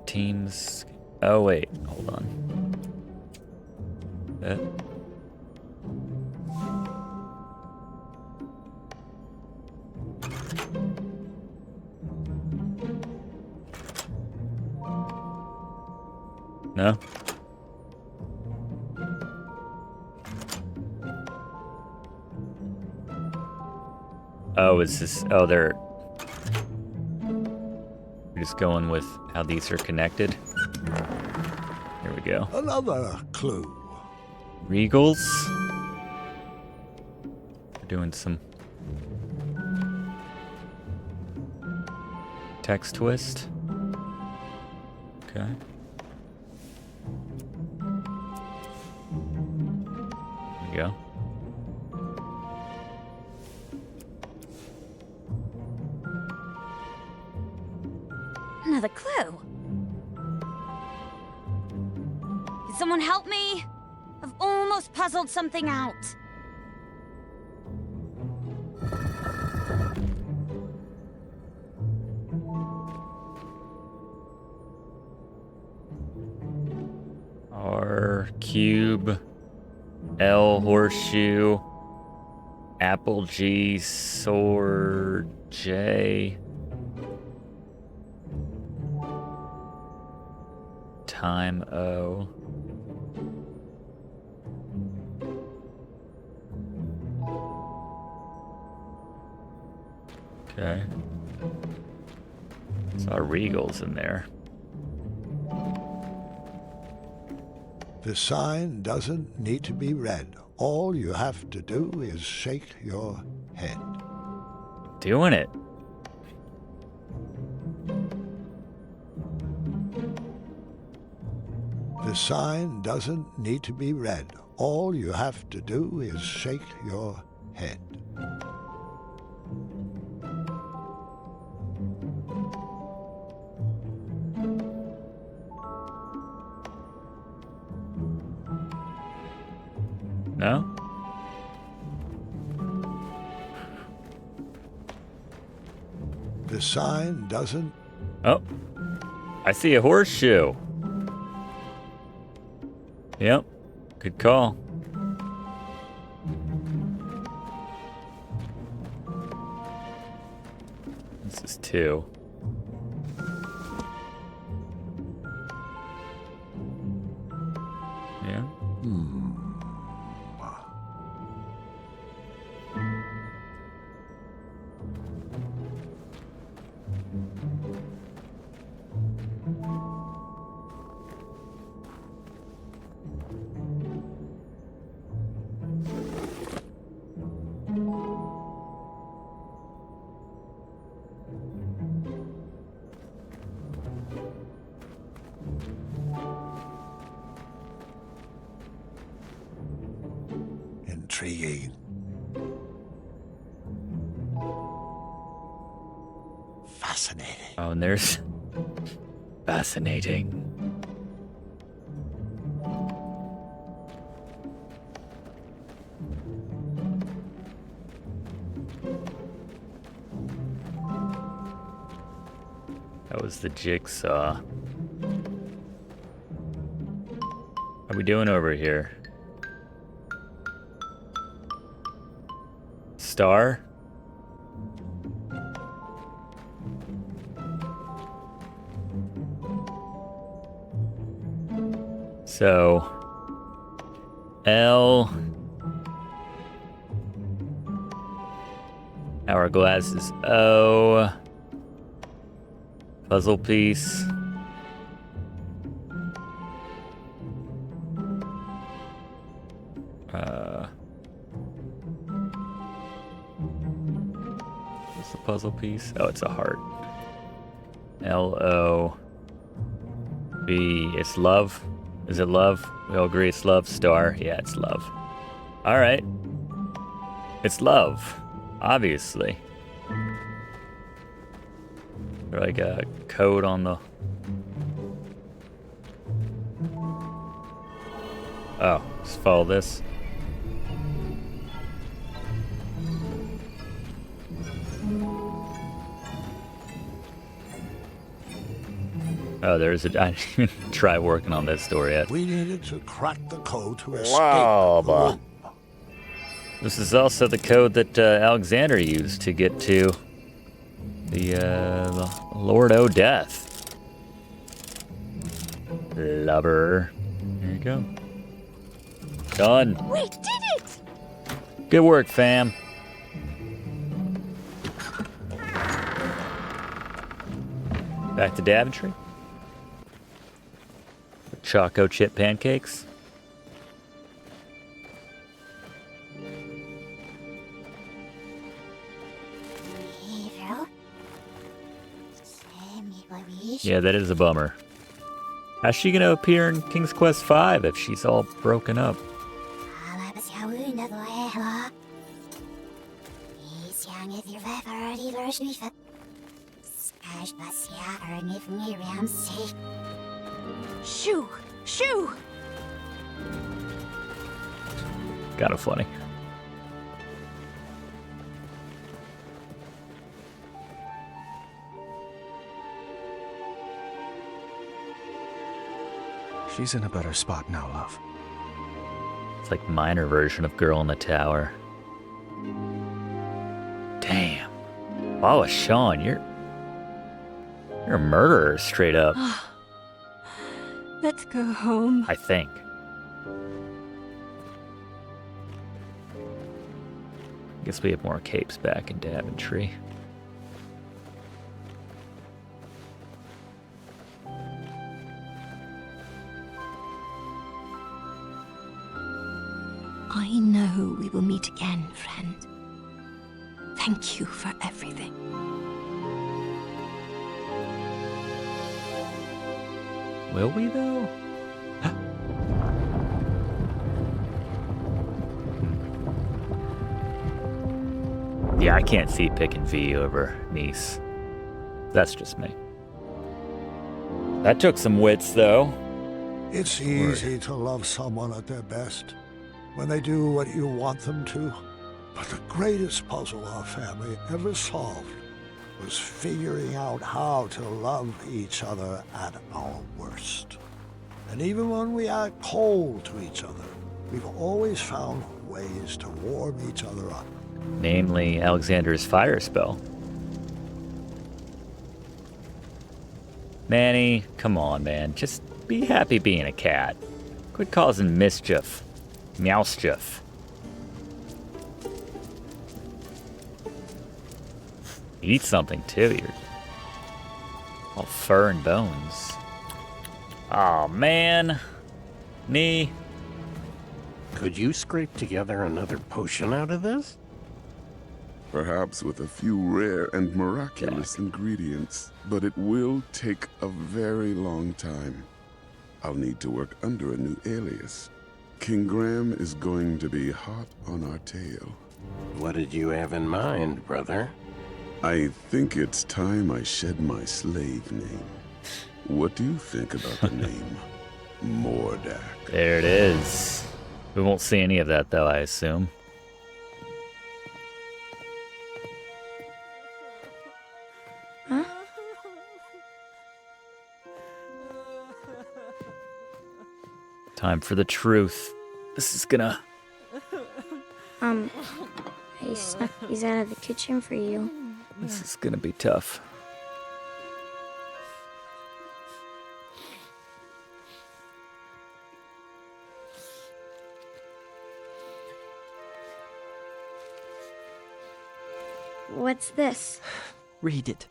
Teams. Oh, wait. Hold on. No? Oh, is this... Oh, they're... We're just going with how these are connected. Here we go. Another clue. Regals. We're doing some... text twist. Okay. There we go. Another clue. Can someone help me? I've almost puzzled something out. R cube, L horseshoe, apple G sword J, time O. Okay. Saw Regals in there. The sign doesn't need to be read. All you have to do is shake your head. Doing it. The sign doesn't need to be read. All you have to do is shake your head. This sign doesn't... Oh, I see a horseshoe. Yep, good call. This is 2. Yeah. Intriguing. Fascinating. Oh, and there's fascinating. That was the jigsaw. How we doing over here? Star? So, L. Hourglass is O. Puzzle piece. What's the puzzle piece? Oh, it's a heart. L-O. B. It's love. Is it love? We all agree it's love. Star. Yeah, it's love. All right. It's love. Obviously. Like a code on the... Oh, just follow this. Oh, there's a... I didn't even try working on that story yet. We needed to crack the code to escape. Wow. This is also the code that Alexander used to get to the Lord O' Death. Lover. There you go. Done. We did it! Good work, fam. Back to Daventry. Choco chip pancakes. Yeah, that is a bummer. How's she gonna appear in King's Quest V if she's all broken up? Shoo! Shoo! Kinda funny. She's in a better spot now, love. It's like minor version of Girl in the Tower. Damn. Wow, Sean, you're a murderer straight up. Let's go home. I think. Guess we have more capes back in Daventry. I know we will meet again, friend. Thank you for everything. Will we, though? Yeah, I can't see picking V over Neese. That's just me. That took some wits, though. It's easy to love someone at their best when they do what you want them to. But the greatest puzzle our family ever solved was figuring out how to love each other at our worst. And even when we act cold to each other, we've always found ways to warm each other up. Namely, Alexander's fire spell. Manny, come on, man. Just be happy being a cat. Quit causing mischief. Meowschiff. Eat something, too. You're all fur and bones. Oh man. Nee. Could you scrape together another potion out of this? Perhaps with a few rare and miraculous ingredients, but it will take a very long time. I'll need to work under a new alias. King Graham is going to be hot on our tail. What did you have in mind, brother? I think it's time I shed my slave name. What do you think about the name? Mordak. There it is. We won't see any of that, though, I assume. Huh? Time for the truth. This is gonna... I snuck these out of the kitchen for you. This is gonna be tough. What's this? Read it.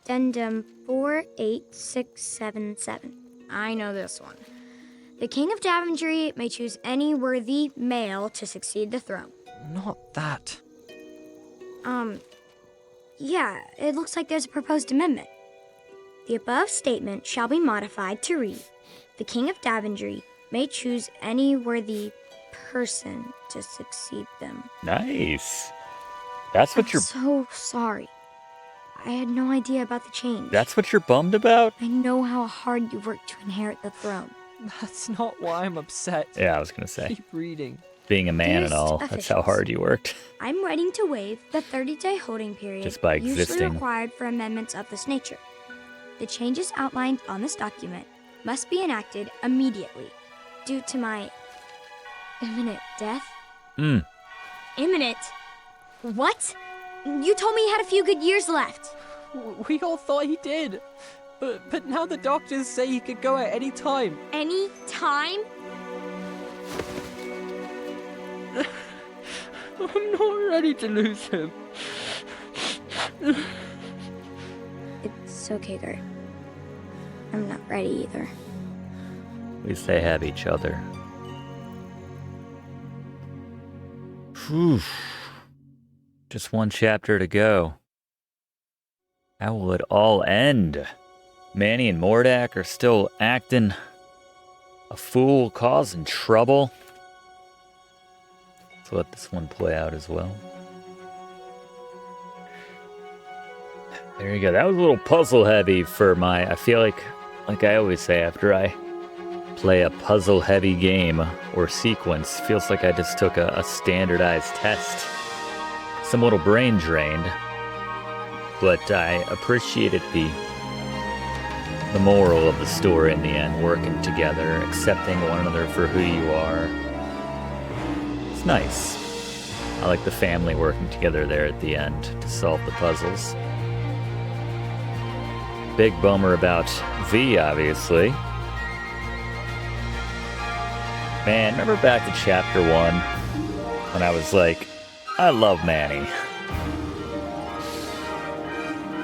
Addendum 48677. I know this one. The King of Daventry may choose any worthy male to succeed the throne. Not that. Yeah, it looks like there's a proposed amendment. The above statement shall be modified to read, the King of Daventry may choose any worthy person to succeed them. Nice. That's what you're... So sorry. I had no idea about the change. That's what you're bummed about? I know how hard you worked to inherit the throne. That's not why I'm upset. Yeah, I was gonna say. Keep reading. Being a man and Dearest all, that's how officials, hard you worked. I'm writing to waive the 30-day holding period Just by usually existing. required for amendments of this nature. The changes outlined on this document must be enacted immediately due to my imminent death. Imminent? What? You told me he had a few good years left. We all thought he did. But now the doctors say he could go at any time. Any time? I'm not ready to lose him. It's okay, Gert. I'm not ready either. At least they have each other. Whew. Just one chapter to go. How will it all end? Manny and Mordak are still acting a fool, causing trouble. Let's let this one play out as well. There you go. That was a little puzzle heavy for my... I feel like I always say after I play a puzzle heavy game or sequence, feels like I just took a standardized test. Some little brain drained. But I appreciated the moral of the story in the end, working together, accepting one another for who you are. It's nice. I like the family working together there at the end to solve the puzzles. Big bummer about V, obviously. Man, remember back to chapter 1 when I was like, I love Manny.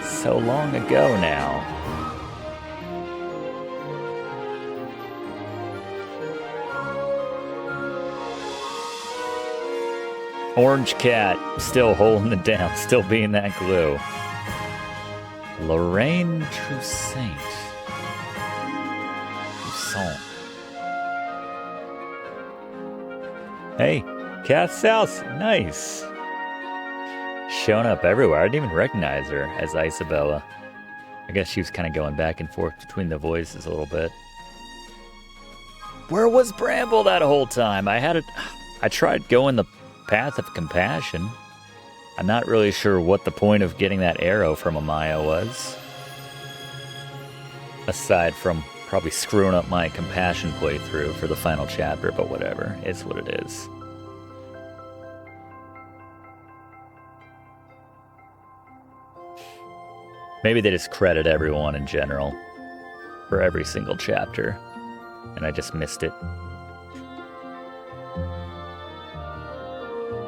So long ago now. Orange Cat, still holding it down, still being that glue. Lorraine Troussaint. Hey, Cat's house, nice. Showing up everywhere. I didn't even recognize her as Isabella. I guess she was kind of going back and forth between the voices a little bit. Where was Bramble that whole time? I tried going the path of compassion. I'm not really sure what the point of getting that arrow from Amaya was. Aside from probably screwing up my compassion playthrough for the final chapter, but whatever. It's what it is. Maybe they just credit everyone in general for every single chapter, and I just missed it.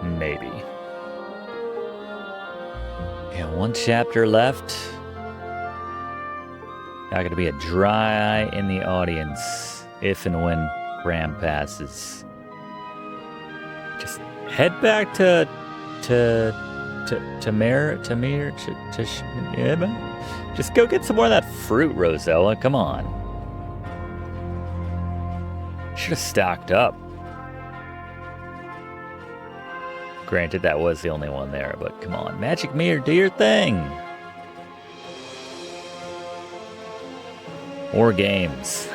Maybe. Yeah, one chapter left. Not gonna be a dry eye in the audience if and when Graham passes. Just head back to just go get some more of that fruit, Rosella. Come on. Should have stocked up. Granted, that was the only one there, but come on. Magic Mirror, do your thing. More games.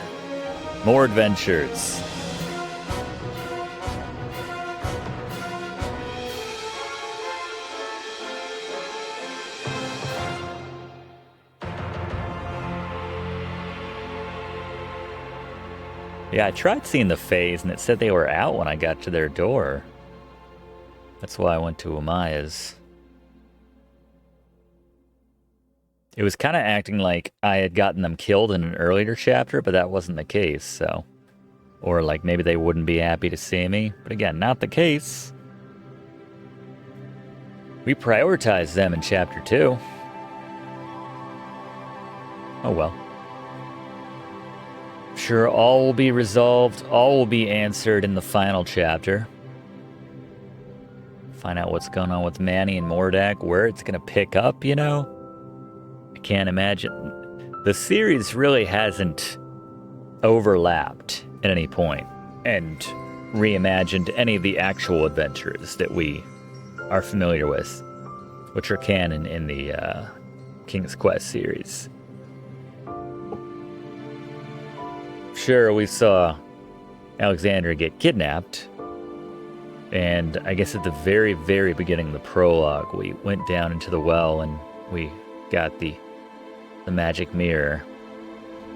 More adventures. Yeah, I tried seeing the Fays, and it said they were out when I got to their door. That's why I went to Amaya's. It was kind of acting like I had gotten them killed in an earlier chapter, but that wasn't the case, so... Or like maybe they wouldn't be happy to see me. But again, not the case. We prioritized them in chapter 2. Oh well. Sure, all will be resolved, all will be answered in the final chapter. Find out what's going on with Manny and Mordak, where it's going to pick up, you know? I can't imagine. The series really hasn't overlapped at any point and reimagined any of the actual adventures that we are familiar with, which are canon in the King's Quest series. Sure, we saw Alexandra get kidnapped, and I guess at the very, very beginning of the prologue, we went down into the well and we got the magic mirror.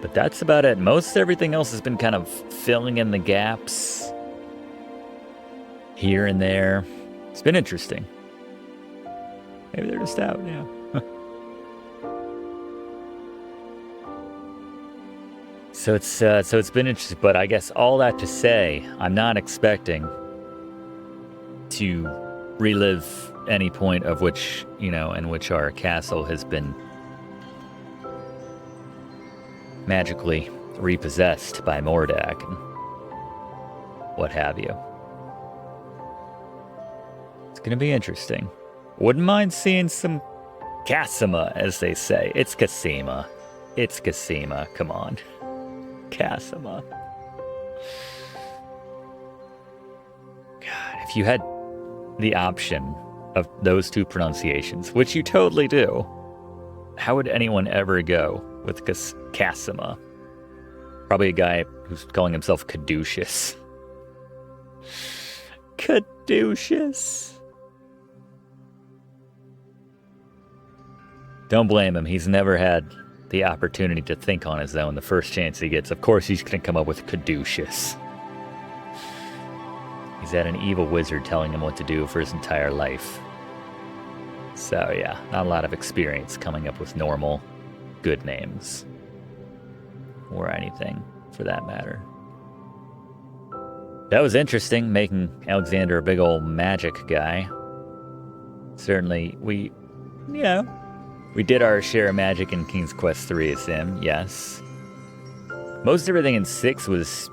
But that's about it. Most everything else has been kind of filling in the gaps here and there. It's been interesting. Maybe they're just out, yeah. So it's been interesting, but I guess all that to say, I'm not expecting to relive any point of which, you know, in which our castle has been magically repossessed by Mordak and what have you. It's gonna be interesting. Wouldn't mind seeing some Cassima, as they say. It's Cassima. It's Cassima. Come on. Cassima. God, if you had the option of those two pronunciations, which you totally do, how would anyone ever go with Cassima? Probably a guy who's calling himself Caduceus. Caduceus. Don't blame him. He's never had the opportunity to think on his own. The first chance he gets, of course, he's going to come up with Caduceus. He's had an evil wizard telling him what to do for his entire life. So yeah, not a lot of experience coming up with normal, good names. Or anything, for that matter. That was interesting, making Alexander a big old magic guy. Certainly, we did our share of magic in King's Quest 3 as him, yes. Most everything in 6 was...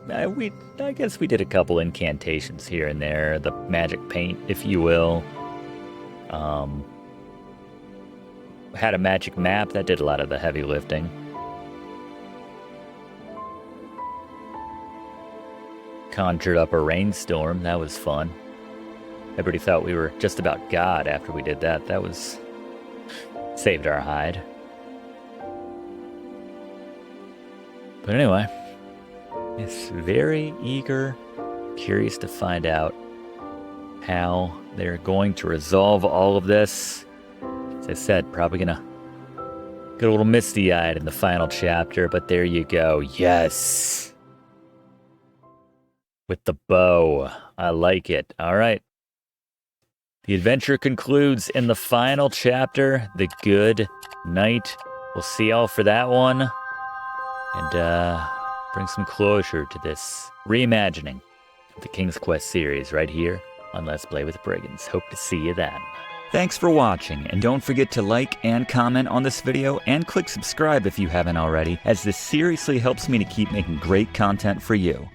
I guess we did a couple incantations here and there. The magic paint, if you will. Had a magic map that did a lot of the heavy lifting. Conjured up a rainstorm, that was fun. Everybody thought we were just about God after we did that. That was... saved our hide. But anyway, it's very eager, curious to find out how they're going to resolve all of this. As I said, probably gonna get a little misty-eyed in the final chapter, but there you go. Yes! With the bow. I like it. All right. The adventure concludes in the final chapter, The Good Knight. We'll see y'all for that one. And bring some closure to this reimagining of the King's Quest series right here on Let's Play with Brigands. Hope to see you then. Thanks for watching, and don't forget to like and comment on this video and click subscribe if you haven't already, as this seriously helps me to keep making great content for you.